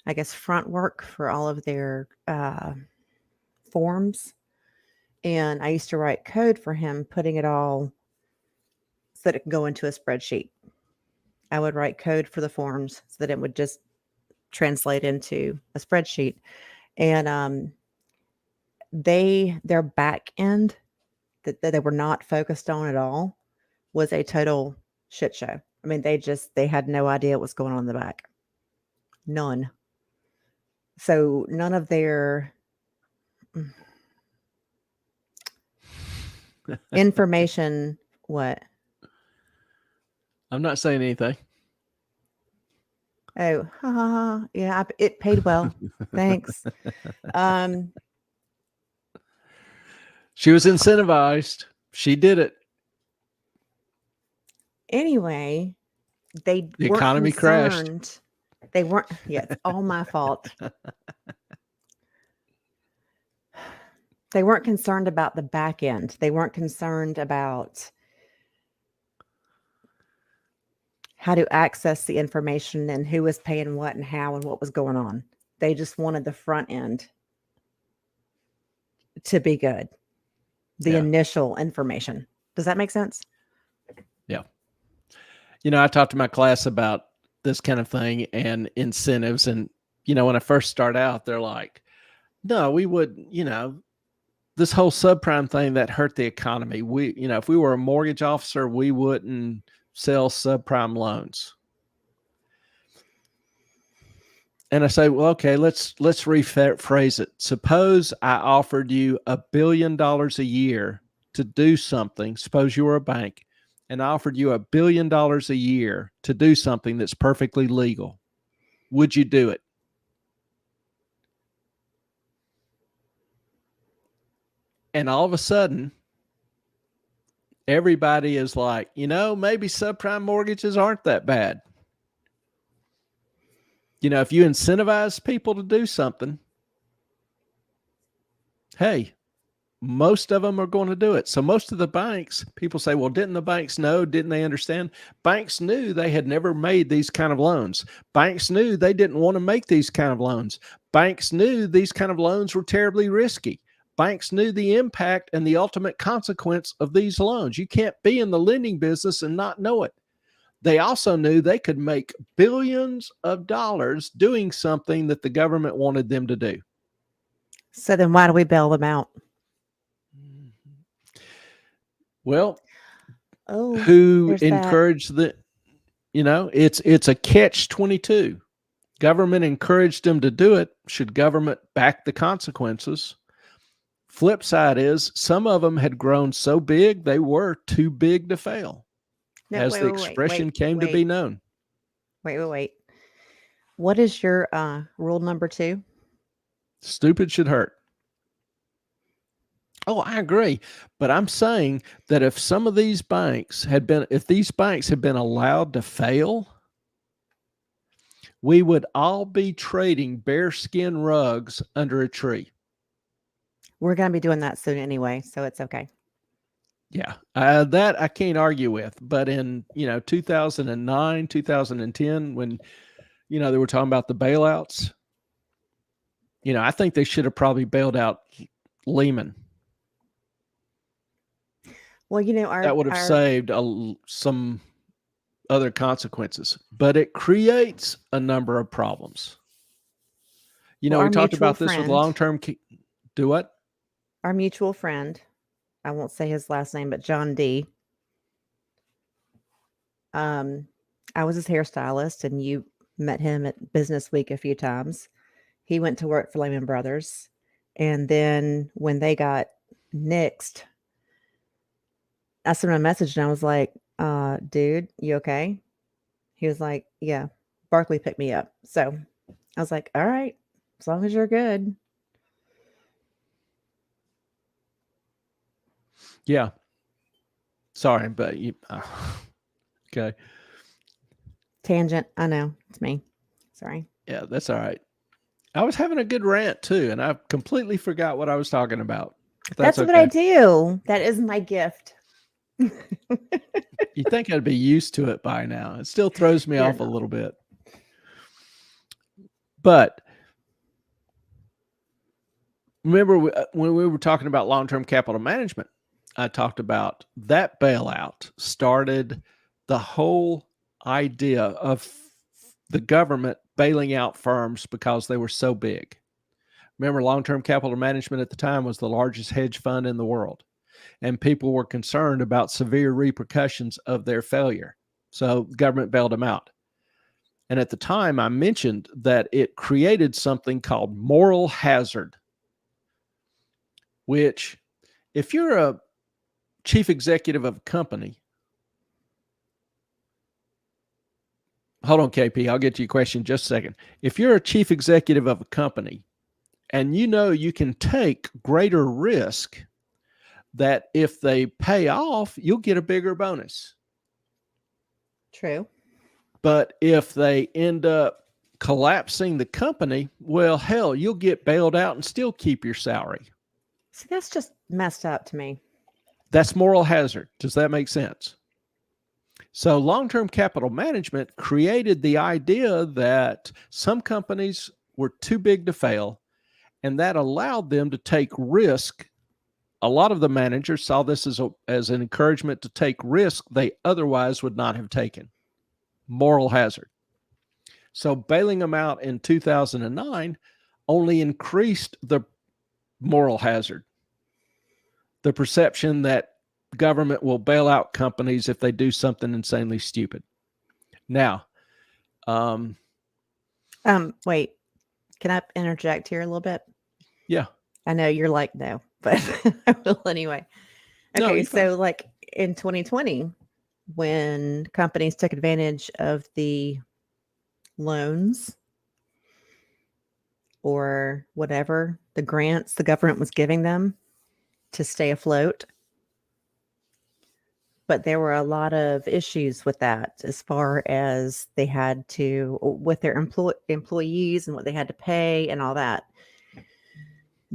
I guess, front work for all of their forms. And I used to write code for him, putting it all so that it can go into a spreadsheet. I would write code for the forms so that it would just translate into a spreadsheet. And their back end that they were not focused on at all was a total shit show. I mean, they had no idea what was going on in the back. None. So none of their information, what? I'm not saying anything. Oh, ha, ha, ha. Yeah, it paid well. Thanks. She was incentivized. She did it. Anyway, the economy crashed. They weren't. Yeah, it's all my fault. They weren't concerned about the back end. They weren't concerned about how to access the information and who was paying what and how and what was going on. They just wanted the front end to be good. The initial information. Does that make sense? Yeah. I talked to my class about this kind of thing and incentives. And, when I first start out, they're like, no, we would, this whole subprime thing that hurt the economy. We, if we were a mortgage officer, we wouldn't sell subprime loans. And I say, well, okay, let's rephrase it. Suppose I offered you $1 billion a year to do something. Suppose you were a bank and I offered you $1 billion a year to do something that's perfectly legal. Would you do it? And all of a sudden, everybody is like, maybe subprime mortgages aren't that bad. If you incentivize people to do something, hey, most of them are going to do it. So most of the banks, people say, well, didn't the banks know? Didn't they understand? Banks knew they had never made these kind of loans. Banks knew they didn't want to make these kind of loans. Banks knew these kind of loans were terribly risky. Banks knew the impact and the ultimate consequence of these loans. You can't be in the lending business and not know it. They also knew they could make billions of dollars doing something that the government wanted them to do. So then why do we bail them out? Well, who encouraged it's a catch-22. Government encouraged them to do it. Should government back the consequences? Flip side is some of them had grown so big, they were too big to fail. No, as the expression came to be known. Wait. What is your rule number 2? Stupid should hurt. Oh, I agree. But I'm saying that if some of these banks had been allowed to fail, we would all be trading bearskin rugs under a tree. We're going to be doing that soon anyway, so it's okay. Yeah, that I can't argue with. But in 2009, 2010, when they were talking about the bailouts, I think they should have probably bailed out Lehman. Well, that would have saved some other consequences, but it creates a number of problems. We talked about this with long-term. Do what? Our mutual friend. I won't say his last name, but John D. I was his hairstylist, and you met him at Business Week a few times. He went to work for Lehman Brothers, and then when they got nixed, I sent him a message, and I was like, "Dude, you okay?" He was like, "Yeah, Barkley picked me up." So I was like, "All right, as long as you're good." Yeah. Sorry, but you. Okay. Tangent. I know. It's me. Sorry. Yeah, that's all right. I was having a good rant too, and I completely forgot what I was talking about. That's what I do. That is my gift. You think I'd be used to it by now. It still throws me off a little bit. But remember when we were talking about long-term capital management, I talked about that bailout started the whole idea of the government bailing out firms because they were so big. Remember, long-term capital management at the time was the largest hedge fund in the world. and people were concerned about severe repercussions of their failure. So government bailed them out. And at the time, I mentioned that it created something called moral hazard, which, if you're a chief executive of a company, hold on, KP, I'll get to your question in just a second. If you're a chief executive of a company and you know you can take greater risk that if they pay off, you'll get a bigger bonus. True. But if they end up collapsing the company, well, hell, you'll get bailed out and still keep your salary. See, that's just messed up to me. That's moral hazard. Does that make sense? So long-term capital management created the idea that some companies were too big to fail, and that allowed them to take risk. A lot of the managers saw this as an encouragement to take risk they otherwise would not have taken. Moral hazard. So bailing them out in 2009 only increased the moral hazard. The perception that government will bail out companies if they do something insanely stupid. Now, wait, can I interject here a little bit? Yeah. I know you're like, no, but I will anyway. No, Okay, you're fine. so like in 2020, when companies took advantage of the loans or whatever, the grants the government was giving them to stay afloat. But there were a lot of issues with that as far as they had to, with their employees and what they had to pay and all that.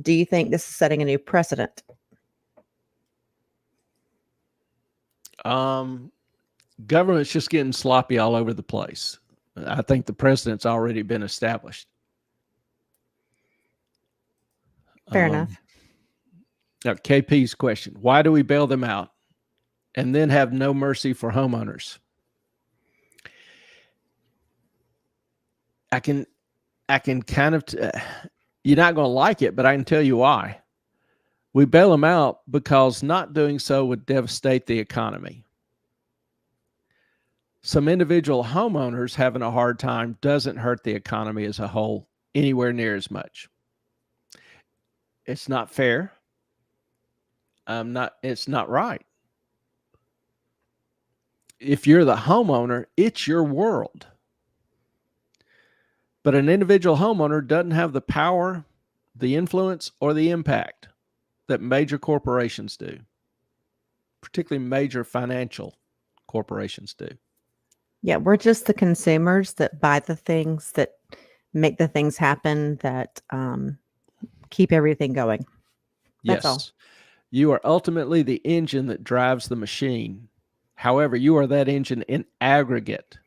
Do you think this is setting a new precedent? Government's just getting sloppy all over the place. I think the precedent's already been established. Fair enough. Now, KP's question, why do we bail them out and then have no mercy for homeowners? I can kind of, you're not going to like it, but I can tell you why. We bail them out because not doing so would devastate the economy. Some individual homeowners having a hard time doesn't hurt the economy as a whole anywhere near as much. It's not fair. It's not right. If you're the homeowner, it's your world. But an individual homeowner doesn't have the power, the influence, or the impact that major corporations do, particularly major financial corporations do. Yeah, we're just the consumers that buy the things, that make the things happen, that keep everything going. That's all. You are ultimately the engine that drives the machine. However, you are that engine in aggregate.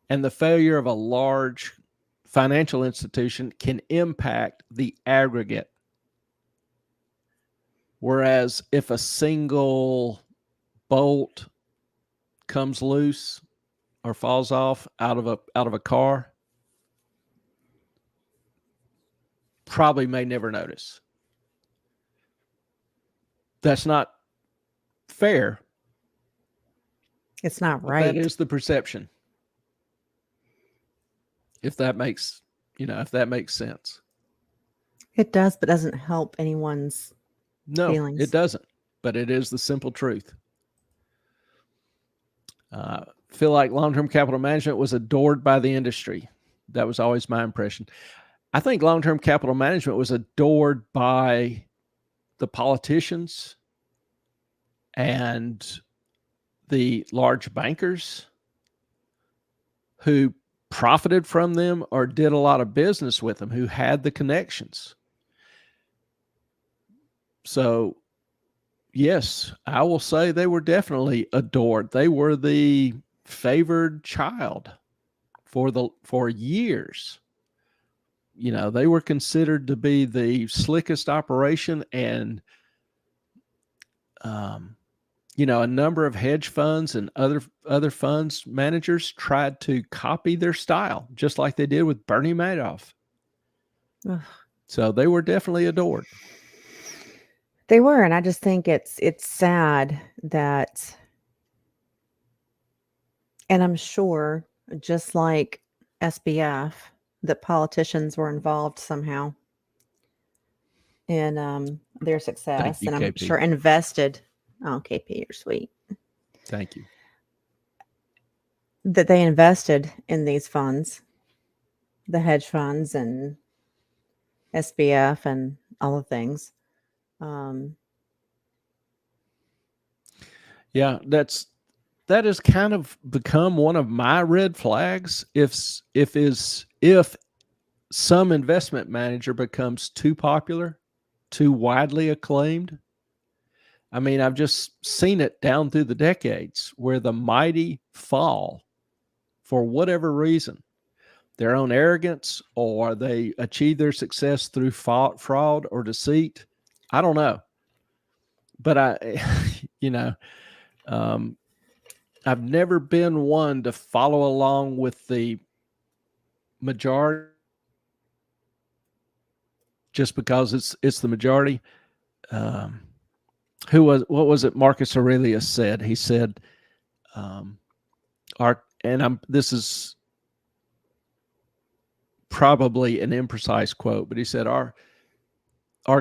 And the failure of a large financial institution can impact the aggregate. Whereas if a single bolt comes loose or falls off out of a car, probably may never notice. That's not fair. It's not right. That is the perception. If that makes sense. It does, but doesn't help anyone's feelings. No, it doesn't. But it is the simple truth. Feel like long-term capital management was adored by the industry. That was always my impression. I think long-term capital management was adored by the politicians and the large bankers who profited from them or did a lot of business with them, who had the connections. So, yes, I will say they were definitely adored. They were the favored child for years. You know, they were considered to be the slickest operation, and a number of hedge funds and other funds managers tried to copy their style, just like they did with Bernie Madoff. Ugh. So they were definitely adored. They were, and I just think it's sad that, and I'm sure, just like SBF, that politicians were involved somehow in their Thank success, you, and I'm KP. sure invested. Oh, KP, you're sweet. Thank you. That they invested in these funds, the hedge funds and SBF and all the things. Um, Yeah, that has kind of become one of my red flags. If some investment manager becomes too popular, too widely acclaimed. I mean, I've just seen it down through the decades where the mighty fall for whatever reason, their own arrogance, or they achieve their success through fraud or deceit. I don't know. But you know, um, I've never been one to follow along with the majority just because it's the majority. Um, what was it Marcus Aurelius said? He said, this is probably an imprecise quote, but he said, our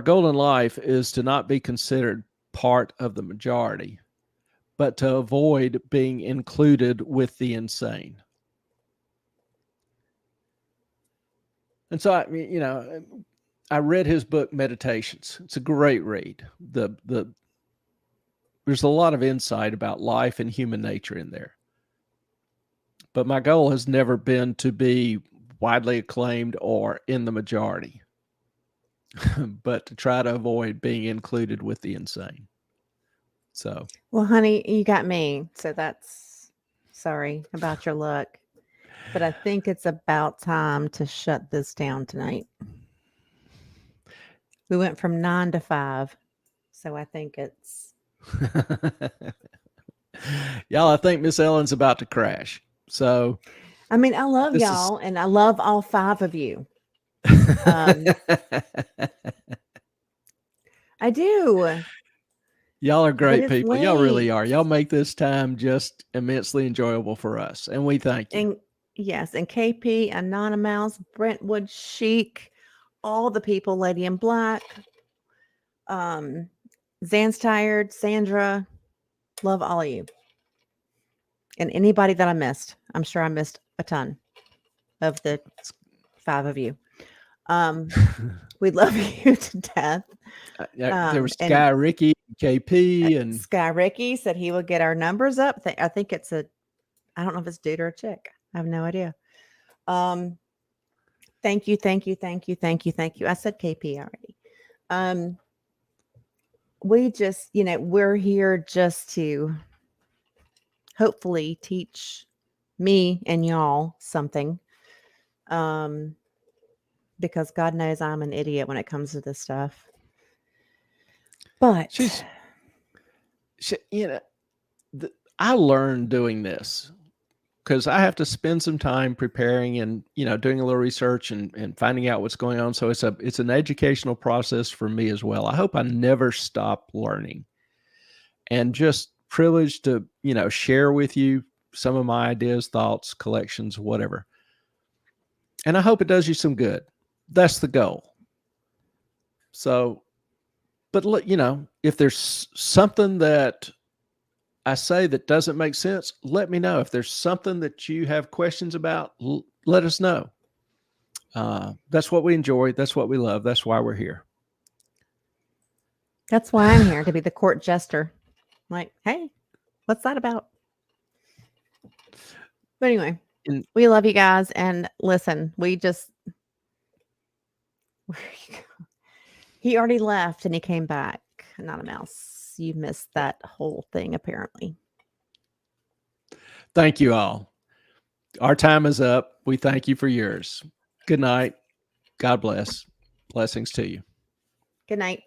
goal in life is to not be considered part of the majority, but to avoid being included with the insane. And so I read his book Meditations. It's a great read. There's a lot of insight about life and human nature in there. But my goal has never been to be widely acclaimed or in the majority, but to try to avoid being included with the insane. So, well, honey, you got me. So that's sorry about your luck. But I think it's about time to shut this down tonight. We went from 9 to 5. So I think it's y'all, I think Miss Ellen's about to crash. So, I mean, I love this y'all and I love all 5 of you. I do. Y'all are great it's people. Y'all really are. late. Y'all make this time just immensely enjoyable for us, and we thank you. And yes, and KP, Anonymous, Brentwood Chic, all the people, Lady in Black, Zan's Tired, Sandra, love all of you. And anybody that I missed. I'm sure I missed a ton of the 5 of you. We love you to death. There was Sky, Ricky, KP, and Sky Ricky said he will get our numbers up. I think it's I don't know if it's dude or a chick. I have no idea. Thank you. I said KP already. We just, we're here just to hopefully teach me and y'all something. Because God knows I'm an idiot when it comes to this stuff. But I learned doing this because I have to spend some time preparing and doing a little research and finding out what's going on. So it's an educational process for me as well. I hope I never stop learning, and just privileged to share with you some of my ideas, thoughts, collections, whatever. And I hope it does you some good. That's the goal. So, but look, if there's something that I say that doesn't make sense, let me know. If there's something that you have questions about, let us know. That's what we enjoy. That's what we love. That's why we're here. That's why I'm here, to be the court jester. Like, hey, what's that about? But anyway, we love you guys. And listen, he already left and he came back. Not a mouse. You missed that whole thing, apparently. Thank you all. Our time is up. We thank you for yours. Good night. God bless. Blessings to you. Good night.